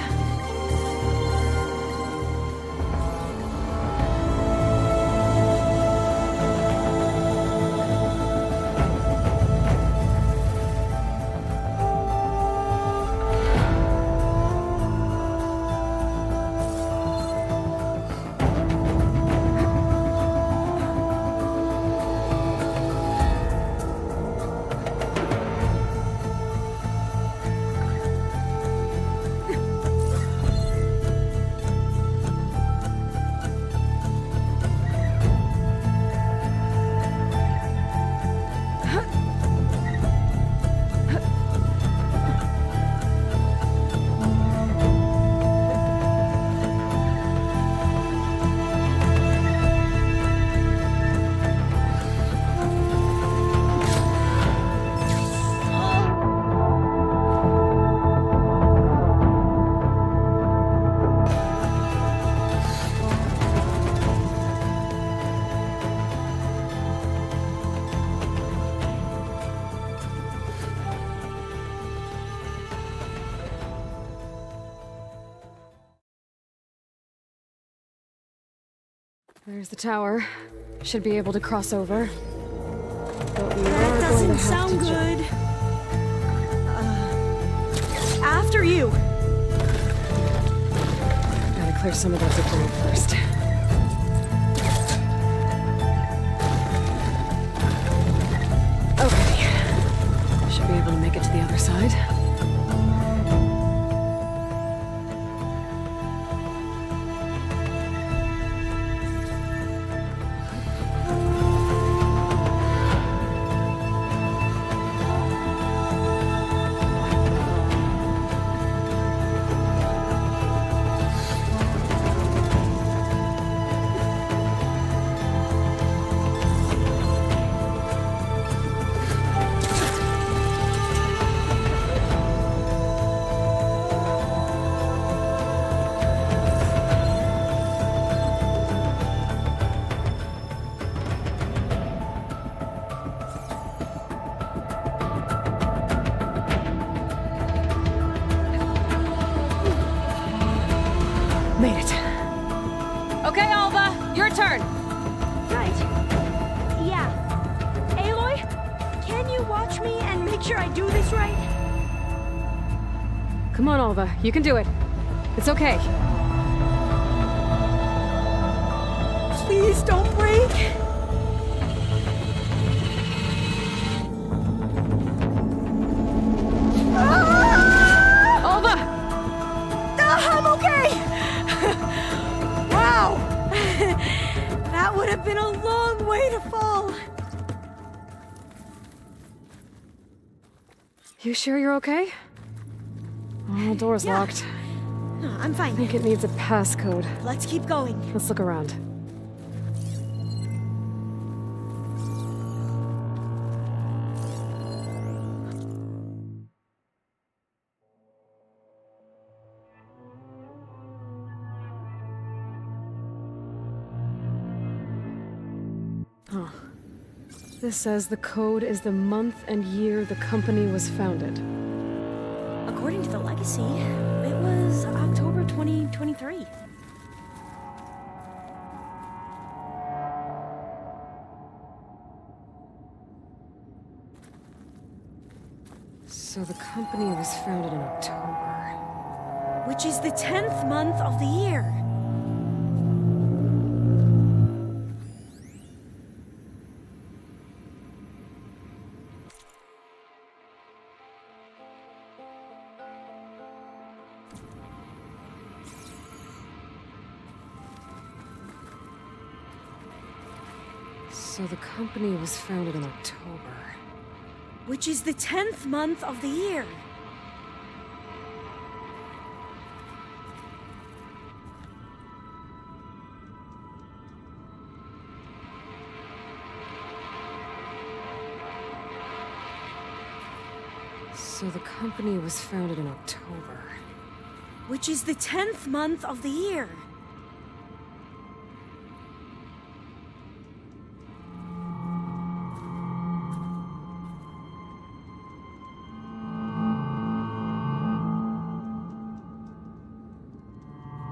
There's the tower. Should be able to cross over. But we That doesn't sound good. After you. Gotta clear some of that debris first. Okay. Should be able to make it to the other side. Made it. Okay, Alva, your turn. Right. Yeah. Aloy, can you watch me and make sure I do this right? Come on, Alva. You can do it. It's okay. Please don't break. Alva! I'm okay! Wow! That would have been a long way to fall. You sure you're okay? Oh, the door's locked. No, I'm fine. I think it needs a passcode. Let's keep going. Let's look around. Huh. This says the code is the month and year the company was founded. According to the legacy, it was October 2023. So the company was founded in October. Which is the 10th month of the year. So the company was founded in October. Which is the 10th month of the year. So the company was founded in October. Which is the 10th month of the year.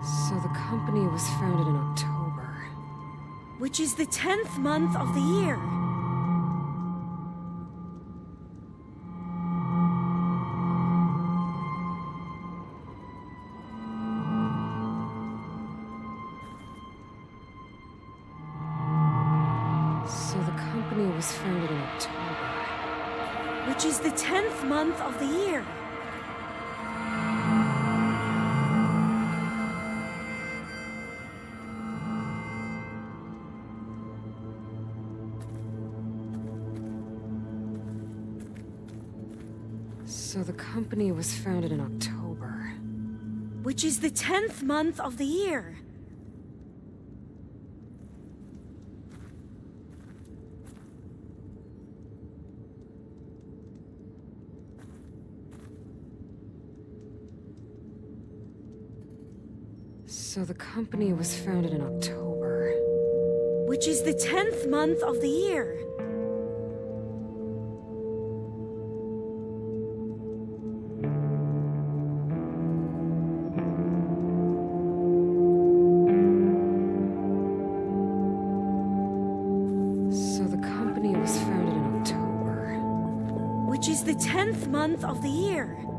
So the company was founded in October. Which is the 10th month of the year. So the company was founded in October. Which is the 10th month of the year. So the company was founded in October. Which is the 10th month of the year. So the company was founded in October. Which is the 10th month of the year. So the company was founded in October. Which is the 10th month of the year.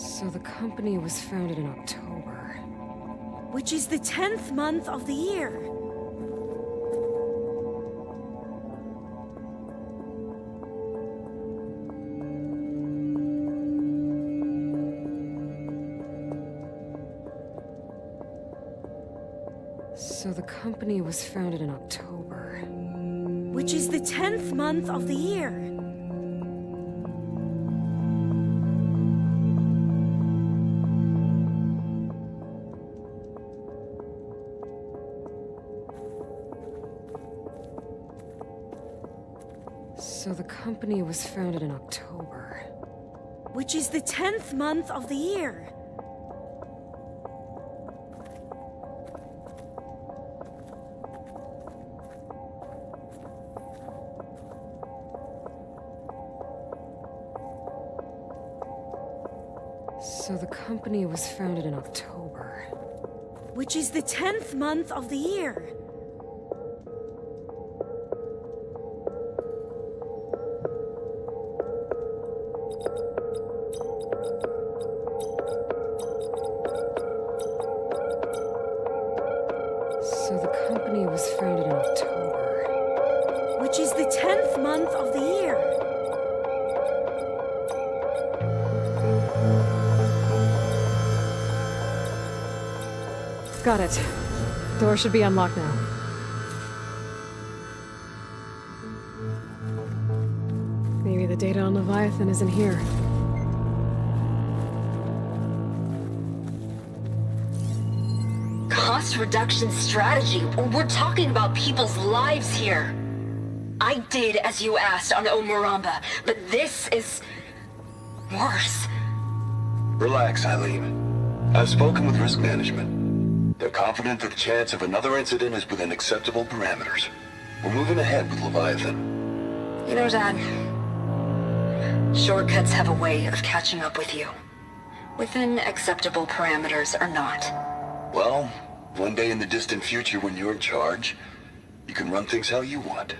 So the company was founded in October. Which is the 10th month of the year. So the company was founded in October. Which is the 10th month of the year. So the company was founded in October. Which is the 10th month of the year. So the company was founded in October. Which is the 10th month of the year. So the company was founded in October. Which is the 10th month of the year. Got it. Door should be unlocked now. Maybe the data on Leviathan isn't here. Cost reduction strategy. We're talking about people's lives here. I did as you asked on Omuramba, but this is worse. Relax, Eileen. I've spoken with risk management. They're confident that the chance of another incident is within acceptable parameters. We're moving ahead with Leviathan. You know, Dad, shortcuts have a way of catching up with you. Within acceptable parameters or not. Well, one day in the distant future when you're in charge, you can run things how you want.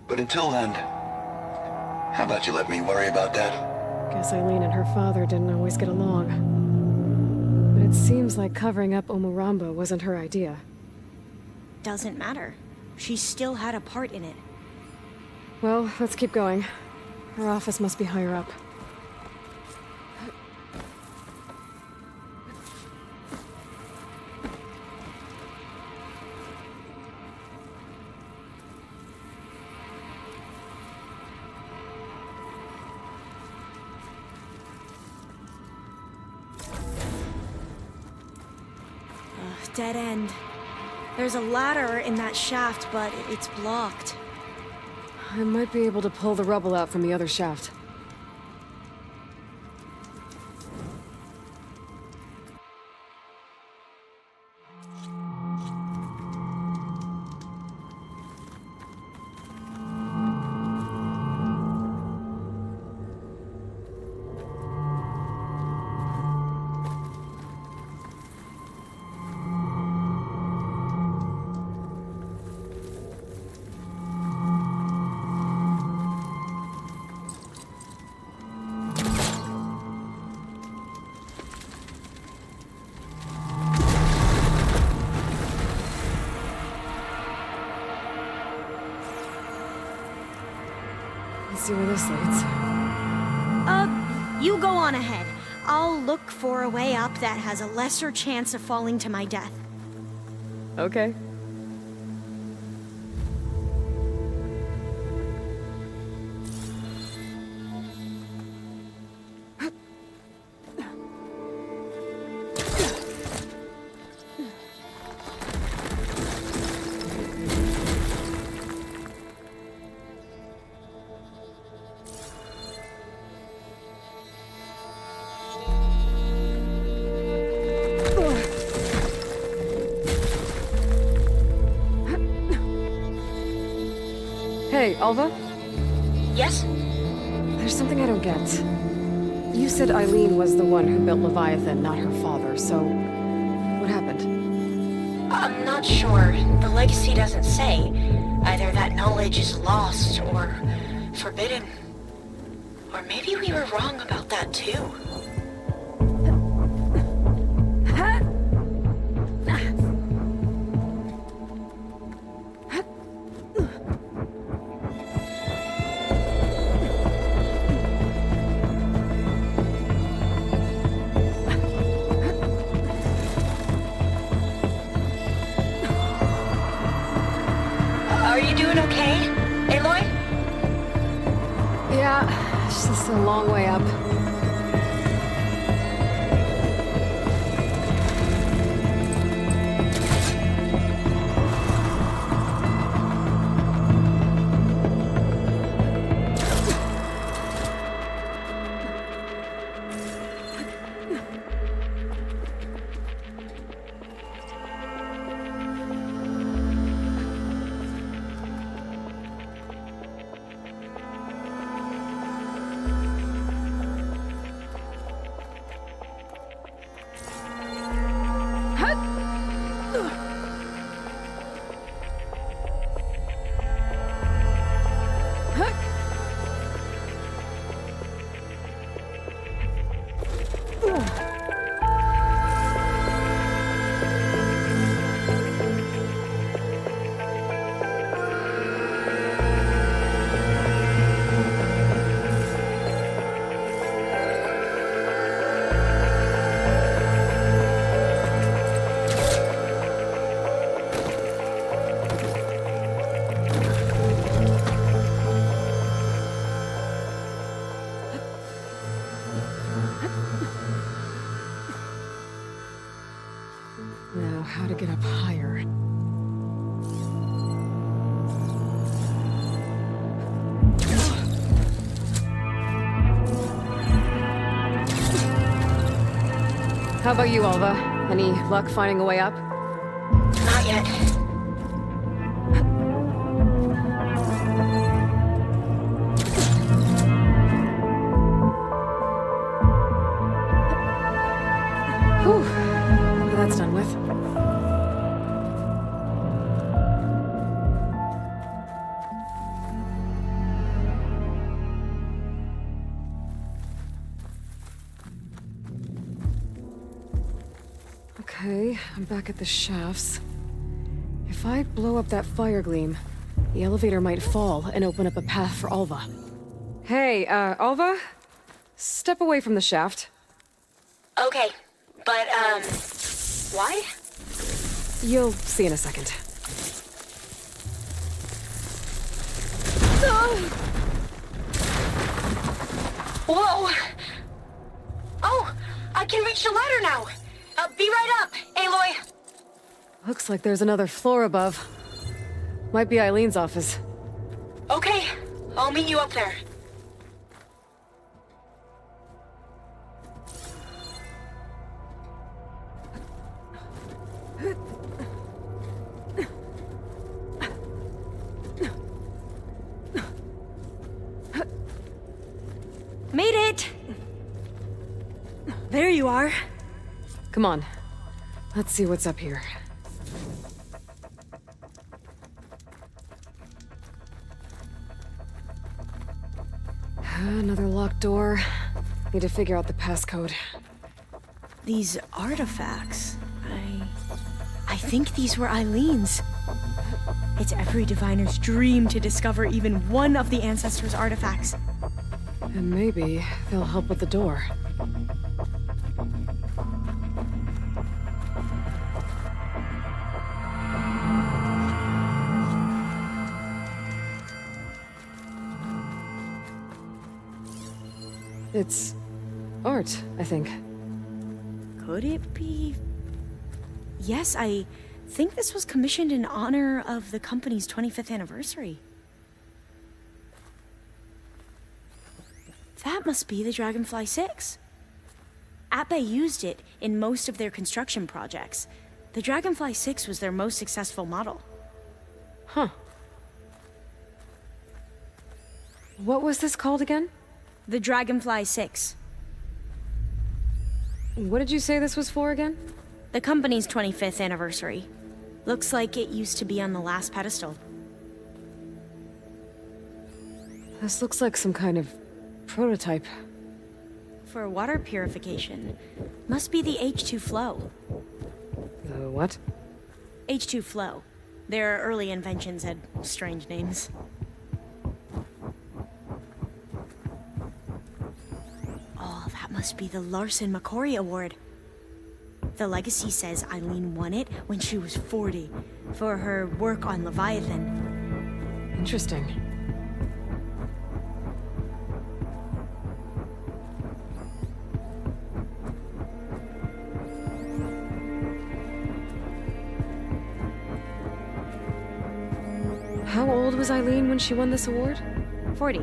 But until then, how about you let me worry about that? Guess Eileen and her father didn't always get along. But it seems like covering up Omuramba wasn't her idea. Doesn't matter. She still had a part in it. Well, let's keep going. Her office must be higher up. dead end. There's a ladder in that shaft, but it's blocked. I might be able to pull the rubble out from the other shaft. Let's see where this leads. You go on ahead. I'll look for a way up that has a lesser chance of falling to my death. Okay. Hey, Alva? Yes? There's something I don't get. You said Eileen was the one who built Leviathan, not her father, so... what happened? I'm not sure. The legacy doesn't say. Either that knowledge is lost or forbidden. Or maybe we were wrong about that too. Are you doing okay, Aloy? Yeah, it's just a long way up. Now, how to get up higher? How about you, Alva? Any luck finding a way up? Not yet. Whew. That's done with. Okay, I'm back at the shafts. If I blow up that fire gleam, the elevator might fall and open up a path for Alva. Hey, Alva? Step away from the shaft. Okay, but, why? You'll see in a second. Whoa! Oh, I can reach the ladder now! Be right up, Aloy! Looks like there's another floor above. Might be Eileen's office. Okay, I'll meet you up there. Made it! There you are. Come on. Let's see what's up here. Another locked door. Need to figure out the passcode. These artifacts... I think these were Eileen's. It's every diviner's dream to discover even one of the Ancestors' artifacts. And maybe they'll help with the door. It's art, I think. Could it be? Yes, I think this was commissioned in honor of the company's 25th anniversary. That must be the Dragonfly 6. Atbay used it in most of their construction projects. The Dragonfly 6 was their most successful model. Huh. What was this called again? The Dragonfly 6. What did you say this was for again? The company's 25th anniversary. Looks like it used to be on the last pedestal. This looks like some kind of prototype. For water purification. Must be the H2 flow. The what? H2 flow. Their early inventions had strange names. Oh, that must be the Larson McCory Award. The legacy says Eileen won it when she was 40 for her work on Leviathan. Interesting. How old was Eileen when she won this award? 40.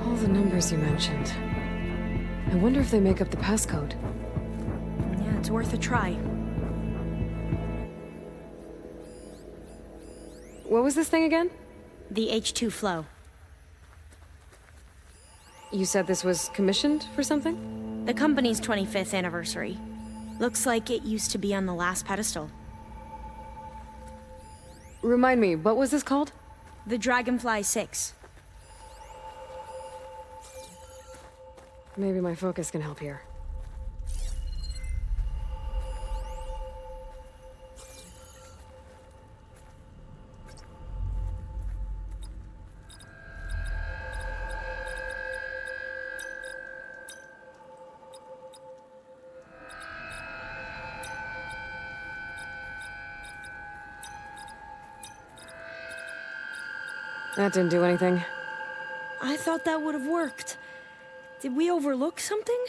All the numbers you mentioned. I wonder if they make up the passcode. Yeah, it's worth a try. What was this thing again? The H2 flow. You said this was commissioned for something? The company's 25th anniversary. Looks like it used to be on the last pedestal. Remind me, what was this called? The Dragonfly 6. Maybe my focus can help here. That didn't do anything. I thought that would have worked. Did we overlook something?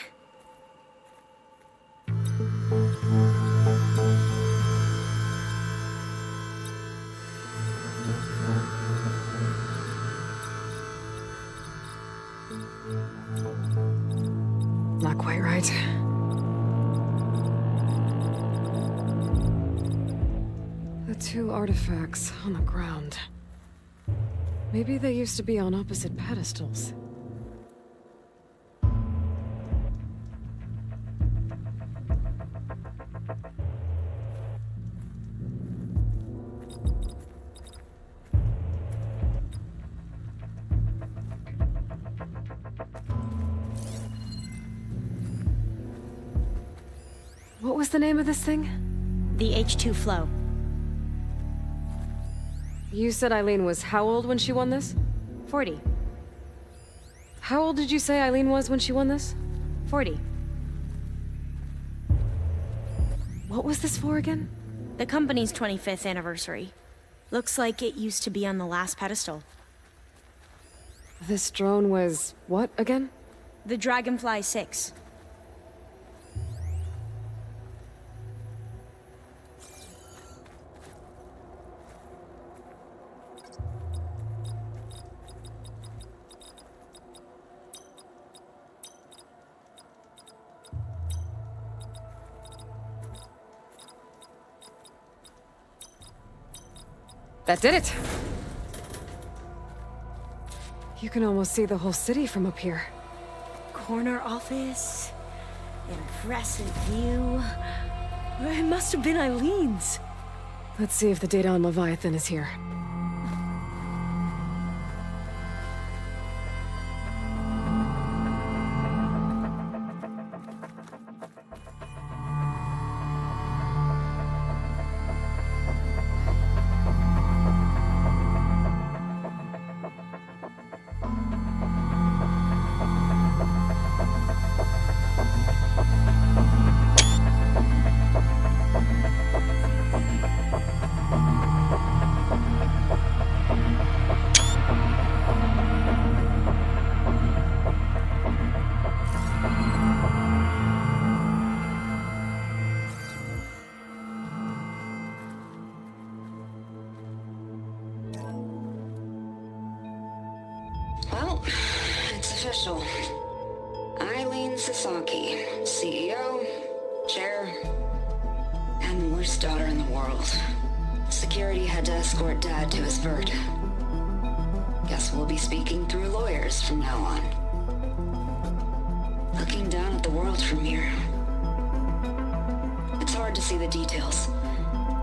Not quite right. The two artifacts on the ground. Maybe they used to be on opposite pedestals. What was the name of this thing? The H2 flow. You said Eileen was how old when she won this? 40. How old did you say Eileen was when she won this? 40. What was this for again? The company's 25th anniversary. Looks like it used to be on the last pedestal. This drone was what again? The Dragonfly 6. That did it! You can almost see the whole city from up here. Corner office. Impressive view. It must have been Eileen's. Let's see if the data on Leviathan is here. Well, it's official. Eileen Sasaki, CEO, chair, and the worst daughter in the world. Security had to escort Dad to his vert. Guess we'll be speaking through lawyers from now on. Looking down at the world from here. It's hard to see the details.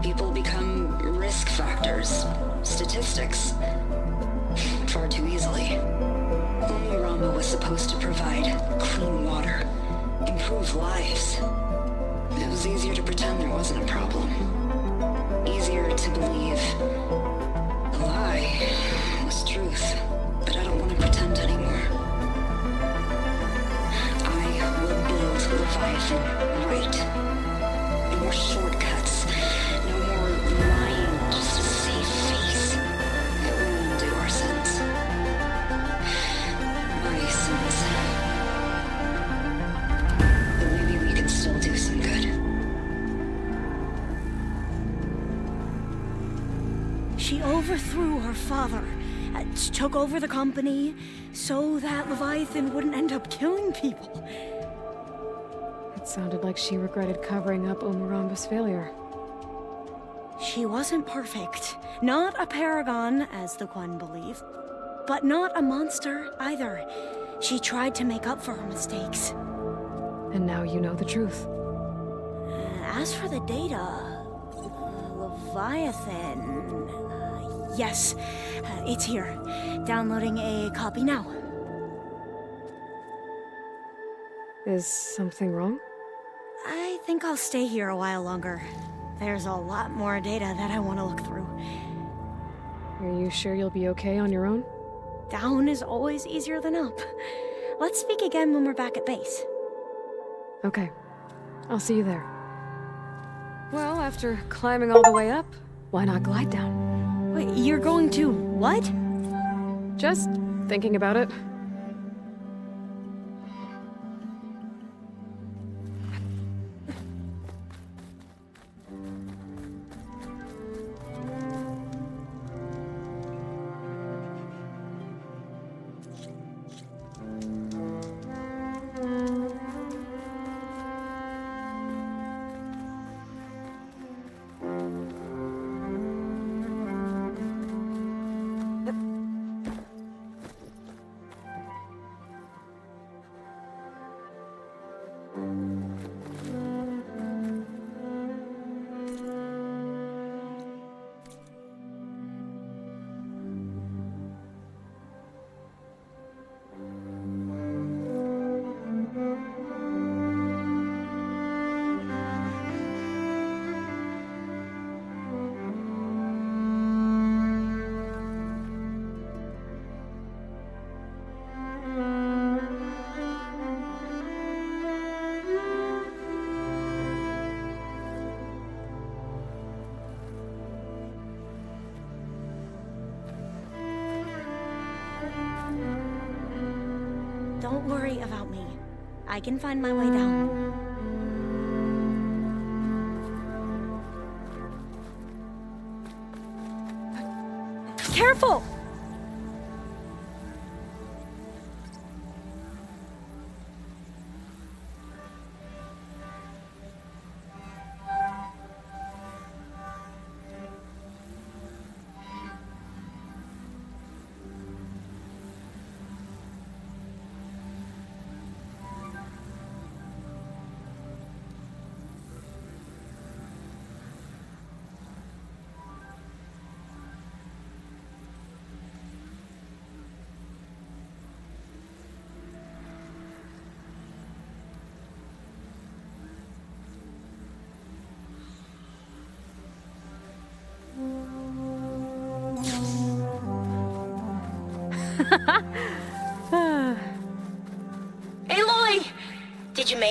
People become risk factors, statistics, far too easily. Umurambo was supposed to provide clean water, improve lives. It was easier to pretend there wasn't a problem. Easier to believe the lie was truth, but I don't want to pretend anymore. I will build Leviathan right. No more shortcuts, no more lying just to save face. It will undo our sins. My sins. But maybe we can still do some good. She overthrew her father, took over the company, so that Leviathan wouldn't end up killing people. It sounded like she regretted covering up Umurambo's failure. She wasn't perfect. Not a paragon, as the Quan believe, but not a monster either. She tried to make up for her mistakes. And now you know the truth. As for the data, Leviathan... yes, it's here. Downloading a copy now. Is something wrong? I think I'll stay here a while longer. There's a lot more data that I want to look through. Are you sure you'll be okay on your own? Down is always easier than up. Let's speak again when we're back at base. Okay. I'll see you there. Well, after climbing all the way up, why not glide down? Wait, you're going to what? Just thinking about it. Don't worry about me. I can find my way down. Careful!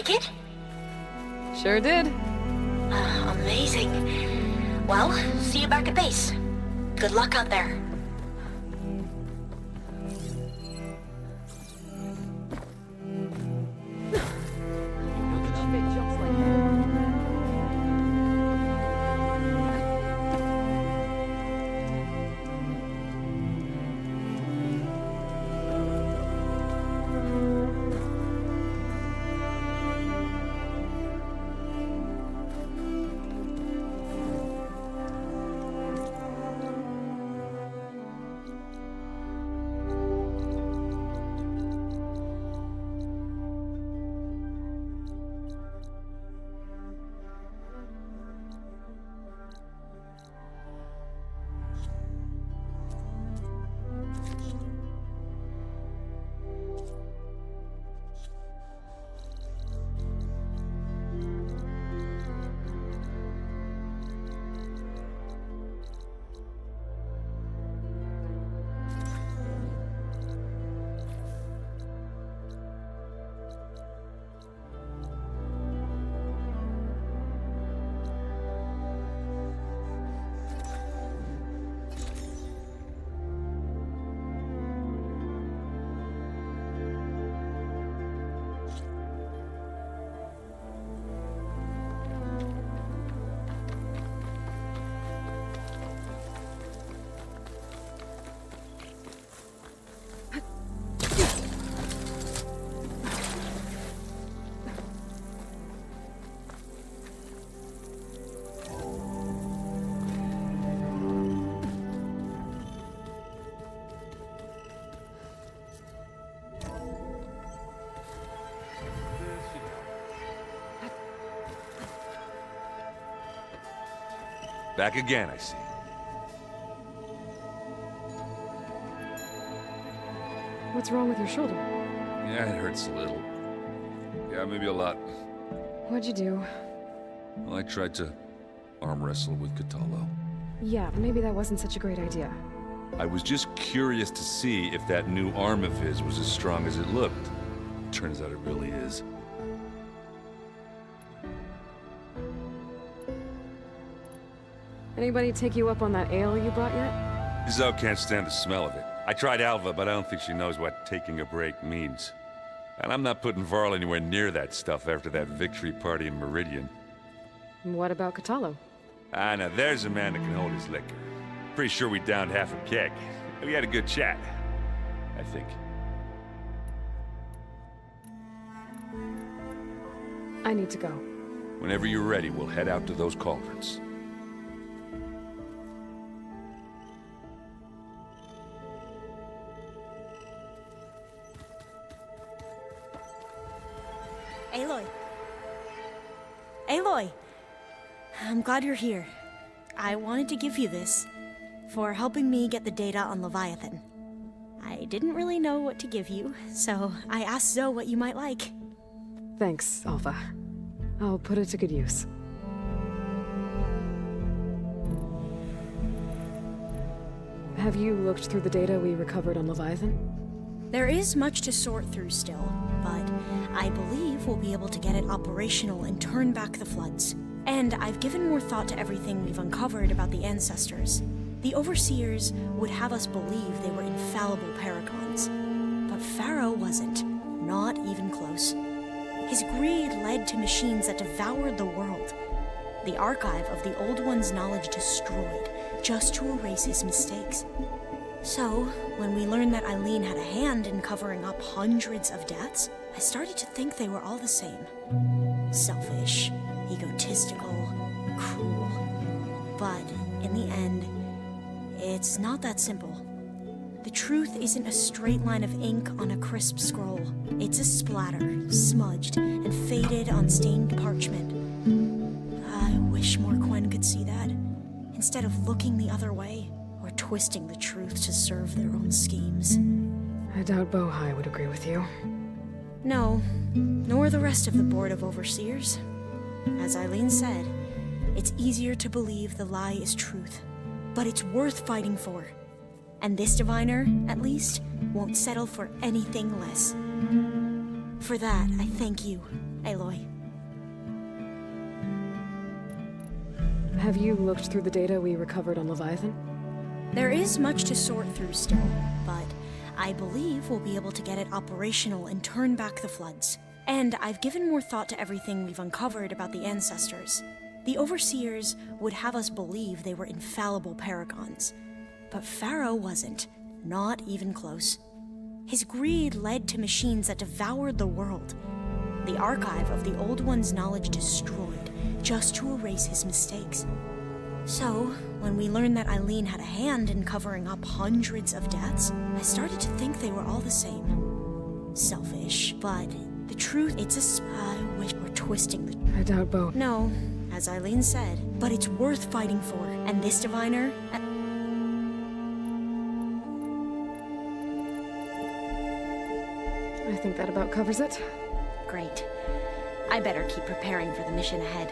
make it? Sure did. Amazing. Well, see you back at base. Good luck out there. Back again, I see. What's wrong with your shoulder? Yeah, it hurts a little. Yeah, maybe a lot. What'd you do? Well, I tried to arm wrestle with Kotallo. Yeah, maybe that wasn't such a great idea. I was just curious to see if that new arm of his was as strong as it looked. Turns out it really is. Anybody take you up on that ale you brought yet? Zoe can't stand the smell of it. I tried Alva, but I don't think she knows what taking a break means. And I'm not putting Varl anywhere near that stuff after that victory party in Meridian. What about Kotallo? Ah, now there's a man that can hold his liquor. Pretty sure we downed half a keg. We had a good chat, I think. I need to go. Whenever you're ready, we'll head out to those cauldrons. Aloy. Aloy! I'm glad you're here. I wanted to give you this for helping me get the data on Leviathan. I didn't really know what to give you, so I asked Zoe what you might like. Thanks, Alpha. I'll put it to good use. Have you looked through the data we recovered on Leviathan? There is much to sort through still, but I believe we'll be able to get it operational and turn back the floods. And I've given more thought to everything we've uncovered about the ancestors. The Overseers would have us believe they were infallible paragons. But Pharaoh wasn't. Not even close. His greed led to machines that devoured the world. The archive of the Old One's knowledge destroyed, just to erase his mistakes. So, when we learned that Eileen had a hand in covering up hundreds of deaths, I started to think they were all the same. Selfish, egotistical, cruel. But, in the end, it's not that simple. The truth isn't a straight line of ink on a crisp scroll. It's a splatter, smudged and faded on stained parchment. I wish more Quen could see that, instead of looking the other way, or twisting the truth to serve their own schemes. I doubt Bohai would agree with you. No, nor the rest of the Board of Overseers. As Eileen said, it's easier to believe the lie is truth, but it's worth fighting for. And this diviner, at least, won't settle for anything less. For that, I thank you, Aloy. Have you looked through the data we recovered on Leviathan? There is much to sort through still, but I believe we'll be able to get it operational and turn back the floods. And I've given more thought to everything we've uncovered about the ancestors. The Overseers would have us believe they were infallible paragons. But Pharaoh wasn't. Not even close. His greed led to machines that devoured the world. The archive of the Old One's knowledge destroyed, just to erase his mistakes. So, when we learned that Eileen had a hand in covering up hundreds of deaths, I started to think they were all the same. Selfish, but the truth, it's a spy which we're twisting the... I doubt Bo. No, as Eileen said, but it's worth fighting for. And this diviner... I think that about covers it. Great. I better keep preparing for the mission ahead.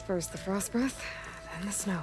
First the frost breath, then the snow.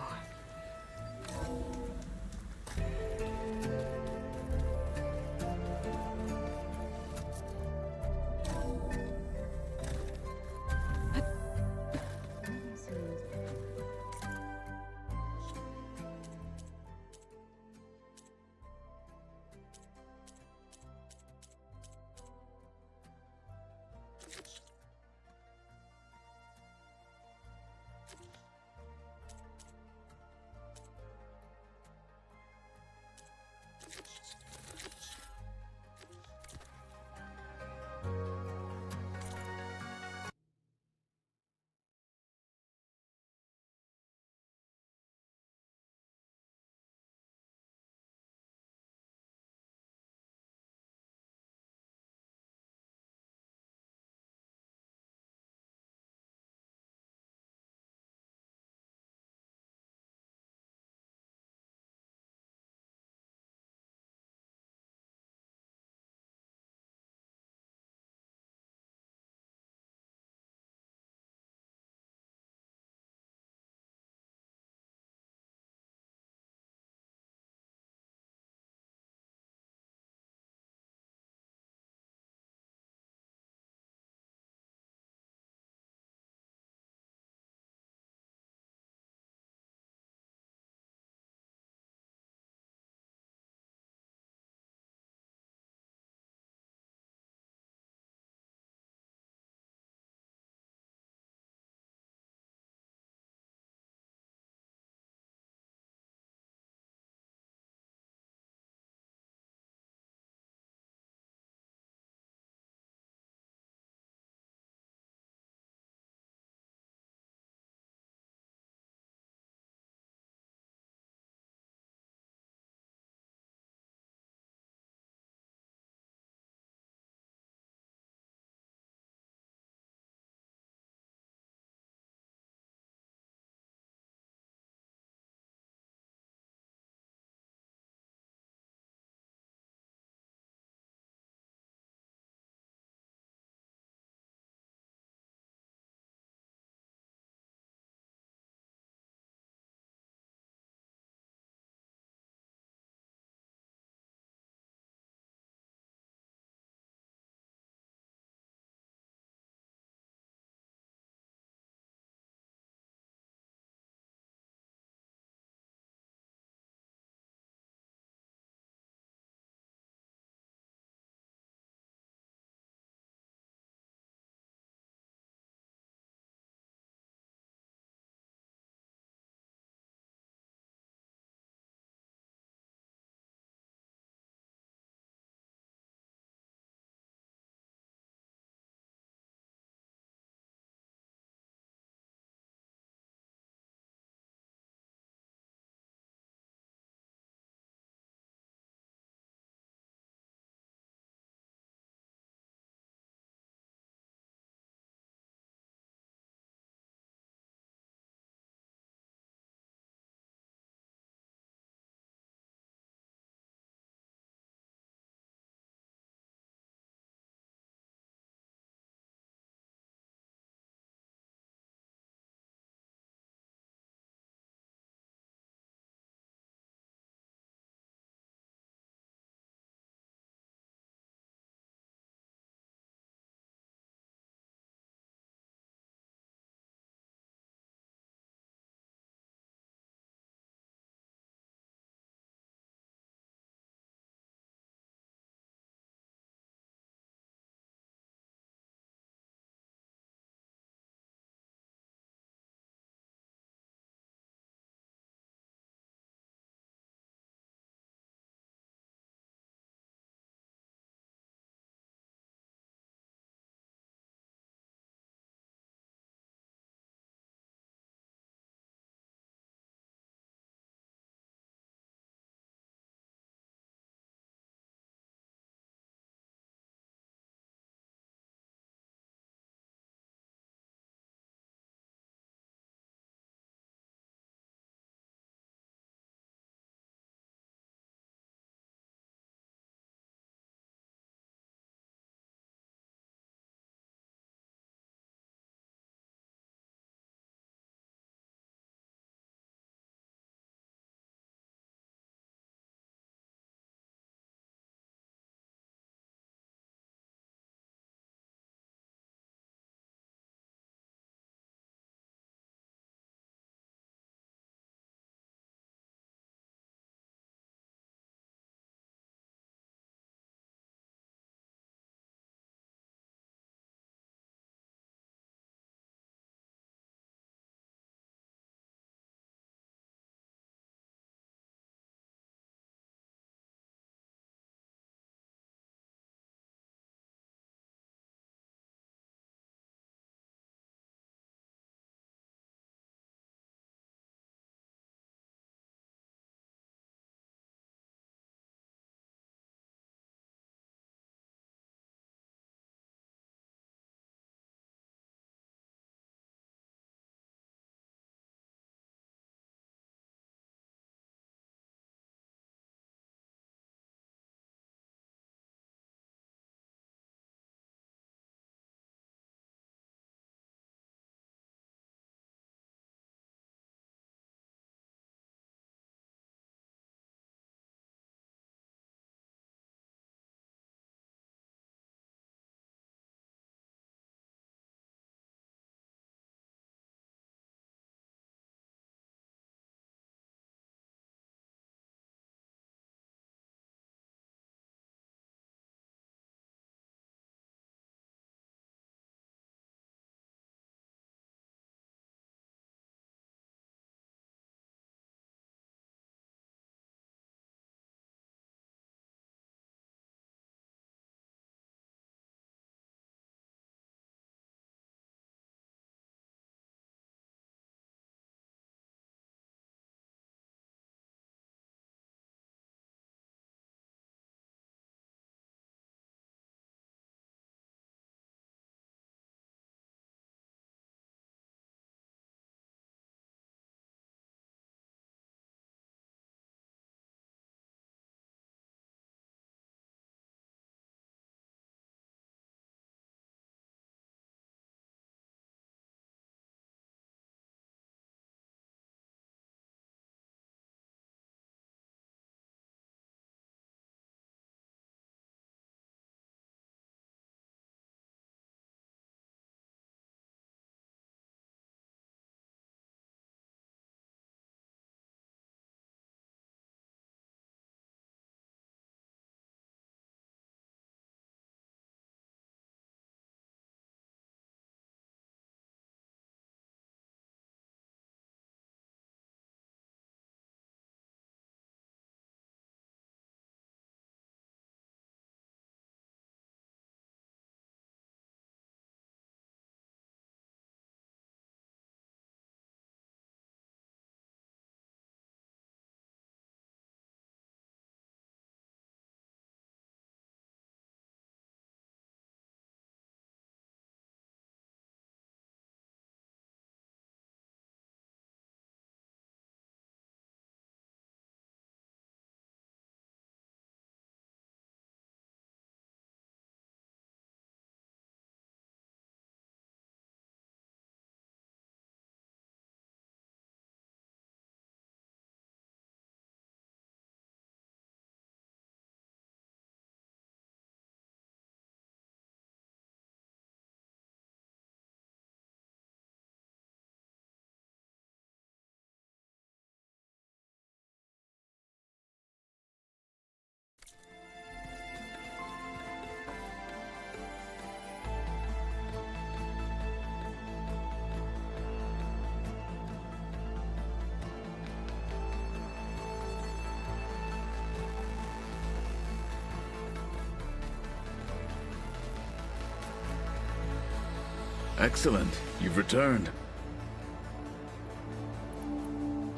Excellent. You've returned.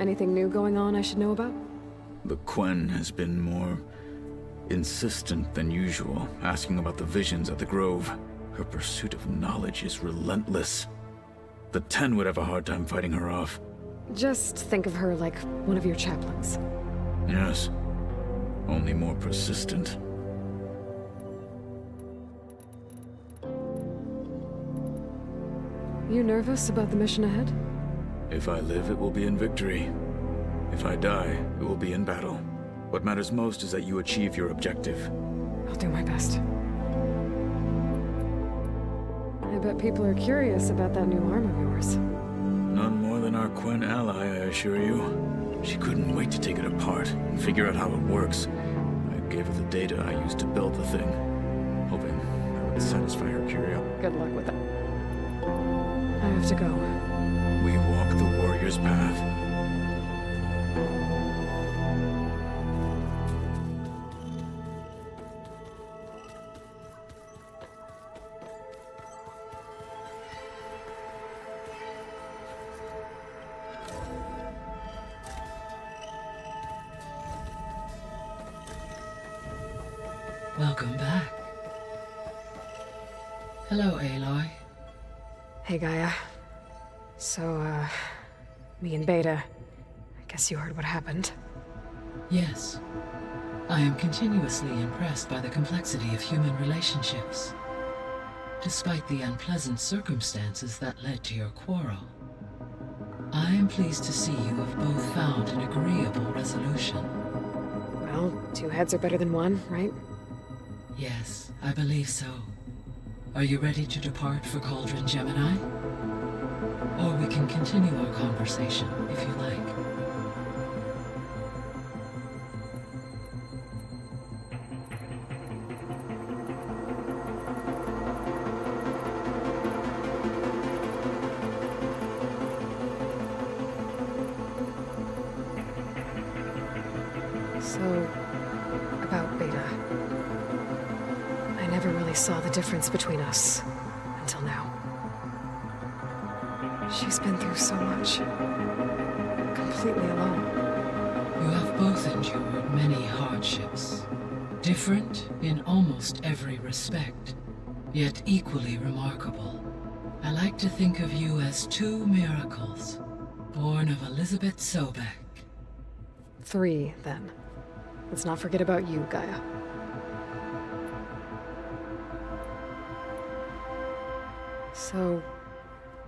Anything new going on I should know about? The Quen has been more insistent than usual, asking about the visions at the Grove. Her pursuit of knowledge is relentless. The Ten would have a hard time fighting her off. Just think of her like one of your chaplains. Yes. Only more persistent. You nervous about the mission ahead? If I live, it will be in victory. If I die, it will be in battle. What matters most is that you achieve your objective. I'll do my best. I bet people are curious about that new arm of yours. None more than our Quen ally, I assure you. She couldn't wait to take it apart and figure out how it works. I gave her the data I used to build the thing, hoping that would satisfy her curiosity. Good luck with that. I have to go. We walk the warrior's path. Welcome back. Hello, Aloy. Hey, Gaia. So, me and Beta, I guess you heard what happened. Yes. I am continuously impressed by the complexity of human relationships. Despite the unpleasant circumstances that led to your quarrel, I am pleased to see you have both found an agreeable resolution. Well, two heads are better than one, right? Yes, I believe so. Are you ready to depart for Cauldron Gemini? Or we can continue our conversation, if you like. So, about Beta. I never really saw the difference between us until now. She's been through so much. Completely alone. You have both endured many hardships. Different in almost every respect, yet equally remarkable. I like to think of you as two miracles, born of Elizabeth Sobek. 3, then. Let's not forget about you, Gaia. So,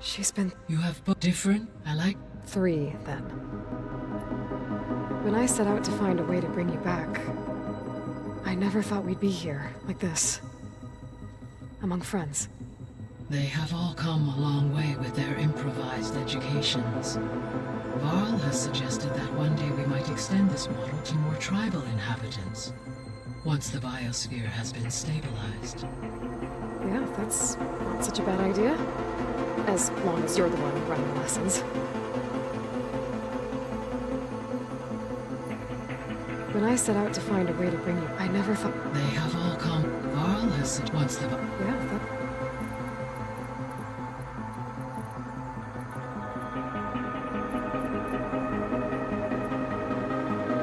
she's been... You have both different? I like... 3, then. When I set out to find a way to bring you back, I never thought we'd be here, like this. Among friends. They have all come a long way with their improvised educations. Varl has suggested that one day we might extend this model to more tribal inhabitants, once the biosphere has been stabilized. Yeah, that's not such a bad idea. As long as you're the one running the lessons. When I set out to find a way to bring you, I never thought... They have all come... Varl has once the... Yeah, that...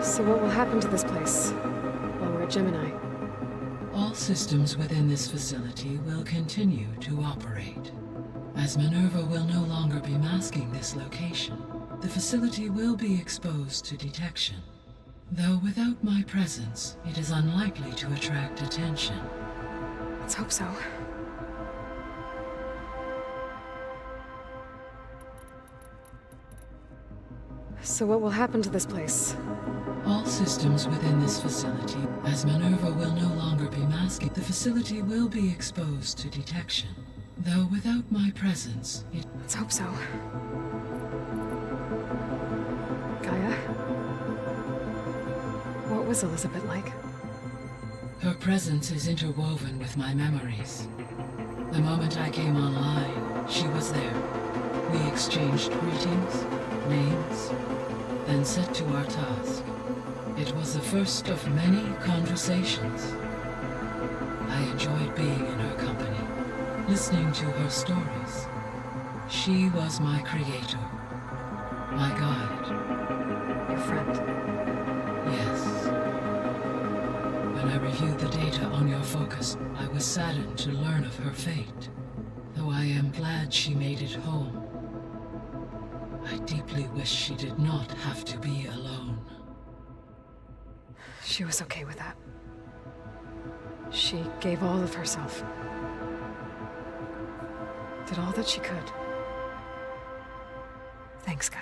So what will happen to this place while we're at Gemini? All systems within this facility will continue to operate. As Minerva will no longer be masking this location, the facility will be exposed to detection. Though without my presence, it is unlikely to attract attention. Let's hope so. So what will happen to this place? All systems within this facility, as Minerva will no longer be masking, the facility will be exposed to detection. Though without my presence, it... Let's hope so. Gaia? What was Elizabeth like? Her presence is interwoven with my memories. The moment I came online, she was there. We exchanged greetings, names, then set to our task. It was the first of many conversations. I enjoyed being in her company, listening to her stories, She was my creator, my guide. Your friend. Yes. When I reviewed the data on your focus, I was saddened to learn of her fate. Though I am glad she made it home. I deeply wish she did not have to be alone. She was okay with that. She gave all of herself. Did all that she could. Thanks, Gaia.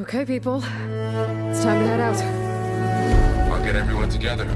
Okay, people. It's time to head out. I'll get everyone together.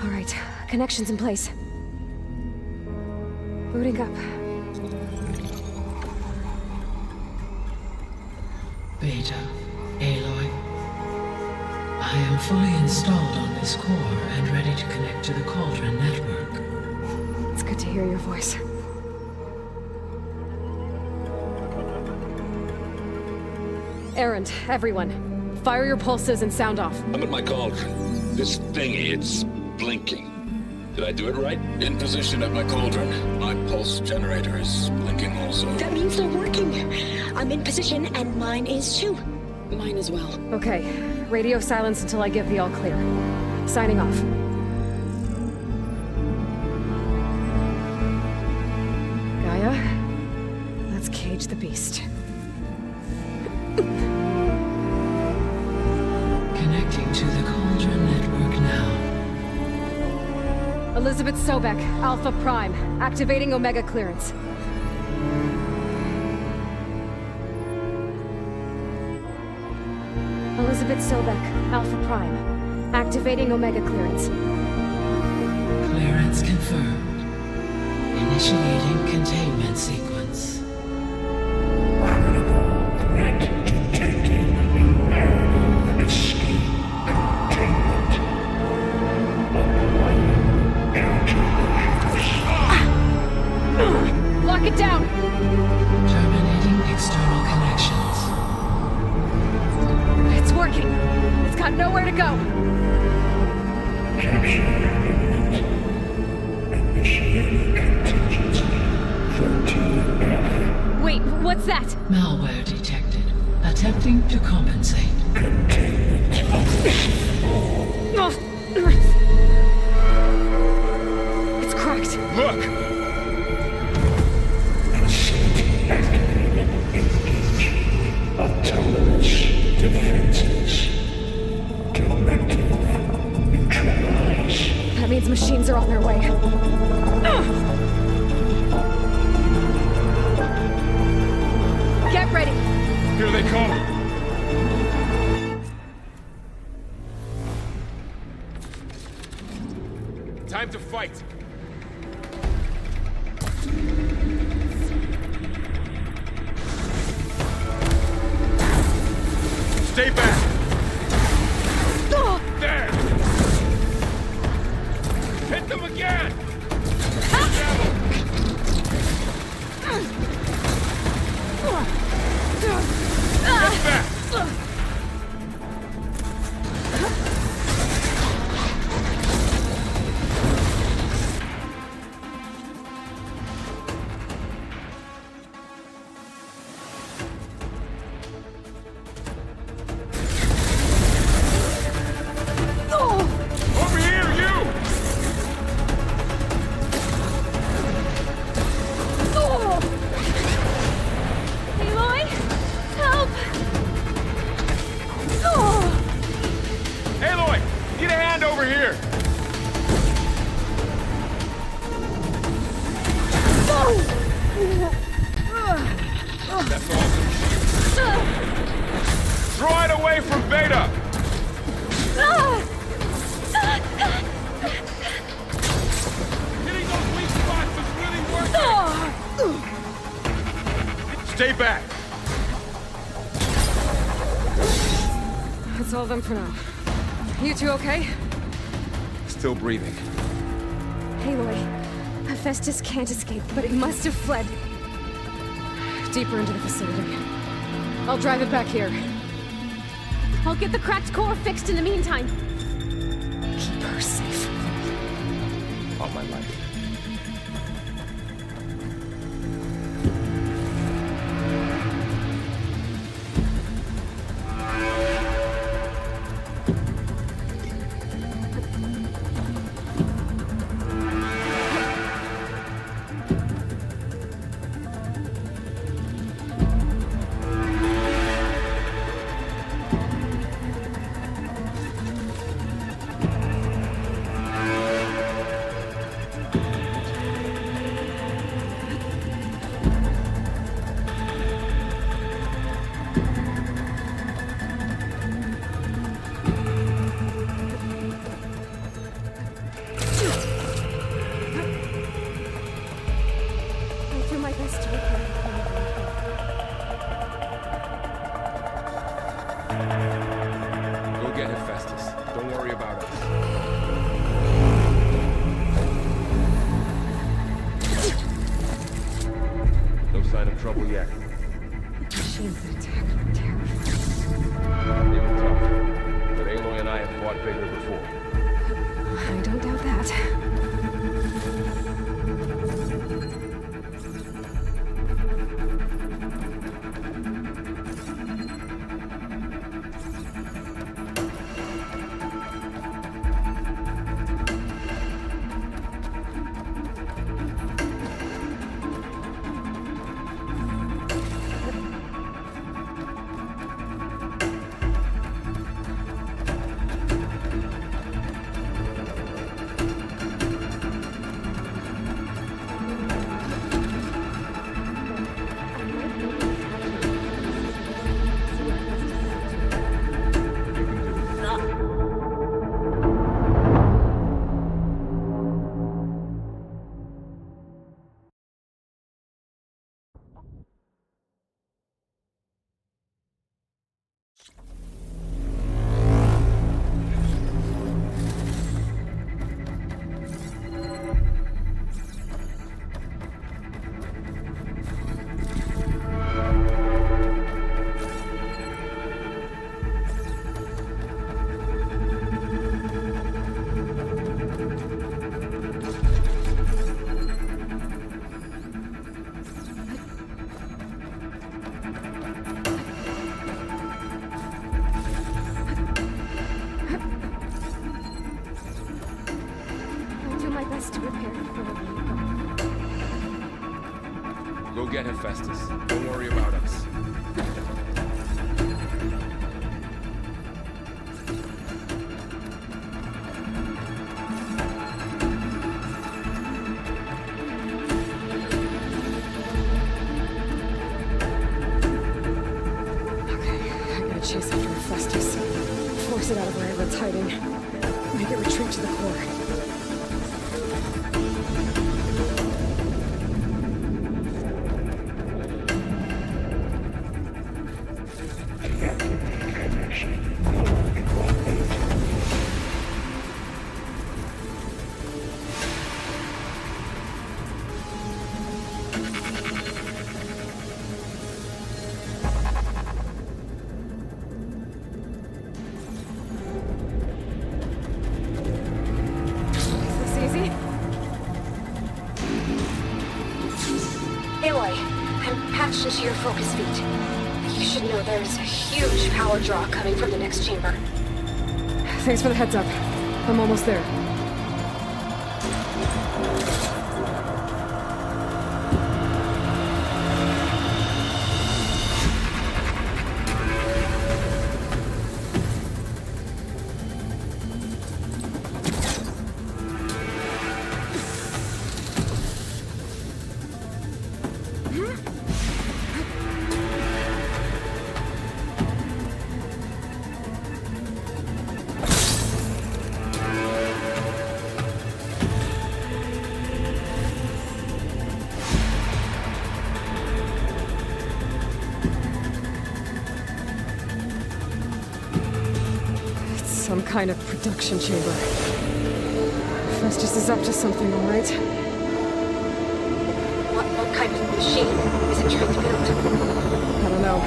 All right, connections in place. Booting up. Beta, Aloy. I am fully installed on this core and ready to connect to the Cauldron network. It's good to hear your voice. Erend, everyone. Fire your pulses and sound off. I'm at my cauldron. This thingy, it's blinking. Did I do it right? In position at my cauldron. My pulse generator is blinking also. That means they're working. I'm in position, and mine is too. Mine as well. Okay, radio silence until I give the all clear. Signing off. Gaia, let's cage the beast. Connecting to the Cauldron network now. Elizabeth Sobek, Alpha Prime, activating Omega clearance. Elizabeth Sobek, Alpha Prime, activating Omega clearance. Clearance confirmed. Initiating containment sequence. Lock it down! Terminating external connections. It's working. It's got nowhere to go. Wait, what's that? Malware detected. Attempting to compensate. It's cracked. Look! Autonomous defenses. Directive neutralize. That means machines are on their way. Get ready. Here they come. Time to fight! Stay back! There! Hit them again! Get back! here! That's all the Draw it away from Beta! Hitting those weak spots is really working! Stay back! That's all of them for now. You two okay? Still breathing. Aloy, Hephaestus can't escape, but it must have fled. Deeper into the facility. I'll drive it back here. I'll get the cracked core fixed in the meantime. Keep her safe. All my life. I'll do my best to repair it. Go get Hephaestus. Don't worry about us. No sign of trouble yet. Machines that attack are terrifying. They were tough, but Aloy and I have fought bigger before. I don't doubt that. I'll do my best to repair it for you. Go get Hephaestus. Don't worry about us. Chase after Hephaestus. Force it out of wherever it's hiding. Make it retreat to the core. Aloy, I'm patched into your focus feed. You should know there's a huge power draw coming from the next chamber. Thanks for the heads up. I'm almost there. kind of production chamber. Festus is up to something, all right? What kind of machine is it trying to build? I don't know,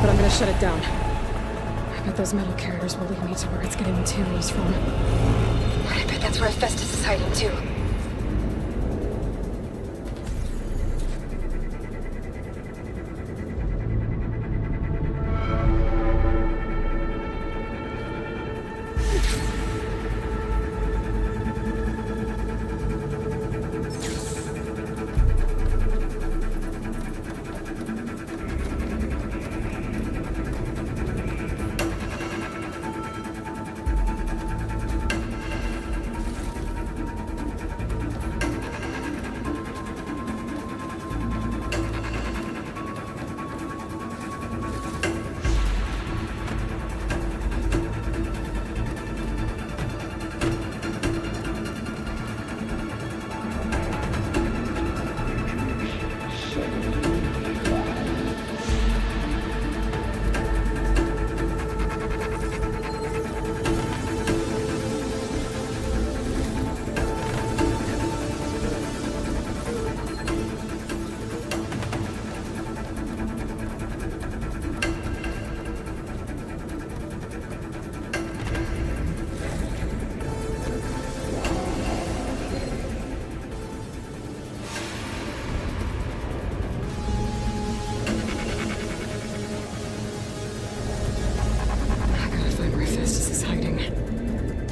but I'm gonna shut it down. I bet those metal carriers will lead me to where it's getting materials from. I bet that's where Festus is hiding too.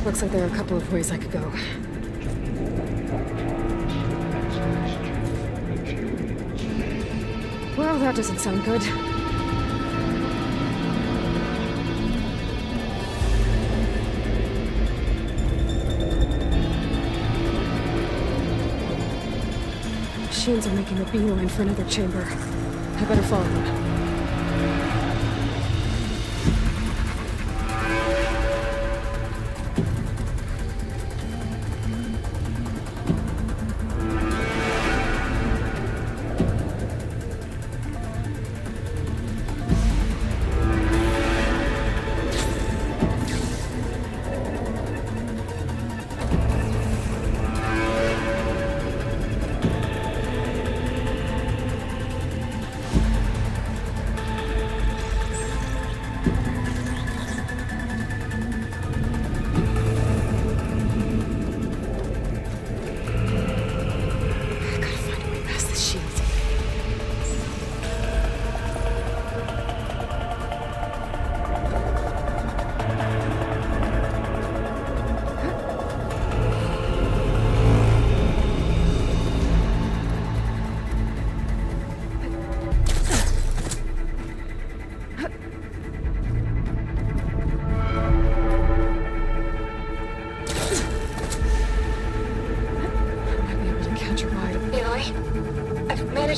Looks like there are a couple of ways I could go. Well, that doesn't sound good. Machines are making a beeline for another chamber. I better follow them.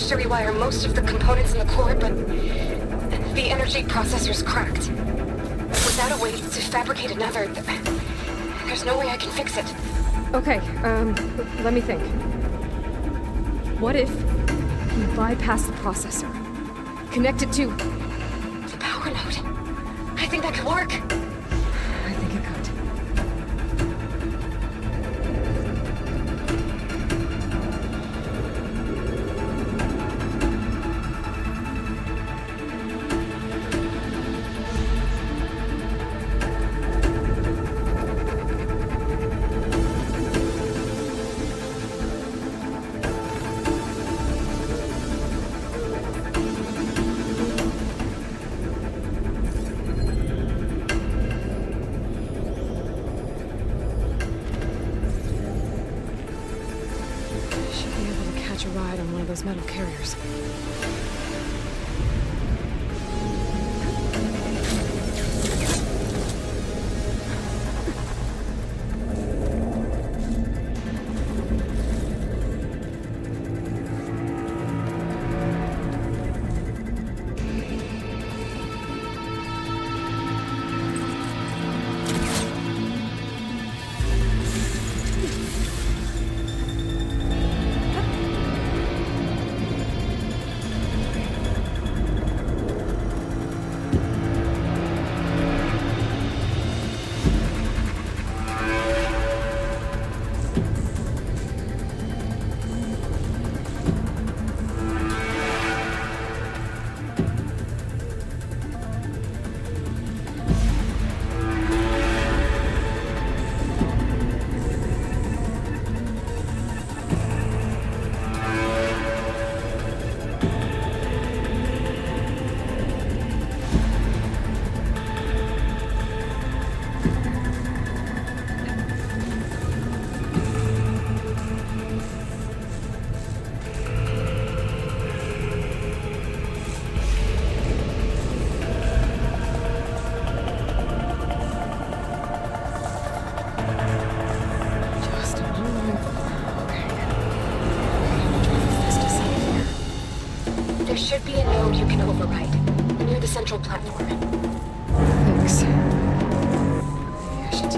To rewire most of the components in the core, but the energy processor's cracked. Without a way to fabricate another, there's no way I can fix it. Okay, let me think. What if you bypass the processor? Connect it to... the power node. I think that could work. I think it could. A ride on one of those metal carriers.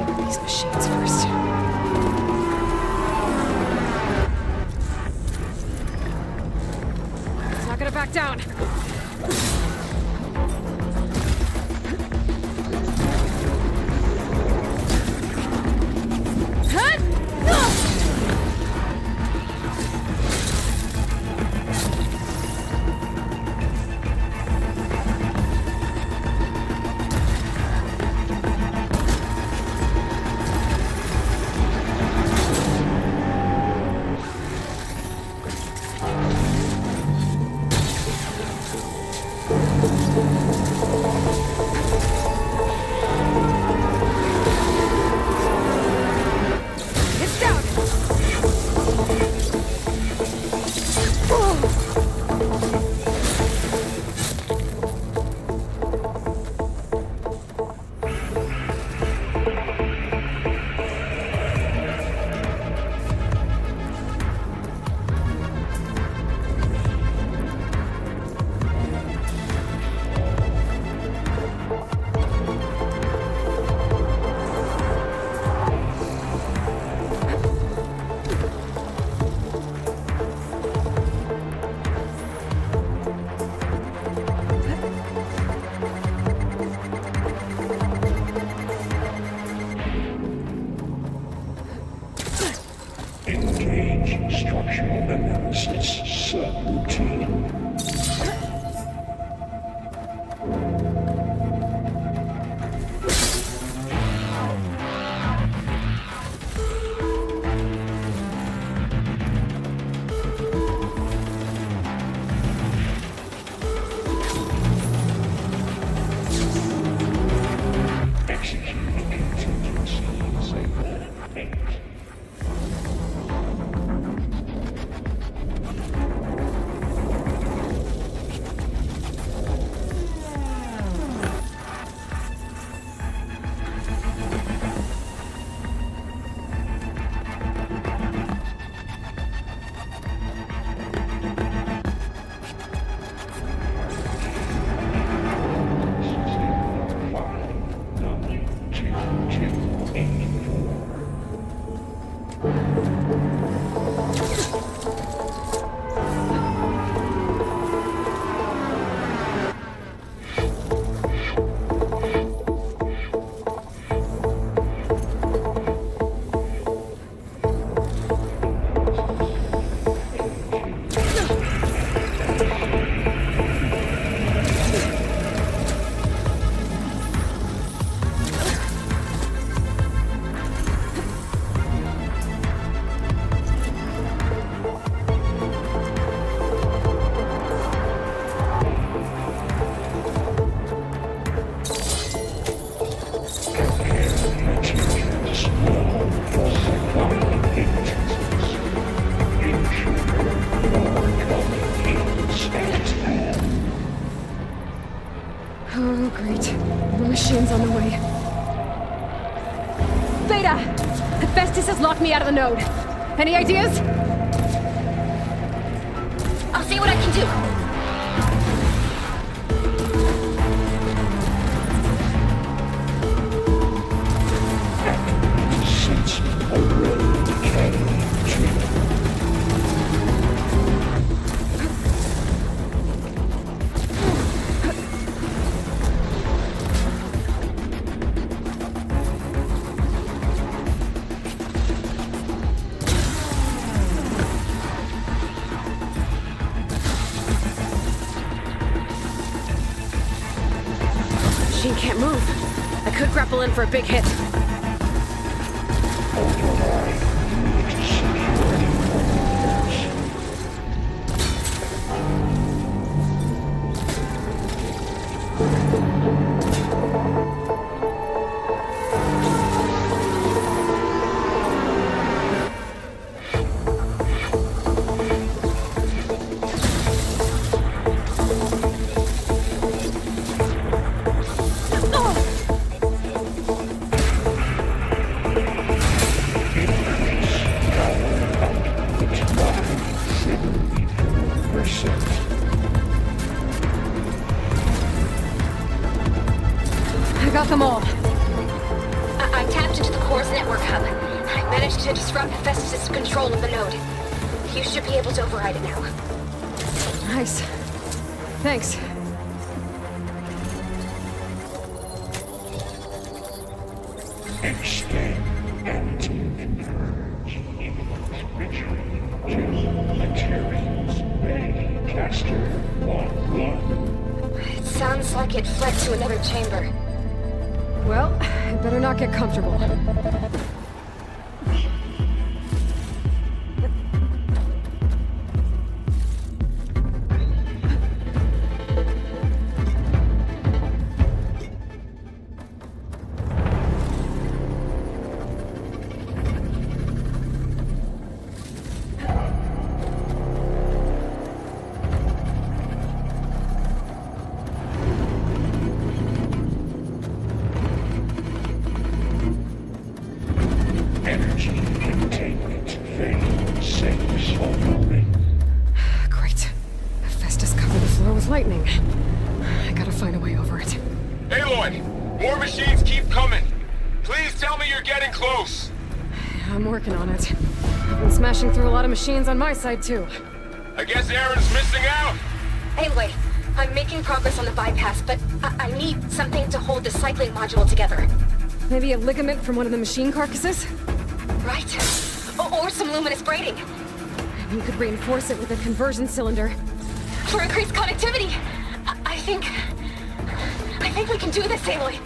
deal with these machines first. It's not gonna back down. Structural analysis subroutine. Executing contingencies at 8. Oh, great. The machine's on the way. Beta! Hephaestus has locked me out of the node. Any ideas? I'll see what I can do. Machine can't move. I could grapple in for a big hit. to disrupt Hephaestus' control of the node. You should be able to override it now. Nice. Thanks. Escape anti-converge. Retreat to materials. Bay Caster 1-1. It sounds like it fled to another chamber. Well, I better not get comfortable. Energy containment. Vein safe overloading. Great. Hephaestus covered the floor with lightning. I gotta find a way over it. Aloy! More machines keep coming! Please tell me you're getting close! I'm working on it. I've been smashing through a lot of machines on my side, too. I guess Aaron's missing out! Anyway, I'm making progress on the bypass, but I need something to hold the cycling module together. Maybe a ligament from one of the machine carcasses? Right? Or some luminous braiding. You could reinforce it with a conversion cylinder. For increased connectivity! I think we can do this, Aloy.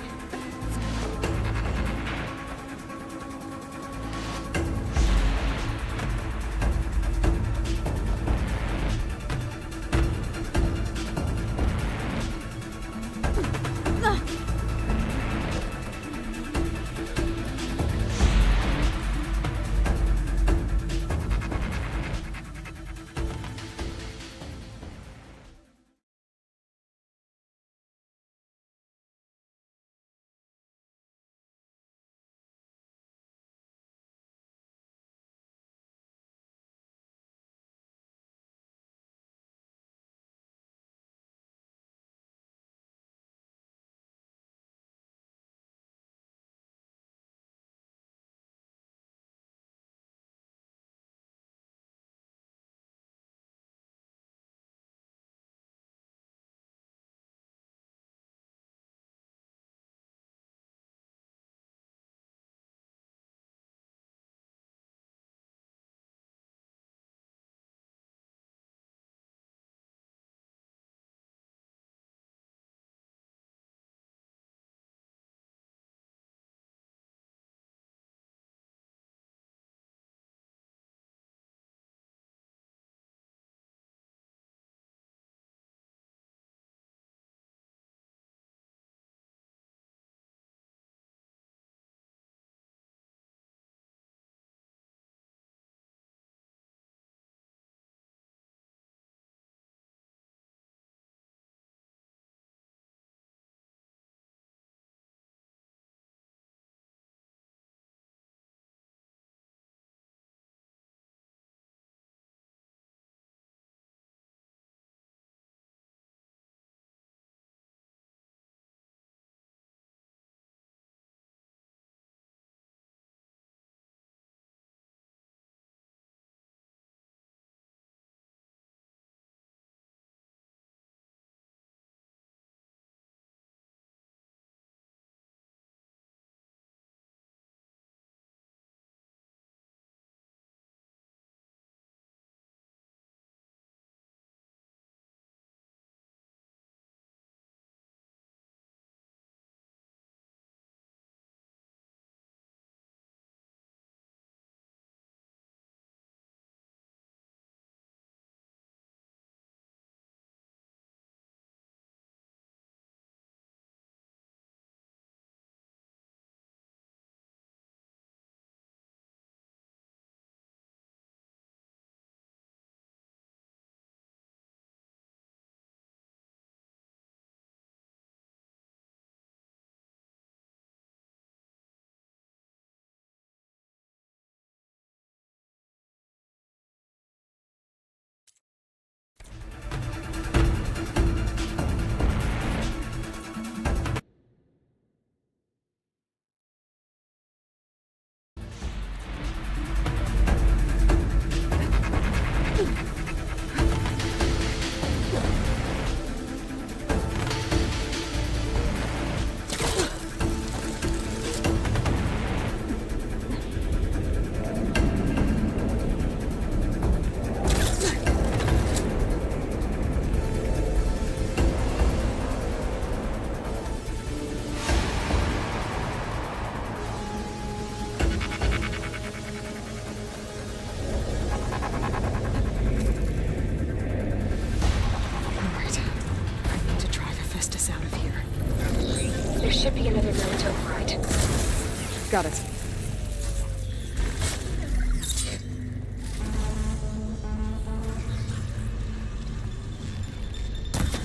Got it.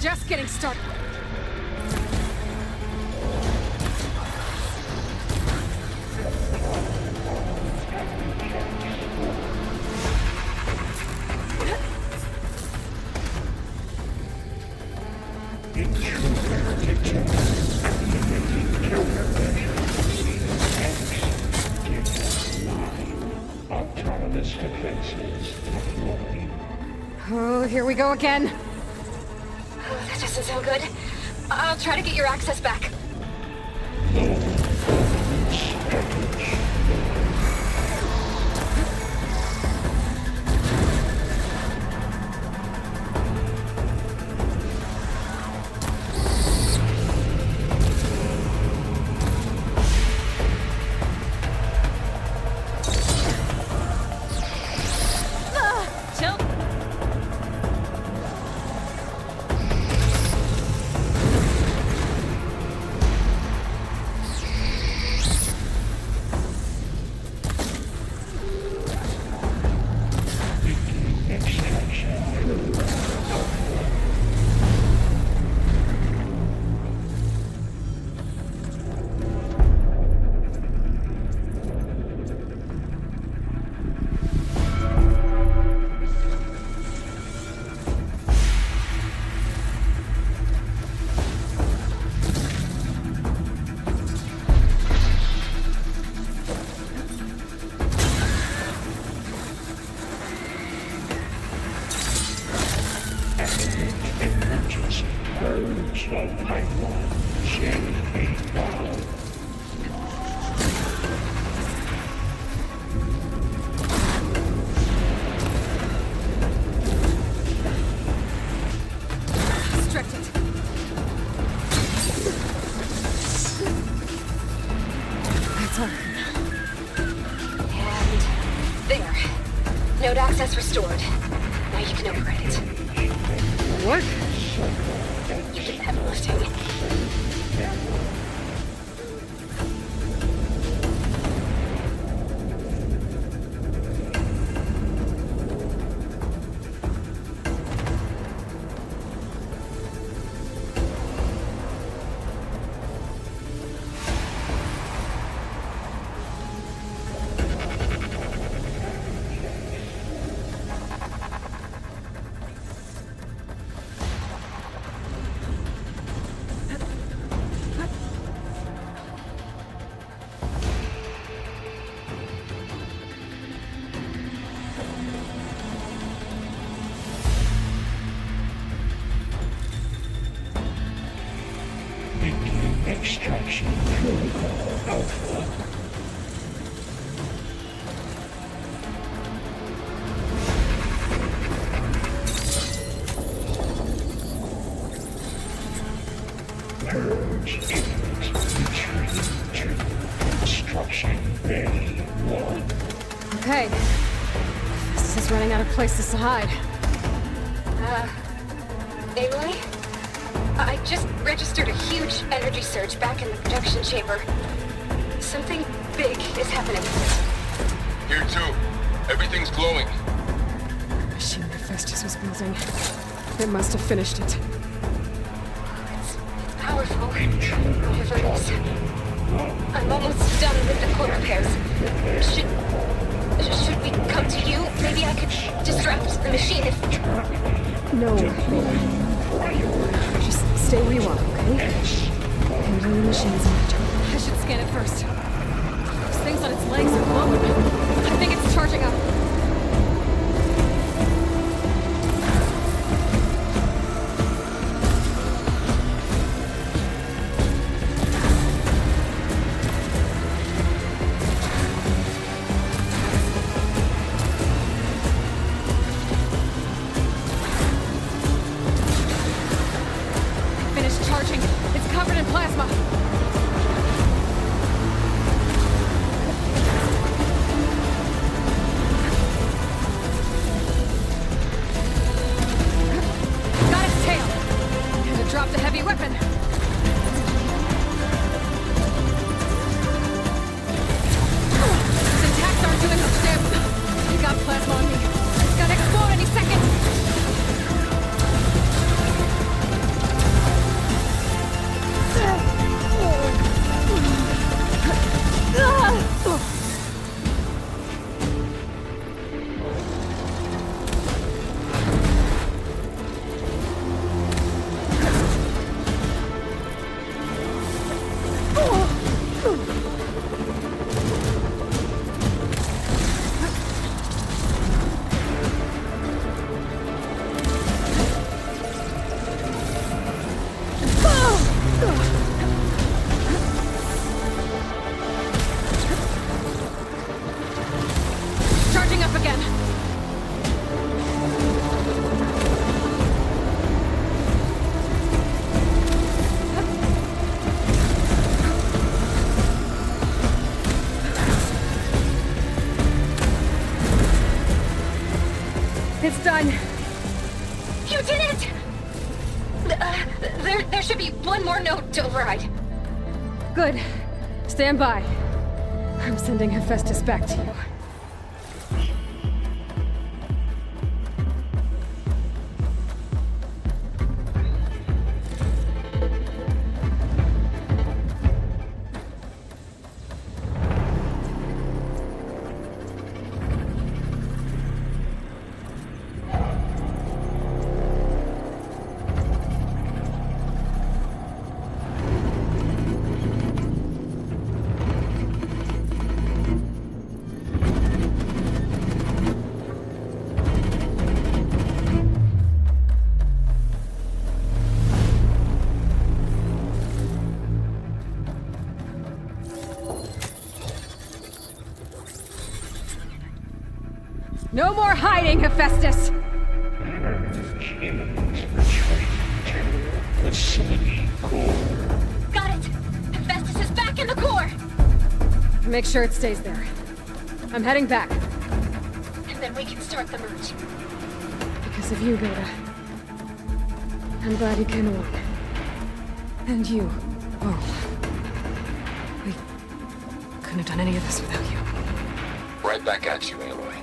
Just getting started. Autonomous defenses deployed. Oh, here we go again. That doesn't sound good. I'll try to get your access back. Chill. Emergency. Purge the pipeline. J8 down. Restricted. That's all. And there. Node access restored. Now you can override it. Work? You did the heavy lifting. Beginning extraction protocol Alpha. Purge imminent. Retreat to Construction Bay 1. Okay. This is running out of places to hide. Aloy? I just registered a huge energy surge back in the production chamber. Something big is happening. Here too. Everything's glowing. The machine Hephaestus was building. It must have finished it. It's powerful. Whatever it is. I'm almost done with the core repairs. Should we come to you? Maybe I could disrupt the machine if... No. Just stay where you are, okay? Handling the machines in return. I should scan it first. Those things on its legs are glowing. I think it's charging up. up again. It's done. You did it! There should be one more node to override. Good. Stand by. I'm sending Hephaestus back to you. No more hiding, Hephaestus! Got it! Hephaestus is back in the core! Make sure it stays there. I'm heading back. And then we can start the merge. Because of you, Beta. I'm glad you came along. And you, Varl. We couldn't have done any of this without you. Right back at you, Aloy.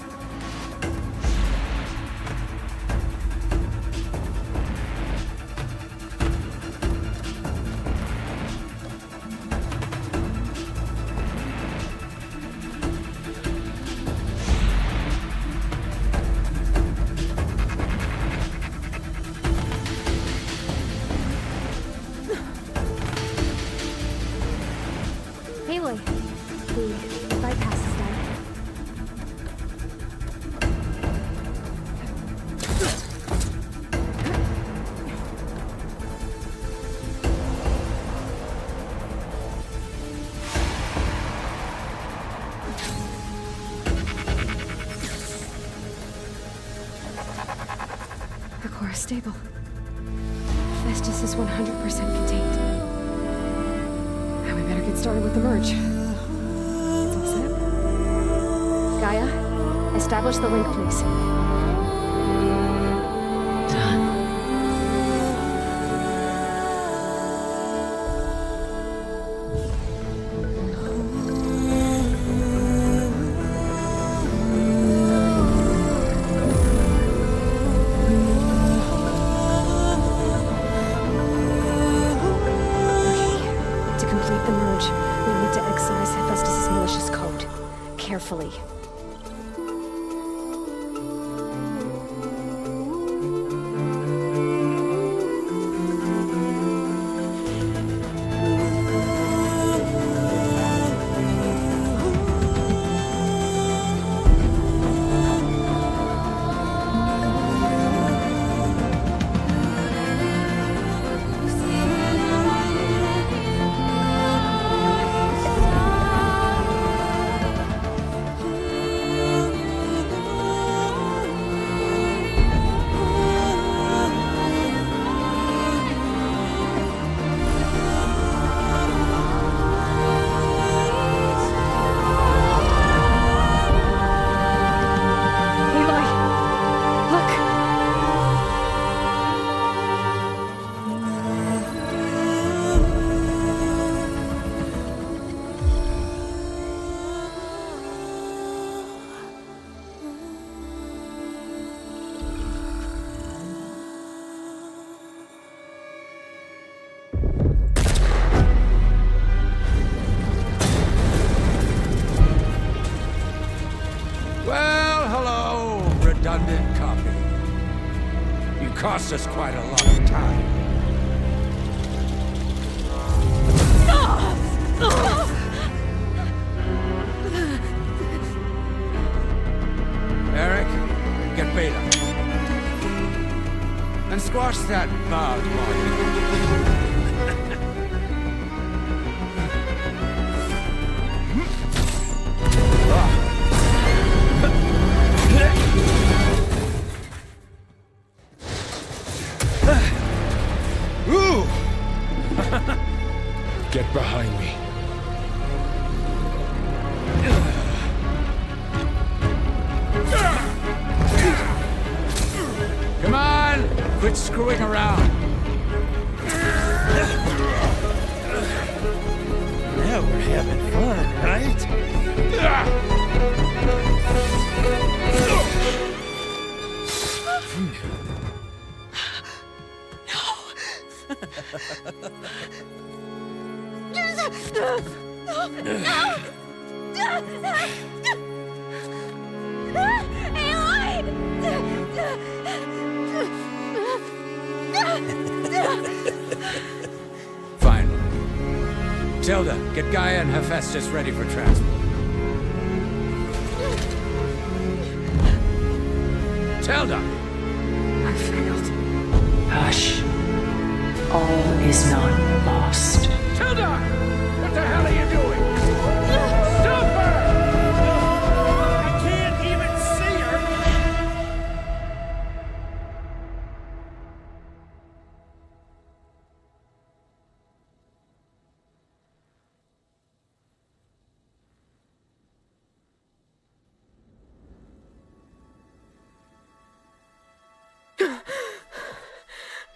Aloy, the bypass is done. The core is stable. Hephaestus is 100% contained. Now we better get started with the merge. It's all set. Gaia, establish the link, please. To complete the merge, we need to excise Hephaestus' malicious code. Carefully. Well, hello, redundant copy. You cost us quite a lot of time. Eric, get Beta. And squash that bug while you... Quit screwing around. Now we're having fun, right? Finally. Tilda, get Gaia and Hephaestus ready for transport. Tilda! I failed. Hush. All is not lost. Tilda! What the hell are you doing? Stop her! I can't even see her!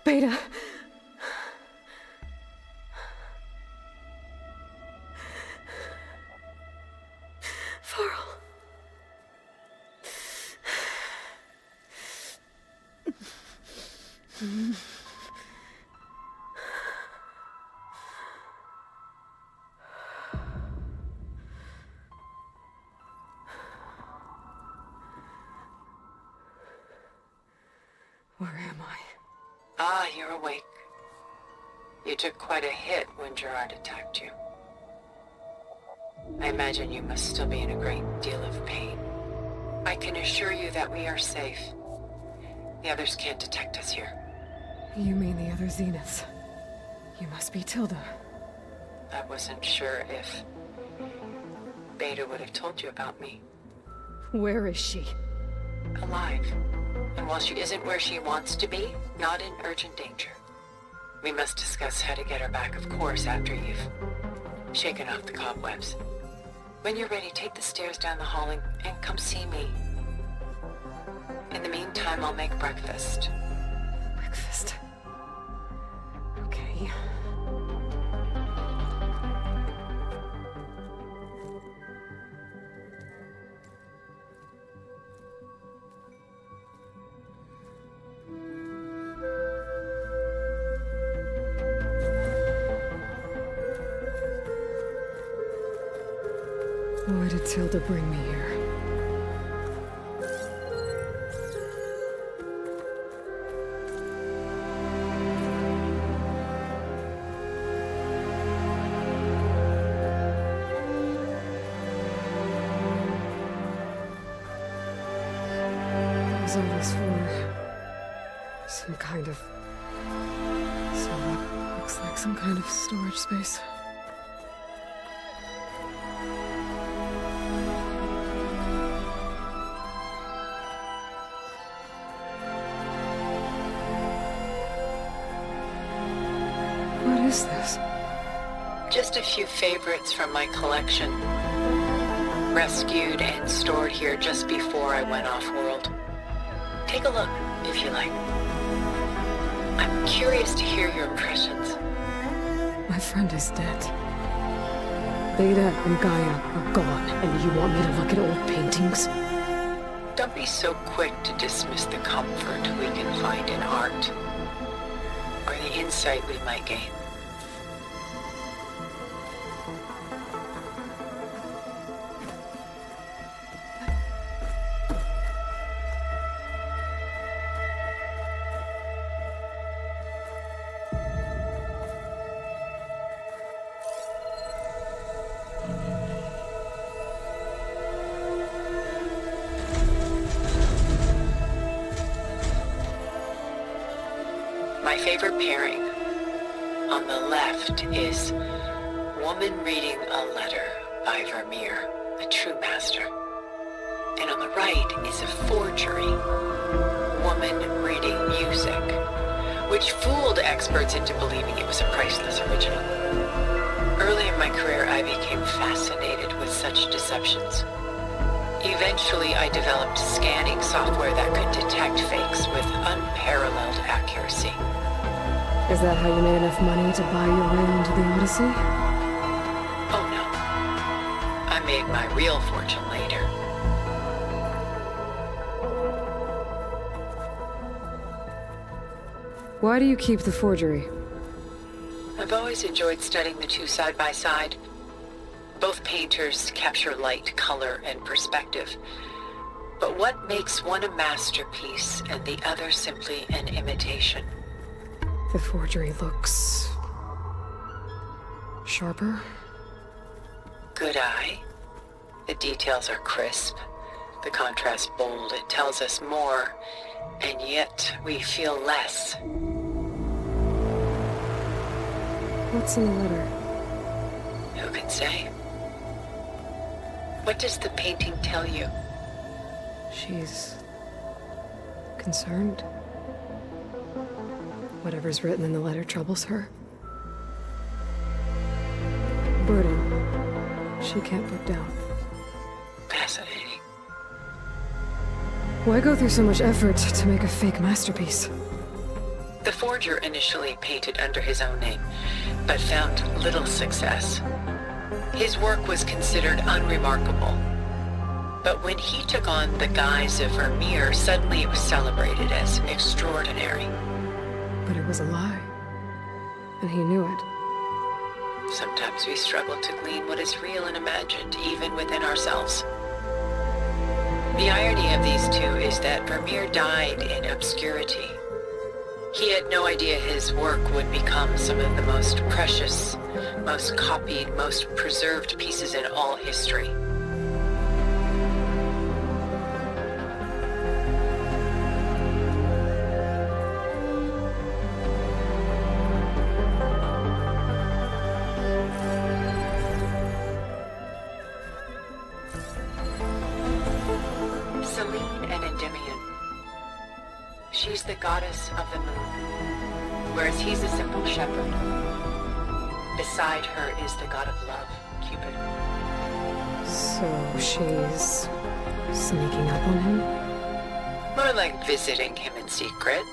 Beta. Varl. Where am I? Ah, you're awake. You took quite a hit when Gerard attacked you. I imagine you must still be in a great deal of pain. I can assure you that we are safe. The others can't detect us here. You mean the other Zeniths? You must be Tilda. I wasn't sure if Beta would have told you about me. Where is she? Alive. And while she isn't where she wants to be, not in urgent danger. We must discuss how to get her back, of course, after you've shaken off the cobwebs. When you're ready, take the stairs down the hall and come see me. In the meantime, I'll make breakfast. Breakfast. Okay. Why did Tilda bring me here? Was all this for some kind of... So what looks like some kind of storage space. What is this? Just a few favorites from my collection. Rescued and stored here just before I went off-world. Take a look, if you like. I'm curious to hear your impressions. My friend is dead. Beta and Gaia are gone, and you want me to look at old paintings? Don't be so quick to dismiss the comfort we can find in art, or the insight we might gain. My favorite pairing on the left is Woman Reading a Letter by Vermeer, a true master. And on the right is a forgery, Woman Reading Music, which fooled experts into believing it was a priceless original. Early in my career, I became fascinated with such deceptions. Eventually, I developed scanning software that could detect fakes with unparalleled accuracy. Is that how you made enough money to buy your way into the Odyssey? Oh no. I made my real fortune later. Why do you keep the forgery? I've always enjoyed studying the two side by side. Both painters capture light, color, and perspective. But what makes one a masterpiece and the other simply an imitation? The forgery looks... sharper? Good eye. The details are crisp. The contrast bold. It tells us more, and yet we feel less. What's in the letter? Who can say? What does the painting tell you? She's... concerned? Whatever's written in the letter troubles her. Burden she can't put down. Fascinating. Why go through so much effort to make a fake masterpiece? The forger initially painted under his own name, but found little success. His work was considered unremarkable. But when he took on the guise of Vermeer, suddenly it was celebrated as extraordinary. But it was a lie. And he knew it. Sometimes we struggle to glean what is real and imagined, even within ourselves. The irony of these two is that Vermeer died in obscurity. He had no idea his work would become some of the most precious, most copied, most preserved pieces in all history. Selene and Endymion. She's the goddess of the moon, whereas he's a simple shepherd. Beside her is the god of love, Cupid. So she's... sneaking up on him? More like visiting him in secret.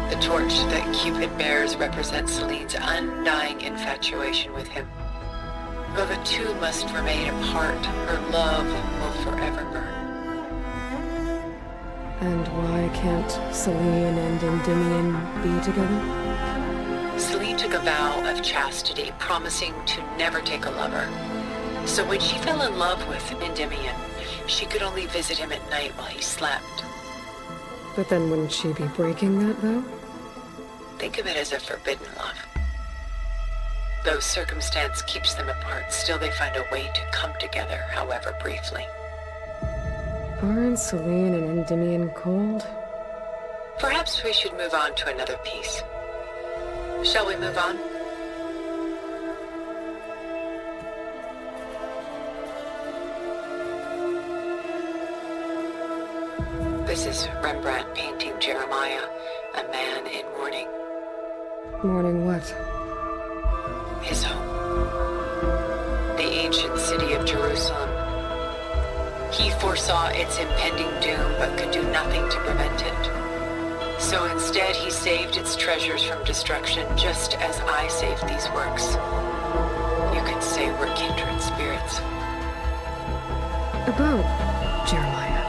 The torch that Cupid bears represents Selene's undying infatuation with him. Though the two must remain apart, her love will forever burn. And why can't Selene and Endymion be together? Selene took a vow of chastity, promising to never take a lover. So when she fell in love with Endymion, she could only visit him at night while he slept. But then wouldn't she be breaking that vow? Think of it as a forbidden love. Though circumstance keeps them apart, still they find a way to come together, however briefly. Aren't Selene and Endymion cold? Perhaps we should move on to another piece. Shall we move on? This is Rembrandt painting Jeremiah, a man in mourning. Mourning what? His home. The ancient city of Jerusalem. He foresaw its impending doom, but could do nothing to prevent it. So instead, he saved its treasures from destruction, just as I saved these works. You could say we're kindred spirits. About Jeremiah.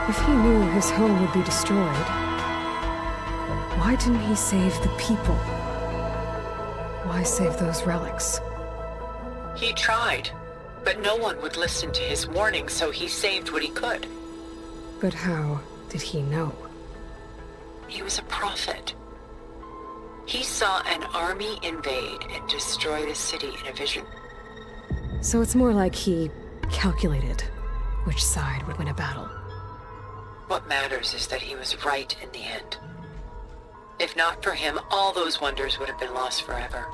If he knew his home would be destroyed, why didn't he save the people? Why save those relics? He tried, but no one would listen to his warning, so he saved what he could. But how did he know? He was a prophet. He saw an army invade and destroy the city in a vision. So it's more like he calculated which side would win a battle. What matters is that he was right in the end. If not for him, all those wonders would have been lost forever.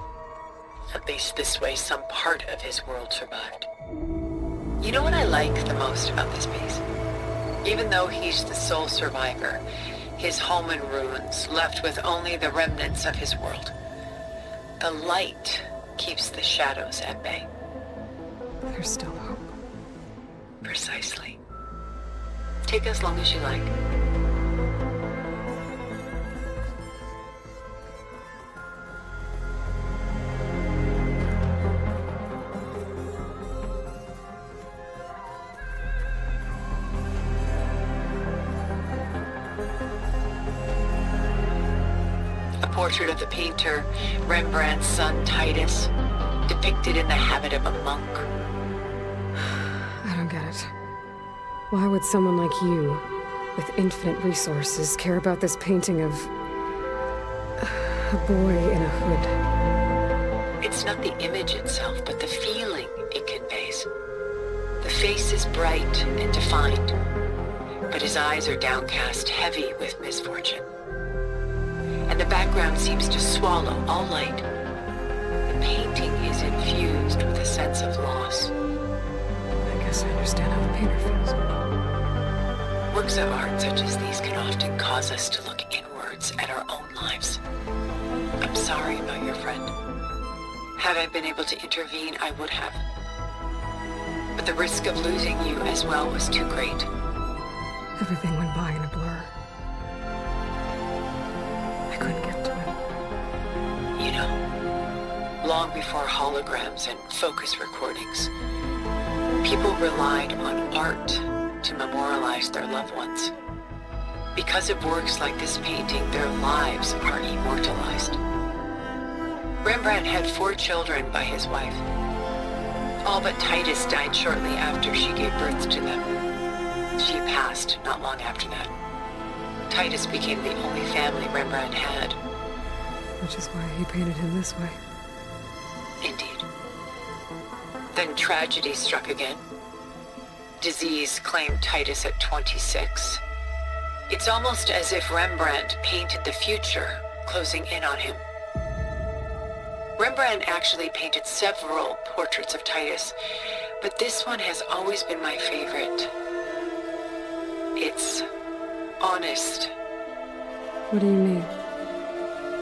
At least this way, some part of his world survived. You know what I like the most about this piece? Even though he's the sole survivor, his home in ruins, left with only the remnants of his world. The light keeps the shadows at bay. There's still hope. precisely. Take as long as you like. A portrait of the painter, Rembrandt's son Titus, depicted in the habit of a monk. I don't get it. Why would someone like you, with infinite resources, care about this painting of a boy in a hood? It's not the image itself, but the feeling it conveys. The face is bright and defined, but his eyes are downcast, heavy with misfortune. And the background seems to swallow all light. The painting is infused with a sense of loss. I guess I understand how the painter feels. Works of art such as these can often cause us to look inwards at our own lives. I'm sorry about your friend. Had I been able to intervene, I would have. But the risk of losing you as well was too great. Everything went by in a blur. I couldn't get to him. You know, long before holograms and focus recordings, people relied on art to memorialize their loved ones. Because of works like this painting, their lives are immortalized. Rembrandt had 4 children by his wife. All but Titus died shortly after she gave birth to them. She passed not long after that. Titus became the only family Rembrandt had. Which is why he painted him this way. Indeed. Then tragedy struck again. Disease claimed Titus at 26. It's almost as if Rembrandt painted the future, closing in on him. Rembrandt actually painted several portraits of Titus, but this one has always been my favorite. It's honest. What do you mean?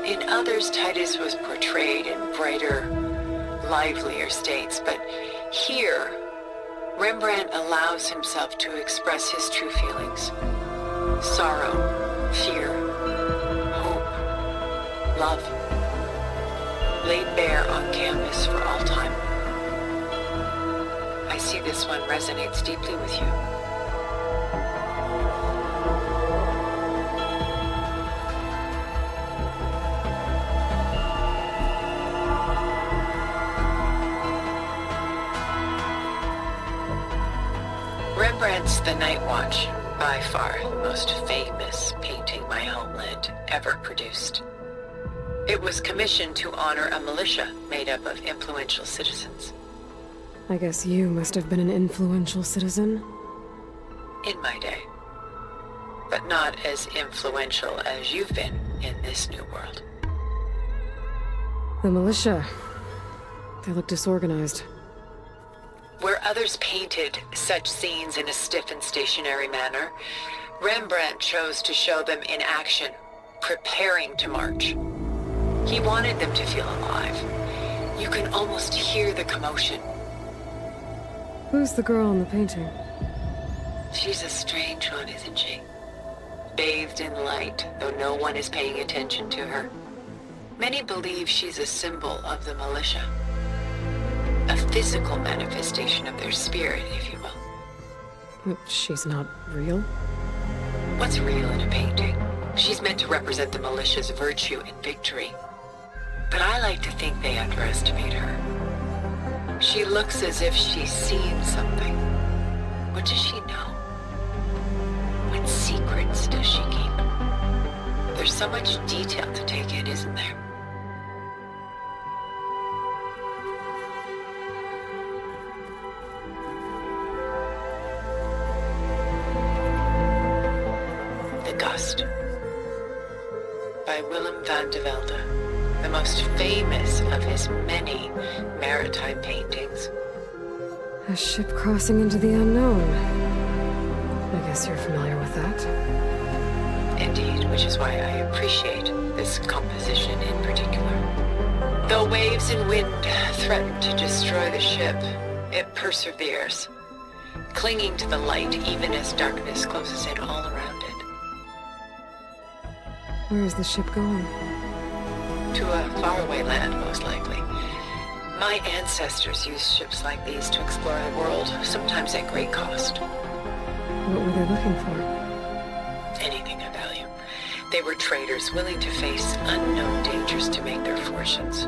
In others, Titus was portrayed in brighter, livelier states, but here, Rembrandt allows himself to express his true feelings. Sorrow, fear, hope, love, laid bare on canvas for all time. I see this one resonates deeply with you. Rembrandt's The Night Watch, by far the most famous painting my homeland ever produced. It was commissioned to honor a militia made up of influential citizens. I guess you must have been an influential citizen. In my day. But not as influential as you've been in this new world. The militia. They look disorganized. Where others painted such scenes in a stiff and stationary manner, Rembrandt chose to show them in action, preparing to march. He wanted them to feel alive. You can almost hear the commotion. Who's the girl in the painting? She's a strange one, isn't she? Bathed in light, though no one is paying attention to her. Many believe she's a symbol of the militia. A physical manifestation of their spirit, if you will. But she's not real? What's real in a painting? She's meant to represent the militia's virtue and victory. But I like to think they underestimate her. She looks as if she's seen something. What does she know? What secrets does she keep? There's so much detail to take in, isn't there? The Gust, by Willem van de Velde, the most famous of his many maritime paintings. A ship crossing into the unknown. I guess you're familiar with that. Indeed, which is why I appreciate this composition in particular. Though waves and wind threaten to destroy the ship, it perseveres. clinging to the light even as darkness closes in all around it. Where is the ship going? To a faraway land, most likely. My ancestors used ships like these to explore the world, sometimes at great cost. What were they looking for? Anything of value. They were traders willing to face unknown dangers to make their fortunes.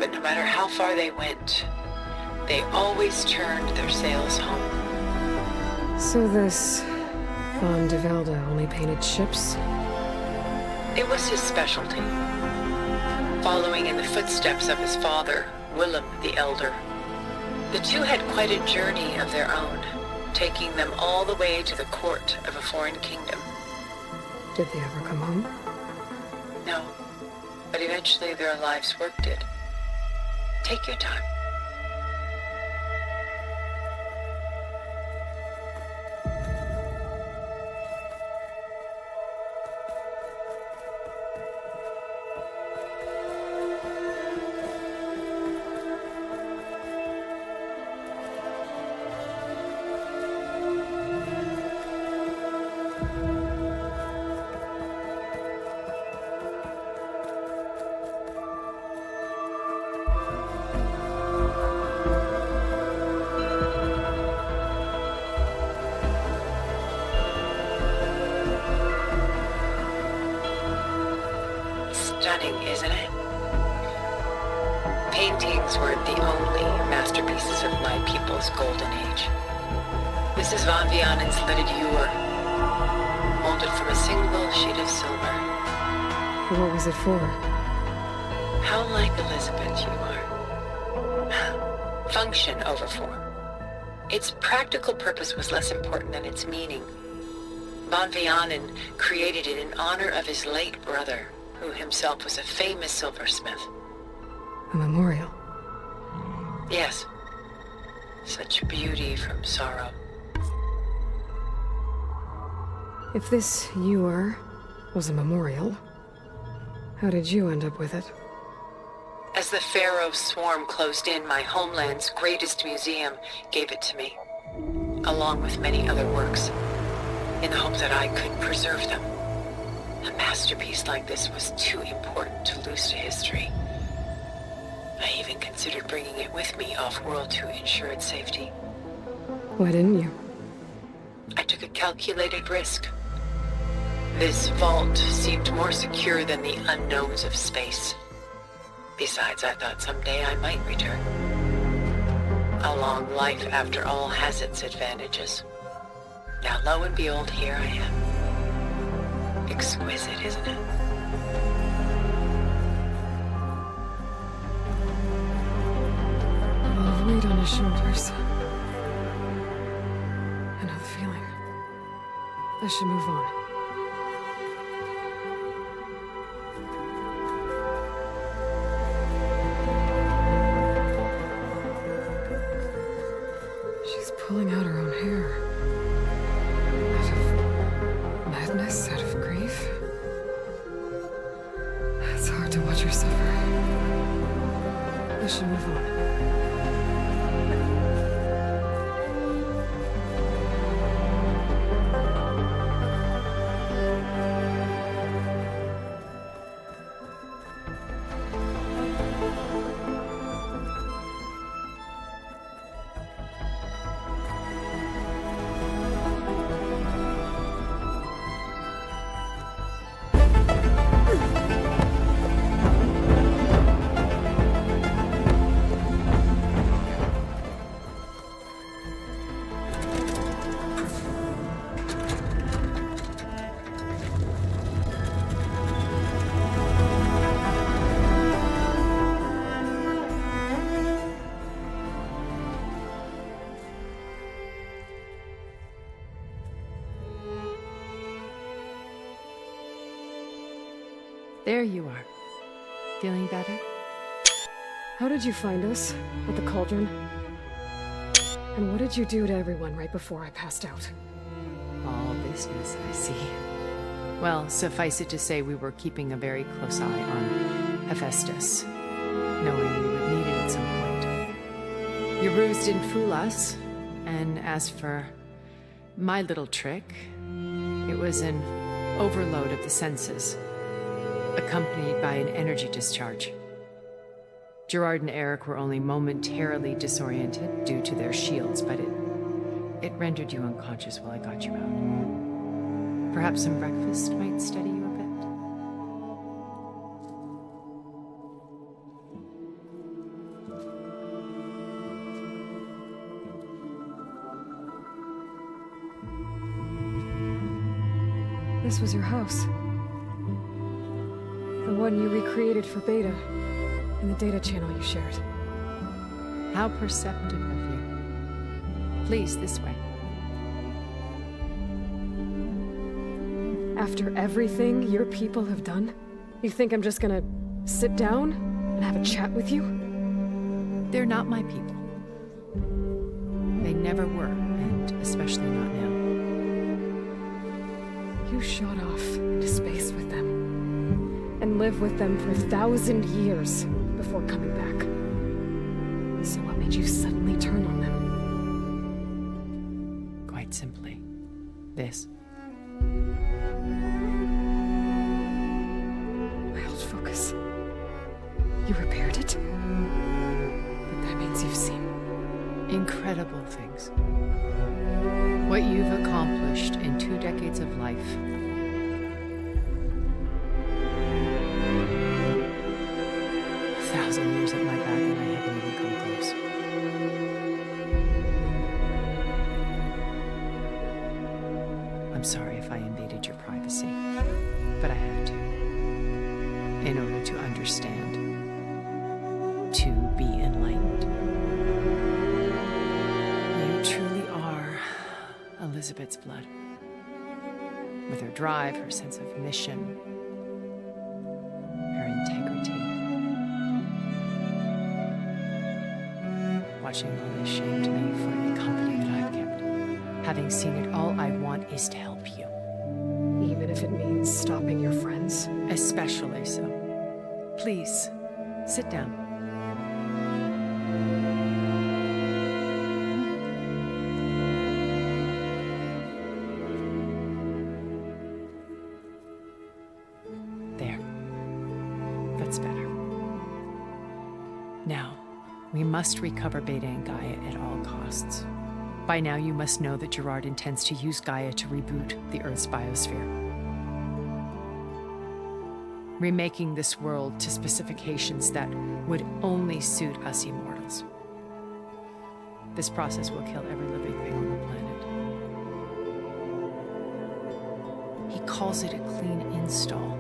But no matter how far they went, they always turned their sails home. So this Von de Velde only painted ships? It was his specialty. Following in the footsteps of his father, Willem the Elder. The two had quite a journey of their own, taking them all the way to the court of a foreign kingdom. Did they ever come home? No, but eventually their lives worked it. Take your time. Stunning, isn't it? Paintings weren't the only masterpieces of my people's golden age. This is Van Vianen's lidded ewer, molded from a single sheet of silver. What was it for? How like Elizabeth you are. Function over form. Its practical purpose was less important than its meaning. Van Vianen created it in honor of his late brother, who himself was a famous silversmith. A memorial? Yes. Such beauty from sorrow. If this ewer was a memorial, how did you end up with it? As the Pharaoh swarm closed in, my homeland's greatest museum gave it to me, along with many other works, in the hope that I could preserve them. A masterpiece like this was too important to lose to history. I even considered bringing it with me off-world to ensure its safety. Why didn't you? I took a calculated risk. This vault seemed more secure than the unknowns of space. Besides, I thought someday I might return. A long life, after all, has its advantages. Now, lo and behold, here I am. Exquisite, isn't it? A lot of weight on his shoulders. I know the feeling. I should move on. She's pulling out her own hair. Out of madness, out of grief. It's hard to watch her suffer. I should move on. There you are. Feeling better? How did you find us? At the cauldron? And what did you do to everyone right before I passed out? All business, I see. Well, suffice it to say we were keeping a very close eye on Hephaestus, knowing we would need it at some point. Your ruse didn't fool us, And as for my little trick, it was an overload of the senses, accompanied by an energy discharge. Gerard and Eric were only momentarily disoriented due to their shields, but it rendered you unconscious while I got you out. Perhaps some breakfast might steady you a bit? This was your house. The one you recreated for Beta, in the data channel you shared. How perceptive of you. Please, this way. After everything your people have done, you think I'm just gonna sit down and have a chat with you? They're not my people. They never were, and especially not now. You shot off into space with them, and lived with them for 1,000 years before coming back. So what made you suddenly turn on them? Quite simply, this. My old focus. You repaired it? But that means you've seen incredible things. What you've accomplished in 2 decades of life. A 1,000 years at my back and I haven't even come close. I'm sorry if I invaded your privacy, but I had to. In order to understand. To be enlightened. You truly are Elizabeth's blood. With her drive, her sense of mission, her integrity. Watching all this shamed me for the company that I've kept. Having seen it, all I want is to help you. Even if it means stopping your friends? Especially so. Please, sit down. There. That's better. Now, we must recover Beta and Gaia at all costs. By now, you must know that Gerard intends to use Gaia to reboot the Earth's biosphere. Remaking this world to specifications that would only suit us immortals. This process will kill every living thing on the planet. He calls it a clean install.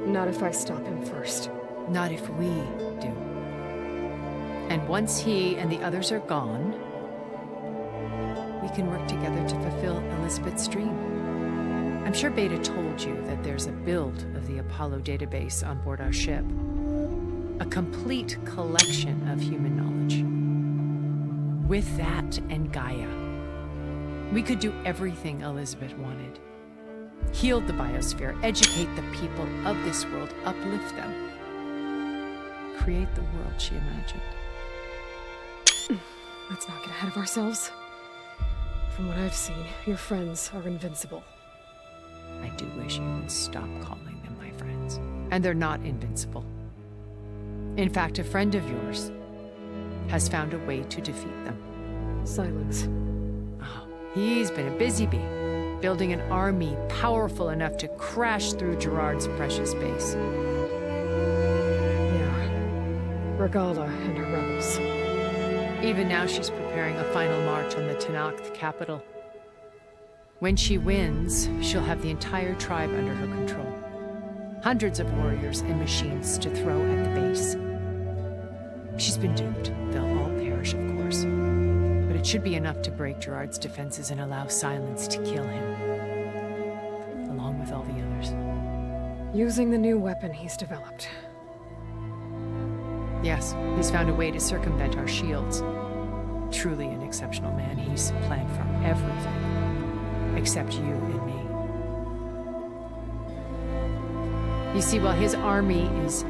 Not if I stop him first. Not if we do. And once he and the others are gone, we can work together to fulfill Elizabeth's dream. I'm sure Beta told you that there's a build of the Apollo database on board our ship. A complete collection of human knowledge. With that and Gaia, we could do everything Elizabeth wanted. Heal the biosphere, educate the people of this world, uplift them. Create the world she imagined. Let's not get ahead of ourselves. From what I've seen, your friends are invincible. I do wish you would stop calling them my friends. And they're not invincible. In fact, a friend of yours has found a way to defeat them. Silence. Oh, he's been a busy bee, building an army powerful enough to crash through Gerard's precious base. Yeah. Regala and her rebels. Even now she's preparing a final march on the Tenakth capital. When she wins, she'll have the entire tribe under her control. Hundreds of warriors and machines to throw at the base. She's been duped. They'll all perish, of course. But it should be enough to break Gerard's defenses and allow Silence to kill him. Along with all the others. Using the new weapon he's developed. Yes, he's found a way to circumvent our shields. Truly an exceptional man. He's planned for everything. Except you and me. You see, while his army is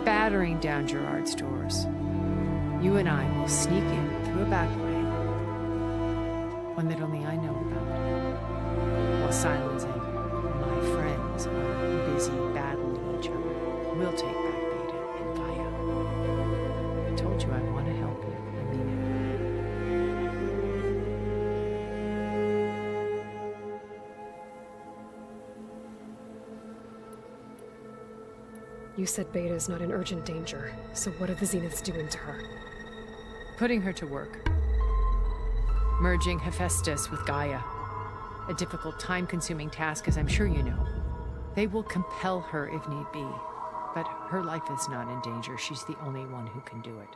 battering down Gerard's doors, you and I will sneak in through a back way One that only I know about. While Silence and my friends are busy battling each other, we'll take back Beta and Gaia. I told you I want to help you. I mean You said Beta is not in urgent danger, so what are the Zeniths doing to her? Putting her to work. Merging Hephaestus with Gaia. A difficult, time-consuming task, as I'm sure you know. They will compel her if need be. But her life is not in danger. She's the only one who can do it.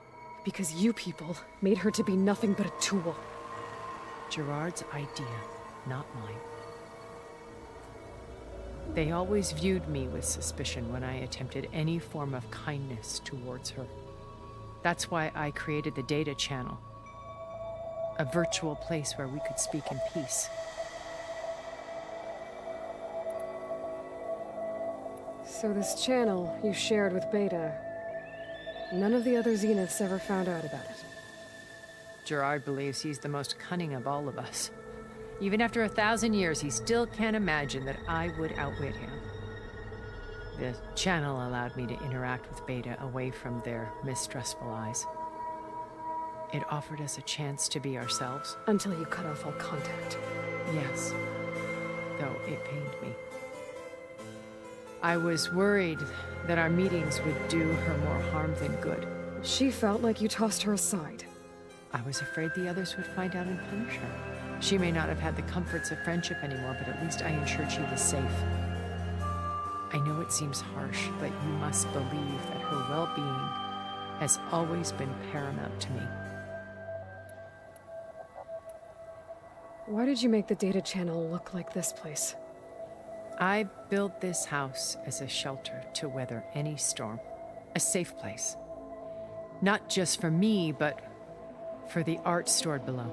Because you people made her to be nothing but a tool. Gerard's idea, not mine. They always viewed me with suspicion when I attempted any form of kindness towards her. That's why I created the Data Channel. A virtual place where we could speak in peace. So this channel you shared with Beta, none of the other Zeniths ever found out about it. Gerard believes he's the most cunning of all of us. Even after 1,000 years, he still can't imagine that I would outwit him. The channel allowed me to interact with Beta away from their mistrustful eyes. It offered us a chance to be ourselves. Until you cut off all contact. Yes, though it pained me. I was worried that our meetings would do her more harm than good. She felt like you tossed her aside. I was afraid the others would find out and punish her. She may not have had the comforts of friendship anymore, but at least I ensured she was safe. I know it seems harsh, but you must believe that her well-being has always been paramount to me. Why did you make the Data Channel look like this place? I built this house as a shelter to weather any storm. A safe place. Not just for me, but for the art stored below.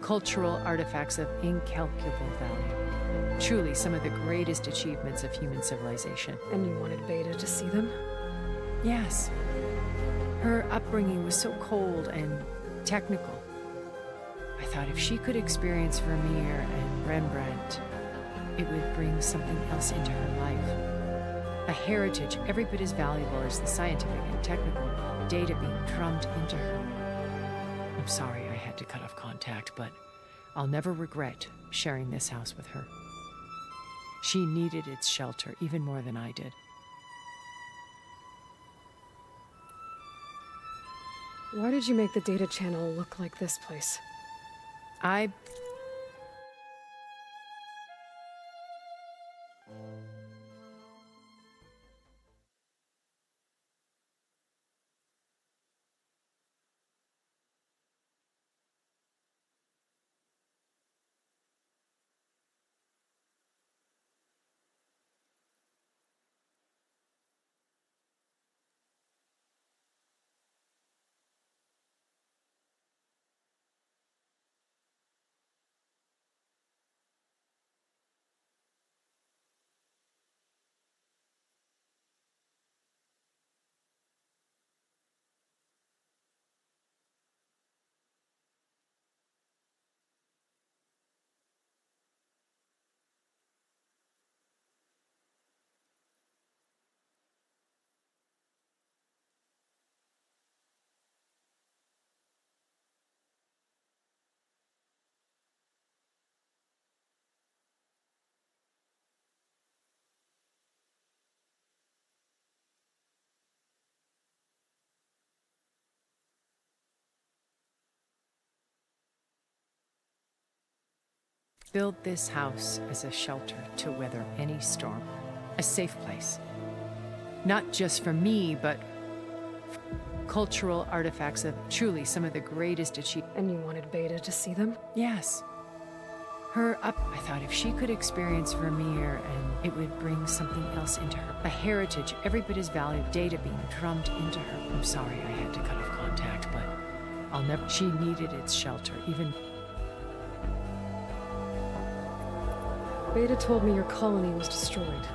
Cultural artifacts of incalculable value. Truly some of the greatest achievements of human civilization. And you wanted Beta to see them? Yes. Her upbringing was so cold and technical. I thought if she could experience Vermeer and Rembrandt, it would bring something else into her life. A heritage every bit as valuable as the scientific and technical data being drummed into her. I'm sorry I had to cut off contact, but I'll never regret sharing this house with her. She needed its shelter even more than I did. Why did you make the Data Channel look like this place? I built this house as a shelter to weather any storm. A safe place. Not just for me, but cultural artifacts of truly some of the greatest achievements. And you wanted Beta to see them? Yes. I thought if she could experience Vermeer, and it would bring something else into her. A heritage every bit as valuable, data being drummed into her. I'm sorry I had to cut off contact, but I'll never. She needed its shelter, even. Beta told me your colony was destroyed.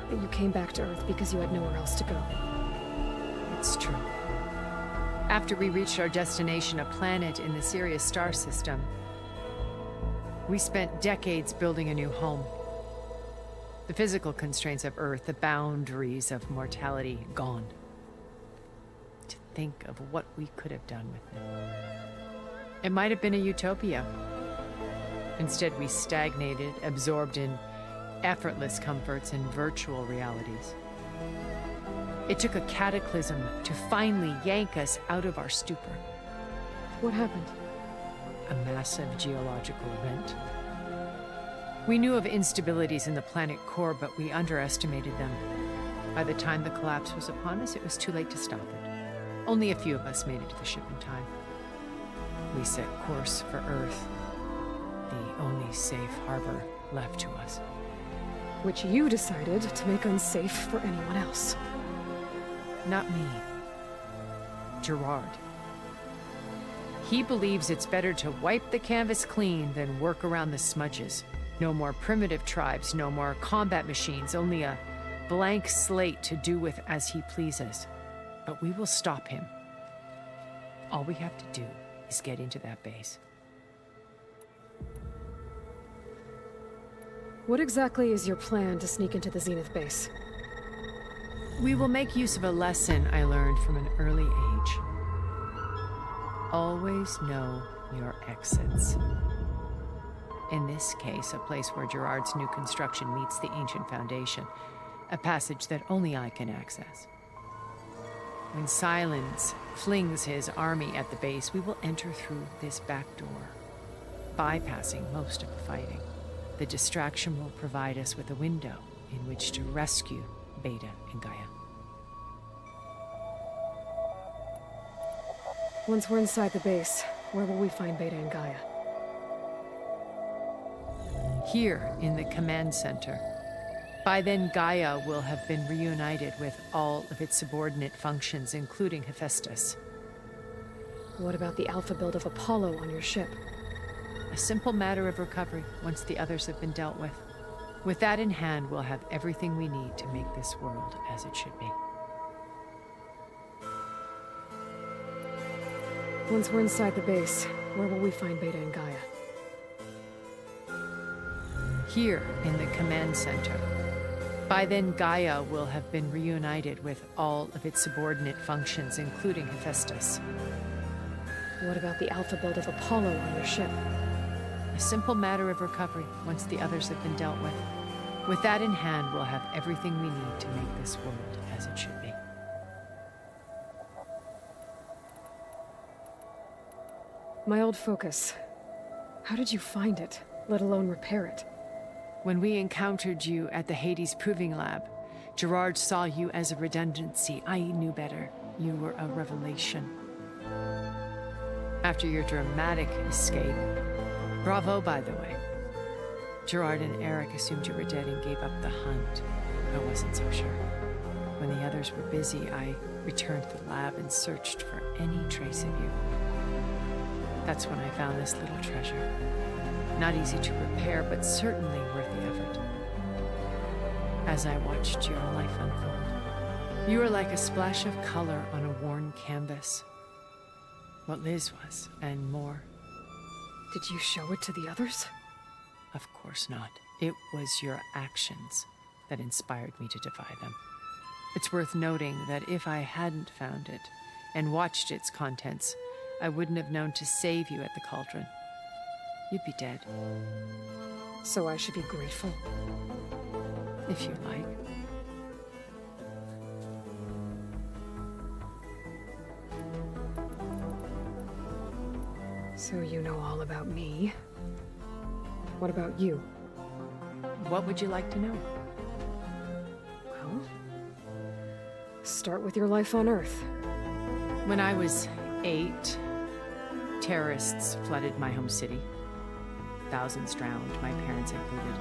That you came back to Earth because you had nowhere else to go. It's true. After we reached our destination, a planet in the Sirius star system, We spent decades building a new home. The physical constraints of Earth, the boundaries of mortality, gone. To think of what we could have done with it. It might have been a utopia. Instead, we stagnated, absorbed in effortless comforts and virtual realities. It took a cataclysm to finally yank us out of our stupor. What happened? A massive geological event. We knew of instabilities in the planet core, but we underestimated them. By the time the collapse was upon us, it was too late to stop it. Only a few of us made it to the ship in time. We set course for Earth, the only safe harbor left to us. Which you decided to make unsafe for anyone else. Not me. Gerard. He believes it's better to wipe the canvas clean than work around the smudges. No more primitive tribes, no more combat machines, only a blank slate to do with as he pleases. But we will stop him. All we have to do is get into that base. What exactly is your plan to sneak into the Zenith base? We will make use of a lesson I learned from an early age. Always know your exits. In this case, a place where Gerard's new construction meets the ancient foundation, a passage that only I can access. When Silence flings his army at the base, we will enter through this back door, bypassing most of the fighting. The distraction will provide us with a window in which to rescue Beta and Gaia. Once we're inside the base, where will we find Beta and Gaia? Here in the command center. By then, Gaia will have been reunited with all of its subordinate functions, including Hephaestus. What about the alpha build of Apollo on your ship? A simple matter of recovery once the others have been dealt with. With that in hand, we'll have everything we need to make this world as it should be. Once we're inside the base, where will we find Beta and Gaia? Here in the command center. By then, Gaia will have been reunited with all of its subordinate functions, including Hephaestus. What about the alpha build of Apollo on your ship? A simple matter of recovery once the others have been dealt with. With that in hand, we'll have everything we need to make this world as it should be. My old focus. How did you find it, let alone repair it? When we encountered you at the Hades Proving Lab, Gerard saw you as a redundancy. I knew better. You were a revelation. After your dramatic escape, bravo, by the way, Gerard and Eric assumed you were dead and gave up the hunt. I wasn't so sure. When the others were busy, I returned to the lab and searched for any trace of you. That's when I found this little treasure. Not easy to repair, but certainly worth the effort. As I watched your life unfold, you were like a splash of color on a worn canvas. What Liz was, and more. Did you show it to the others? Of course not. It was your actions that inspired me to defy them. It's worth noting that if I hadn't found it and watched its contents, I wouldn't have known to save you at the cauldron. You'd be dead. So I should be grateful? If you like. So you know all about me. What about you? What would you like to know? Well, start with your life on Earth. When I was 8, terrorists flooded my home city. Thousands drowned, my parents included.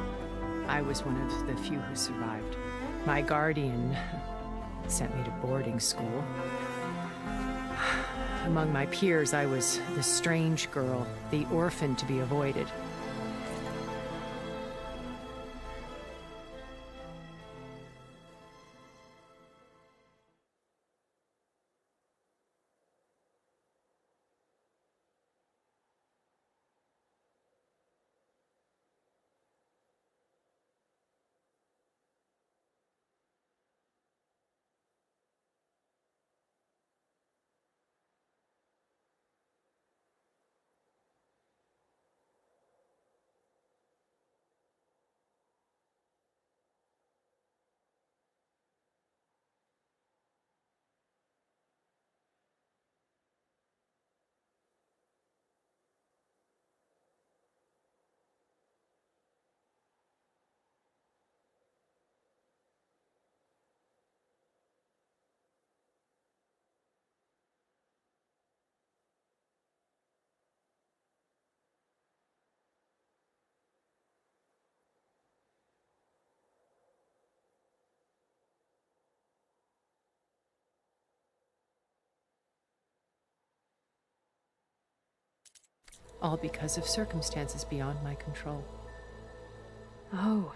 I was one of the few who survived. My guardian sent me to boarding school. Among my peers, I was the strange girl, the orphan to be avoided. all because of circumstances beyond my control. Oh.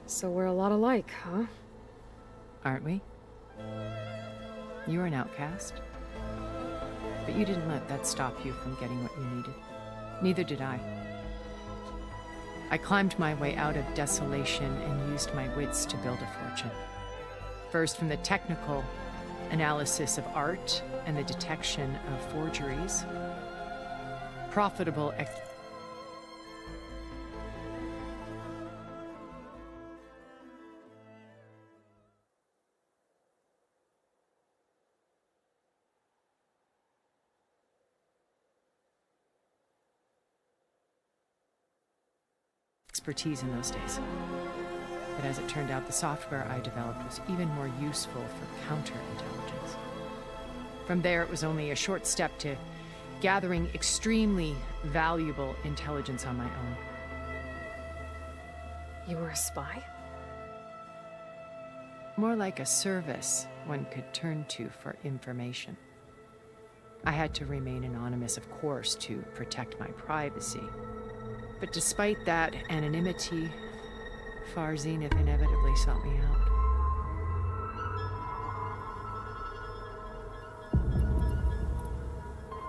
So we're a lot alike, huh? Aren't we? You were an outcast. But you didn't let that stop you from getting what you needed. Neither did I. I climbed my way out of desolation and used my wits to build a fortune. First from the technical analysis of art and the detection of forgeries. Profitable expertise in those days. But as it turned out, the software I developed was even more useful for counterintelligence. From there, it was only a short step to gathering extremely valuable intelligence on my own. You were a spy? More like a service one could turn to for information. I had to remain anonymous, of course, to protect my privacy. But despite that anonymity, Far Zenith inevitably sought me out.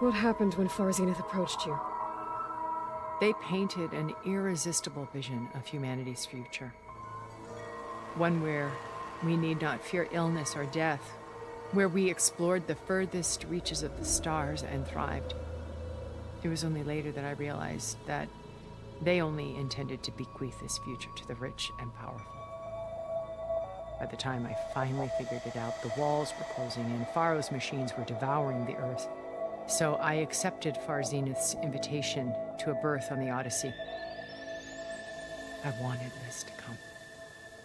What happened when Far Zenith approached you? They painted an irresistible vision of humanity's future. One where we need not fear illness or death, where we explored the furthest reaches of the stars and thrived. It was only later that I realized that they only intended to bequeath this future to the rich and powerful. By the time I finally figured it out, the walls were closing in, Faro's machines were devouring the Earth. So I accepted Far Zenith's invitation to a berth on the Odyssey. I wanted this to come,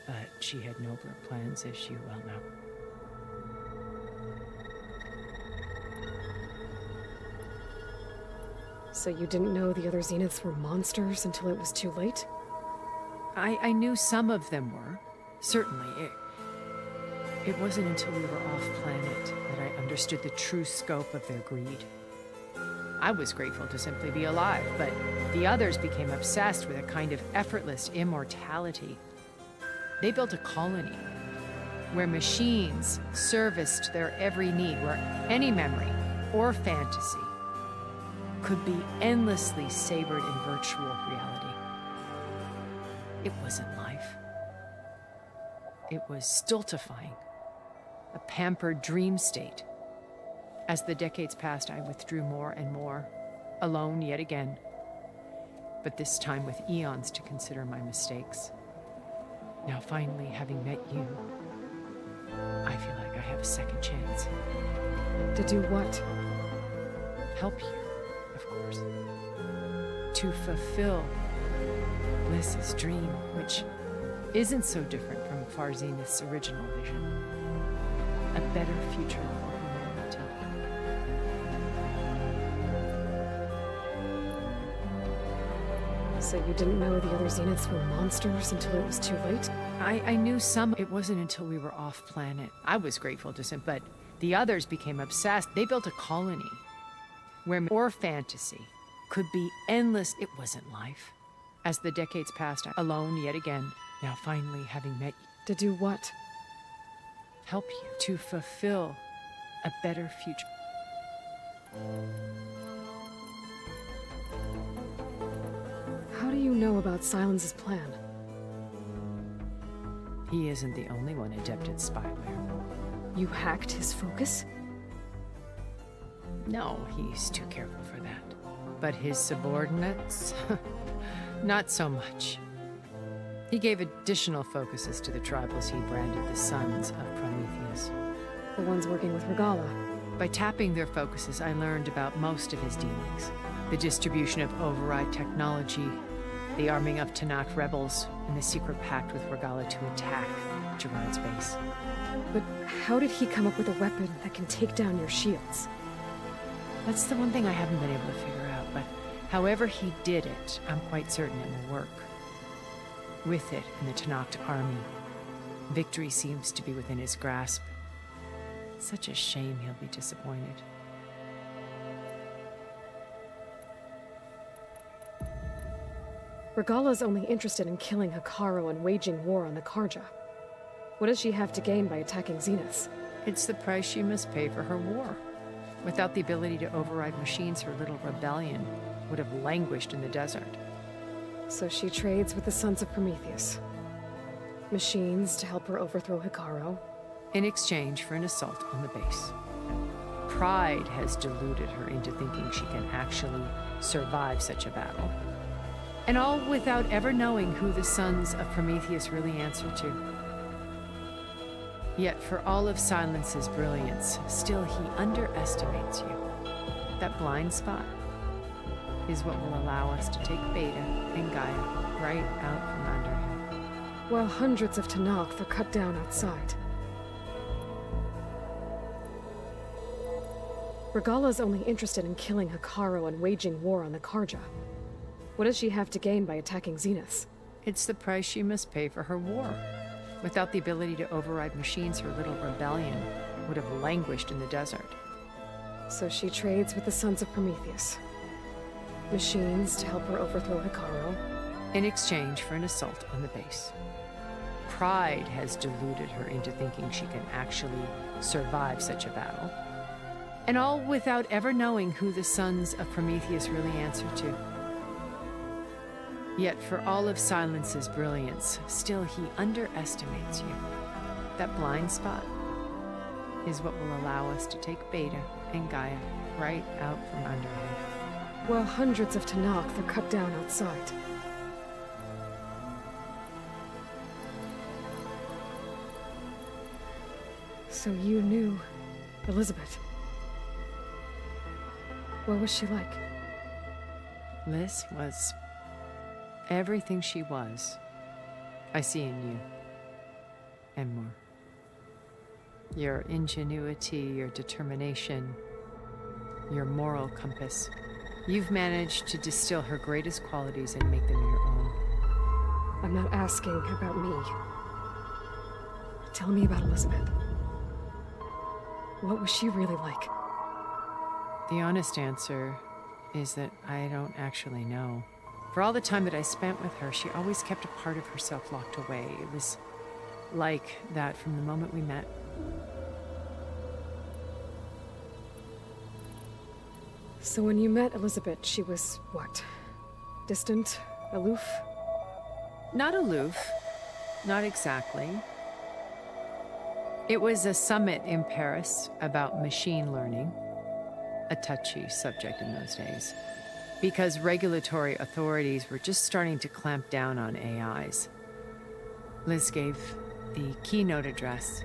but she had nobler plans, as you well know. So you didn't know the other Zeniths were monsters until it was too late? I knew some of them were, certainly. It wasn't until we were off-planet that I understood the true scope of their greed. I was grateful to simply be alive, but the others became obsessed with a kind of effortless immortality. They built a colony where machines serviced their every need, where any memory or fantasy could be endlessly savored in virtual reality. It wasn't life. It was stultifying, a pampered dream state. As the decades passed, I withdrew more and more, alone yet again, but this time with eons to consider my mistakes. Now finally, having met you, I feel like I have a second chance. To do what? Help you. Of course. To fulfill Bliss's dream, which isn't so different from Far Zenith's original vision. A better future for humanity. So you didn't know the other Zeniths were monsters until it was too late? I knew some. It wasn't until we were off-planet. I was grateful to some, but the others became obsessed. They built a colony where or fantasy could be endless. It wasn't life. As the decades passed, alone yet again, now finally having met you. To do what? Help you to fulfill a better future. How do you know about Silence's plan? He isn't the only one adept at spyware. You hacked his focus? No, he's too careful for that. But his subordinates? Not so much. He gave additional focuses to the tribals he branded the Sons of Prometheus. The ones working with Regalla. By tapping their focuses, I learned about most of his dealings. The distribution of override technology, the arming of Tanakh rebels, and the secret pact with Regalla to attack Gerard's base. But how did he come up with a weapon that can take down your shields? That's the one thing I haven't been able to figure out, but however he did it, I'm quite certain it will work. With it and the Tanakh army, victory seems to be within his grasp. Such a shame he'll be disappointed. Regala's only interested in killing Hekarro and waging war on the Karja. What does she have to gain by attacking Zeniths? It's the price she must pay for her war. Without the ability to override machines, her little rebellion would have languished in the desert. So she trades with the Sons of Prometheus. Machines to help her overthrow Hekarro. In exchange for an assault on the base. Pride has deluded her into thinking she can actually survive such a battle. And all without ever knowing who the Sons of Prometheus really answer to. Yet for all of Silence's brilliance, still he underestimates you. That blind spot is what will allow us to take Beta and Gaia right out from under him. While hundreds of Tenakth are cut down outside. Regala's only interested in killing Hekarro and waging war on the Karja. What does she have to gain by attacking Zeniths? It's the price she must pay for her war. Without the ability to override machines, her little rebellion would have languished in the desert. So she trades with the Sons of Prometheus. Machines to help her overthrow Hekarro. In exchange for an assault on the base. Pride has deluded her into thinking she can actually survive such a battle. And all without ever knowing who the Sons of Prometheus really answer to. Yet for all of Silence's brilliance, still he underestimates you. That blind spot is what will allow us to take Beta and Gaia right out from under him. While hundreds of Tenakth are cut down outside. So you knew Elizabeth. What was she like? Liz was everything she was. I see in you. And more. Your ingenuity, your determination, your moral compass. You've managed to distill her greatest qualities and make them your own. I'm not asking about me. Tell me about Elizabeth. What was she really like? The honest answer is that I don't actually know. For all the time that I spent with her, she always kept a part of herself locked away. It was like that from the moment we met. So when you met Elizabeth, she was what? Distant? Aloof? Not aloof. Not exactly. It was a summit in Paris about machine learning. A touchy subject in those days. Because regulatory authorities were just starting to clamp down on AIs. Liz gave the keynote address.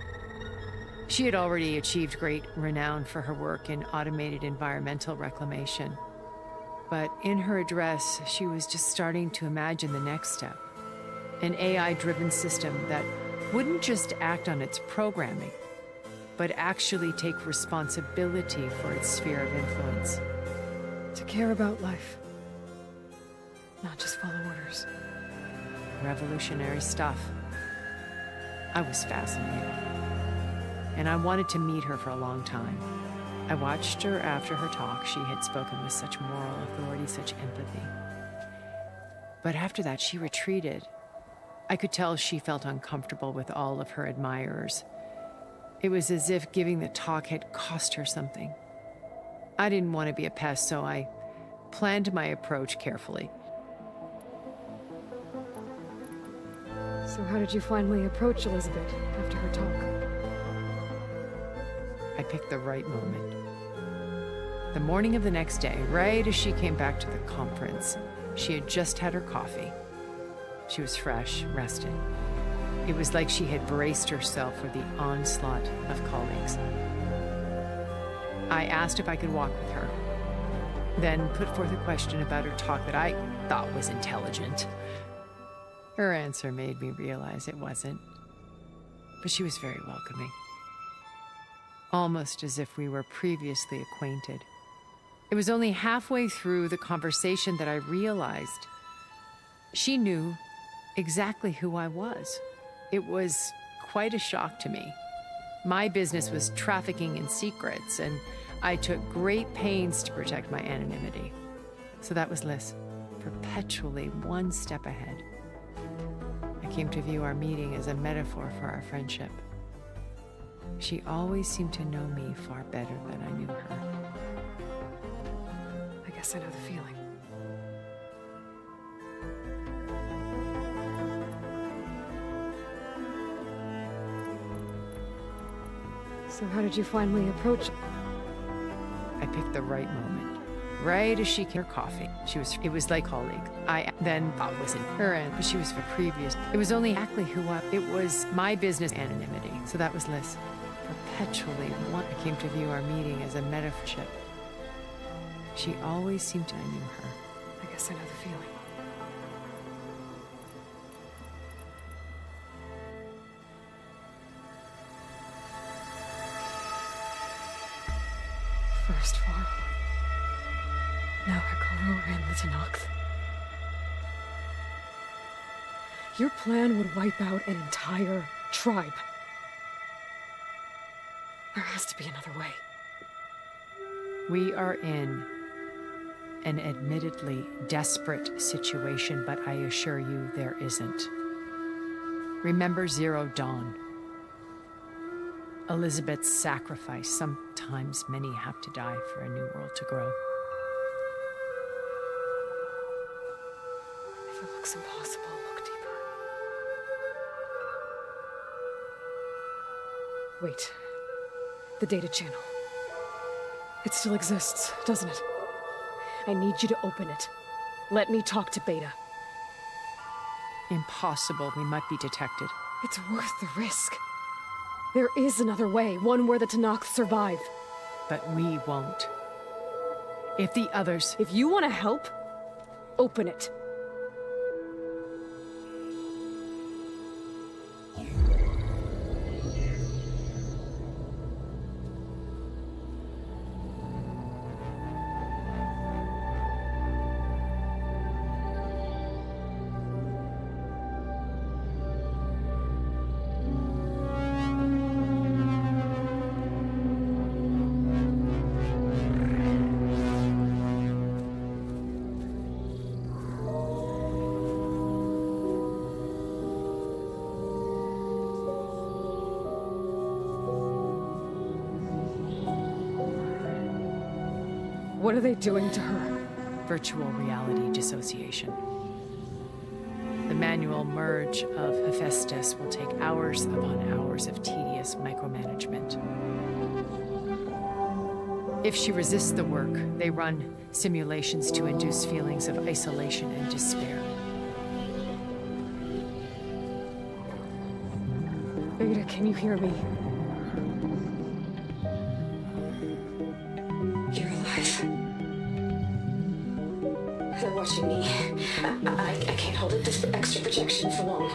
She had already achieved great renown for her work in automated environmental reclamation. But in her address, she was just starting to imagine the next step. An AI-driven system that wouldn't just act on its programming, but actually take responsibility for its sphere of influence. To care about life. Not just follow orders. Revolutionary stuff. I was fascinated. And I wanted to meet her for a long time. I watched her after her talk. She had spoken with such moral authority, such empathy. But after that, she retreated. I could tell she felt uncomfortable with all of her admirers. It was as if giving the talk had cost her something. I didn't want to be a pest, so I planned my approach carefully. So how did you finally approach Elizabeth after her talk? I picked the right moment. The morning of the next day, right as she came back to the conference, she had just had her coffee. She was fresh, rested. It was like she had braced herself for the onslaught of colleagues. I asked if I could walk with her, then put forth a question about her talk that I thought was intelligent. Her answer made me realize it wasn't, but she was very welcoming. Almost as if we were previously acquainted. It was only halfway through the conversation that I realized she knew exactly who I was. It was quite a shock to me. My business was trafficking in secrets, and I took great pains to protect my anonymity. So that was Liz. perpetually one step ahead. I came to view our meeting as a metaphor for our friendship. She always seemed to know me far better than I knew her. I guess I know the feeling. So how did you finally approach? I picked the right moment. Right as she came her coffee. It was like colleague. I then thought wasn't her end, but she was for previous. It was only exactly it was my business anonymity. So that was Liz. Perpetually one. I came to view our meeting as a metaphor. She always seemed to I knew her. I guess I know the feeling. First Varl, now Hekarro and the Tenakth. Your plan would wipe out an entire tribe. There has to be another way. We are in an admittedly desperate situation, but I assure you there isn't. Remember Zero Dawn. Elizabeth's sacrifice. Sometimes many have to die for a new world to grow. If it looks impossible, look deeper. Wait. The data channel. It still exists, doesn't it? I need you to open it. Let me talk to Beta. Impossible. We might be detected. It's worth the risk. There is another way, one where the Tenakth survive. But we won't. If the others... If you want to help, open it. What are they doing to her? Virtual reality dissociation. The manual merge of Hephaestus will take hours upon hours of tedious micromanagement. If she resists the work, they run simulations to induce feelings of isolation and despair. Beta, can you hear me? You're alive. They're watching me. I can't hold it this extra projection for long.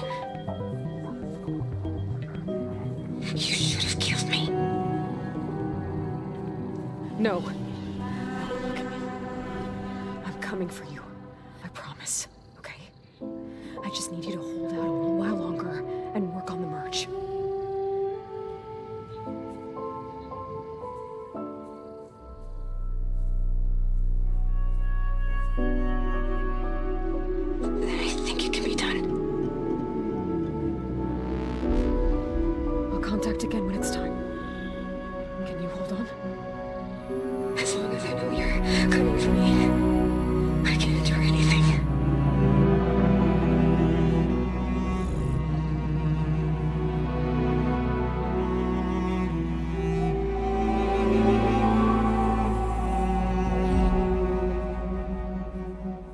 You should have killed me. No. Look at me. I'm coming for you. I promise. Okay? I just need you to hold out a little while longer and work on the merge. I think it can be done. I'll contact again when it's time. Can you hold on? As long as I know you're coming for me, I can endure anything.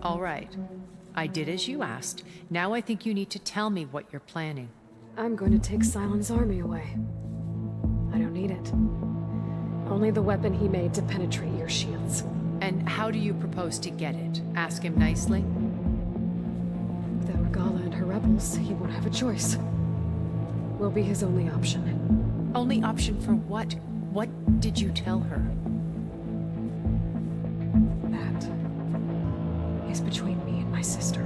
All right. I did as you asked. Now I think you need to tell me what you're planning. I'm going to take Sylens' army away. I don't need it. Only the weapon he made to penetrate your shields. And how do you propose to get it? Ask him nicely? Without Regala and her rebels, he won't have a choice. We'll be his only option. Only option for what? What did you tell her? That is between me and my sister.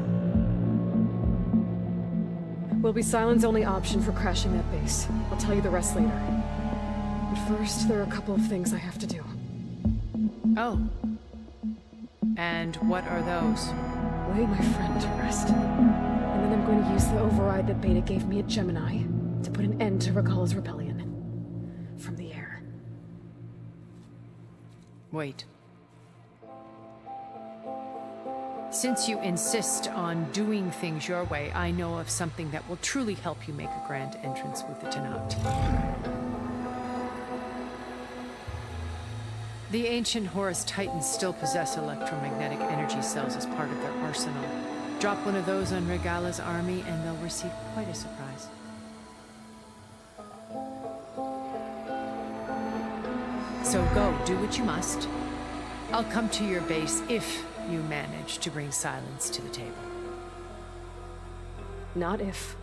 Will be Sylens' only option for crashing that base. I'll tell you the rest later. But first, there are a couple of things I have to do. Oh. And what are those? lay my friend to rest. And then I'm going to use the override that Beta gave me at Gemini to put an end to Regalla's rebellion. From the air. Wait. Since you insist on doing things your way, I know of something that will truly help you make a grand entrance with the Tenau team. The ancient Horus Titans still possess electromagnetic energy cells as part of their arsenal. Drop one of those on Regalla's army and they'll receive quite a surprise. So go, do what you must. I'll come to your base if you manage to bring silence to the table. Not if.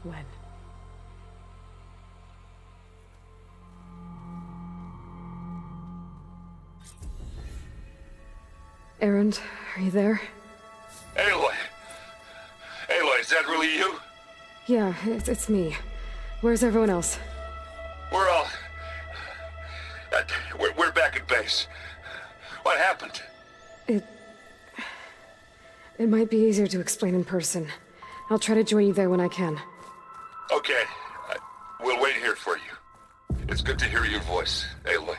When. Erend, are you there? Aloy! Aloy, is that really you? Yeah, it's me. Where's everyone else? We're all... We're back at base. What happened? It might be easier to explain in person. I'll try to join you there when I can. Okay. We'll wait here for you. It's good to hear your voice, Aloy.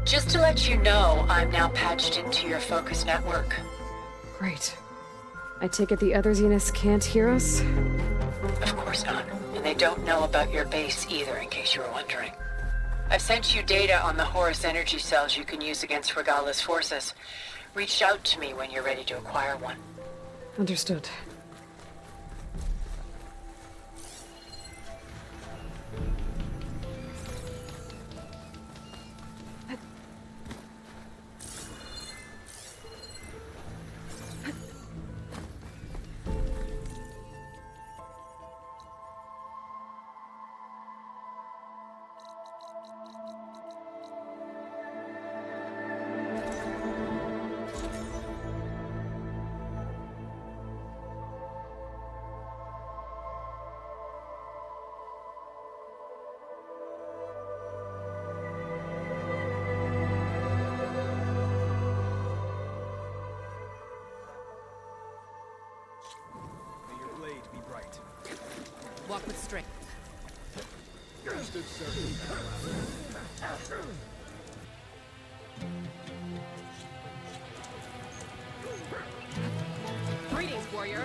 Just to let you know, I'm now patched into your focus network. Great. I take it the other Zeniths can't hear us? Of course not. And they don't know about your base either, in case you were wondering. I've sent you data on the Horus energy cells you can use against Regalla's forces. Reach out to me when you're ready to acquire one. Understood. Walk with strength. Greetings, warrior.